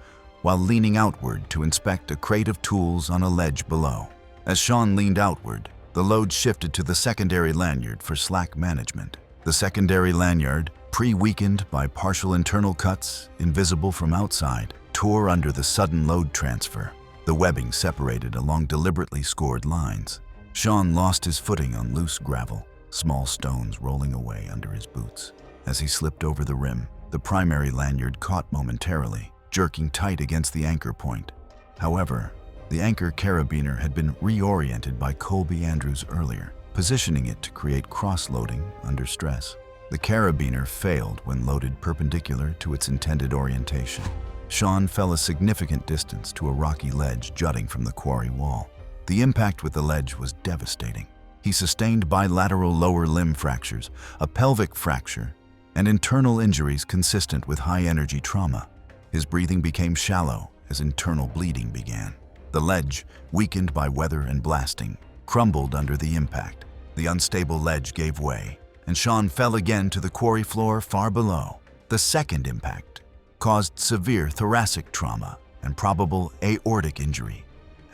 while leaning outward to inspect a crate of tools on a ledge below. As Sean leaned outward, the load shifted to the secondary lanyard for slack management. The secondary lanyard, pre-weakened by partial internal cuts invisible from outside, tore under the sudden load transfer. The webbing separated along deliberately scored lines. Sean lost his footing on loose gravel, small stones rolling away under his boots. As he slipped over the rim, the primary lanyard caught momentarily, jerking tight against the anchor point. However, the anchor carabiner had been reoriented by Colby Andrews earlier, positioning it to create cross-loading under stress. The carabiner failed when loaded perpendicular to its intended orientation. Sean fell a significant distance to a rocky ledge jutting from the quarry wall. The impact with the ledge was devastating. He sustained bilateral lower limb fractures, a pelvic fracture, and internal injuries consistent with high-energy trauma. His breathing became shallow as internal bleeding began. The ledge, weakened by weather and blasting, crumbled under the impact. The unstable ledge gave way, and Sean fell again to the quarry floor far below. The second impact caused severe thoracic trauma and probable aortic injury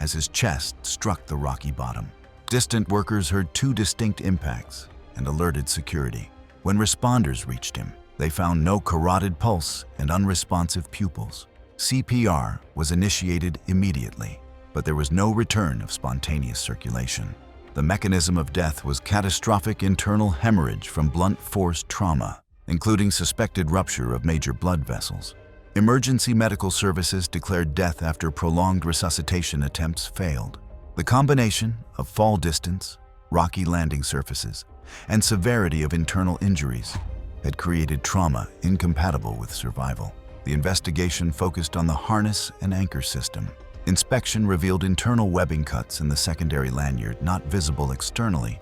as his chest struck the rocky bottom. Distant workers heard two distinct impacts and alerted security. When responders reached him, they found no carotid pulse and unresponsive pupils. CPR was initiated immediately, but there was no return of spontaneous circulation. The mechanism of death was catastrophic internal hemorrhage from blunt force trauma, including suspected rupture of major blood vessels. Emergency medical services declared death after prolonged resuscitation attempts failed. The combination of fall distance, rocky landing surfaces, and severity of internal injuries had created trauma incompatible with survival. The investigation focused on the harness and anchor system. Inspection revealed internal webbing cuts in the secondary lanyard not visible externally,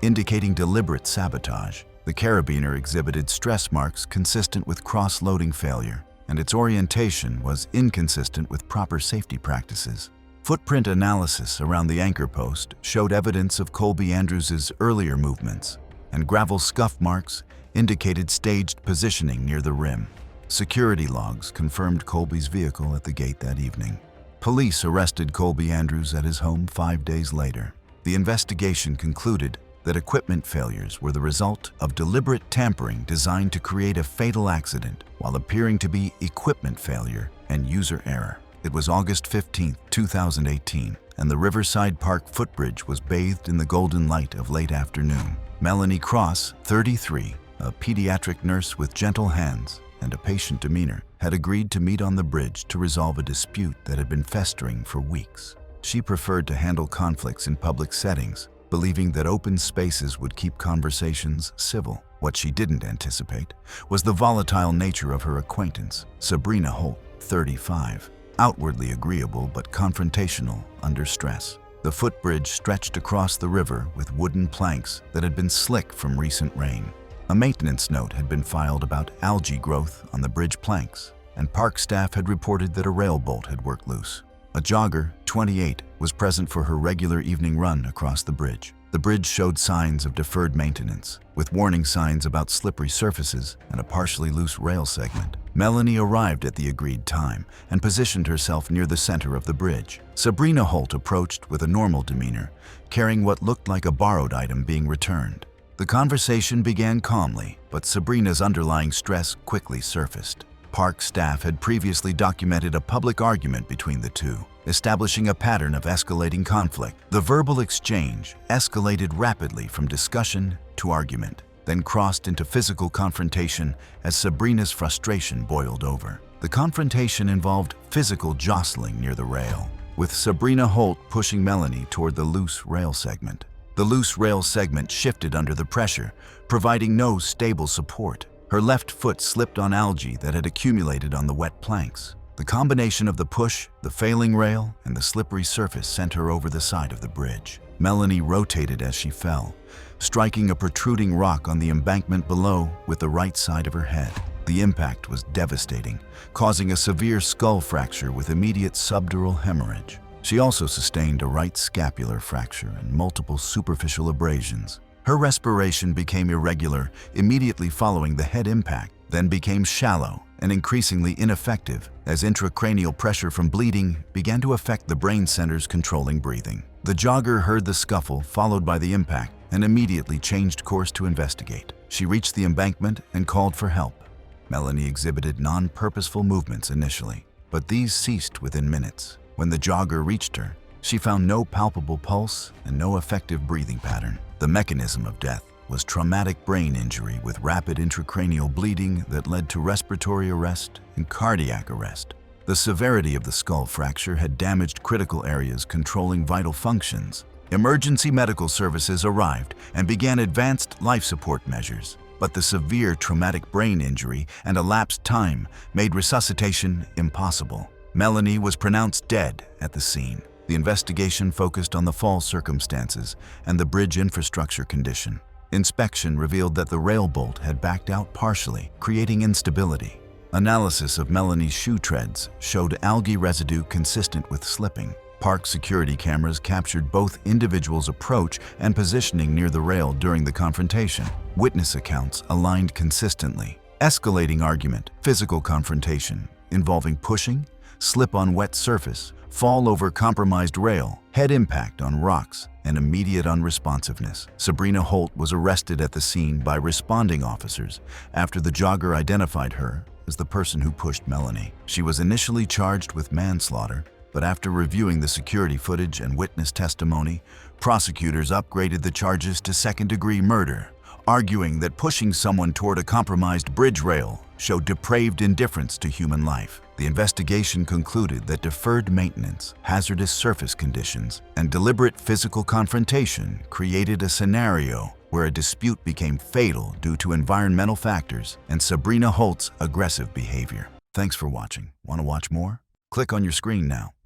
indicating deliberate sabotage. The carabiner exhibited stress marks consistent with cross-loading failure, and its orientation was inconsistent with proper safety practices. Footprint analysis around the anchor post showed evidence of Colby Andrews's earlier movements, and gravel scuff marks indicated staged positioning near the rim. Security logs confirmed Colby's vehicle at the gate that evening. Police arrested Colby Andrews at his home 5 days later. The investigation concluded that equipment failures were the result of deliberate tampering designed to create a fatal accident, while appearing to be equipment failure and user error. It was August 15, 2018, and the Riverside Park footbridge was bathed in the golden light of late afternoon. Melanie Cross, 33, a pediatric nurse with gentle hands and a patient demeanor, had agreed to meet on the bridge to resolve a dispute that had been festering for weeks. She preferred to handle conflicts in public settings, believing that open spaces would keep conversations civil. What she didn't anticipate was the volatile nature of her acquaintance, Sabrina Holt, 35. Outwardly agreeable but confrontational under stress. The footbridge stretched across the river with wooden planks that had been slick from recent rain. A maintenance note had been filed about algae growth on the bridge planks, and park staff had reported that a rail bolt had worked loose. A jogger, 28, was present for her regular evening run across the bridge. The bridge showed signs of deferred maintenance, with warning signs about slippery surfaces and a partially loose rail segment. Melanie arrived at the agreed time and positioned herself near the center of the bridge. Sabrina Holt approached with a normal demeanor, carrying what looked like a borrowed item being returned. The conversation began calmly, but Sabrina's underlying stress quickly surfaced. Park staff had previously documented a public argument between the two, establishing a pattern of escalating conflict. The verbal exchange escalated rapidly from discussion to argument, then crossed into physical confrontation as Sabrina's frustration boiled over. The confrontation involved physical jostling near the rail, with Sabrina Holt pushing Melanie toward the loose rail segment. The loose rail segment shifted under the pressure, providing no stable support. Her left foot slipped on algae that had accumulated on the wet planks. The combination of the push, the failing rail, and the slippery surface sent her over the side of the bridge. Melanie rotated as she fell, striking a protruding rock on the embankment below with the right side of her head. The impact was devastating, causing a severe skull fracture with immediate subdural hemorrhage. She also sustained a right scapular fracture and multiple superficial abrasions. Her respiration became irregular immediately following the head impact, then became shallow and increasingly ineffective as intracranial pressure from bleeding began to affect the brain centers controlling breathing. The jogger heard the scuffle followed by the impact and immediately changed course to investigate. She reached the embankment and called for help. Melanie exhibited non-purposeful movements initially, but these ceased within minutes. When the jogger reached her, she found no palpable pulse and no effective breathing pattern. The mechanism of death was traumatic brain injury with rapid intracranial bleeding that led to respiratory arrest and cardiac arrest. The severity of the skull fracture had damaged critical areas controlling vital functions. Emergency medical services arrived and began advanced life support measures. but the severe traumatic brain injury and elapsed time made resuscitation impossible. Melanie was pronounced dead at the scene. The investigation focused on the fall's circumstances and the bridge infrastructure condition. Inspection revealed that the rail bolt had backed out partially, creating instability. Analysis of Melanie's shoe treads showed algae residue consistent with slipping. Park security cameras captured both individuals' approach and positioning near the rail during the confrontation. Witness accounts aligned consistently. Escalating argument, physical confrontation, involving pushing, slip on wet surface, fall over compromised rail, head impact on rocks, and immediate unresponsiveness. Sabrina Holt was arrested at the scene by responding officers after the jogger identified her as the person who pushed Melanie. She was initially charged with manslaughter, but after reviewing the security footage and witness testimony, prosecutors upgraded the charges to second-degree murder, arguing that pushing someone toward a compromised bridge rail showed depraved indifference to human life. The investigation concluded that deferred maintenance, hazardous surface conditions, and deliberate physical confrontation created a scenario where a dispute became fatal due to environmental factors and Sabrina Holt's aggressive behavior. Thanks for watching. Want to watch more? Click on your screen now.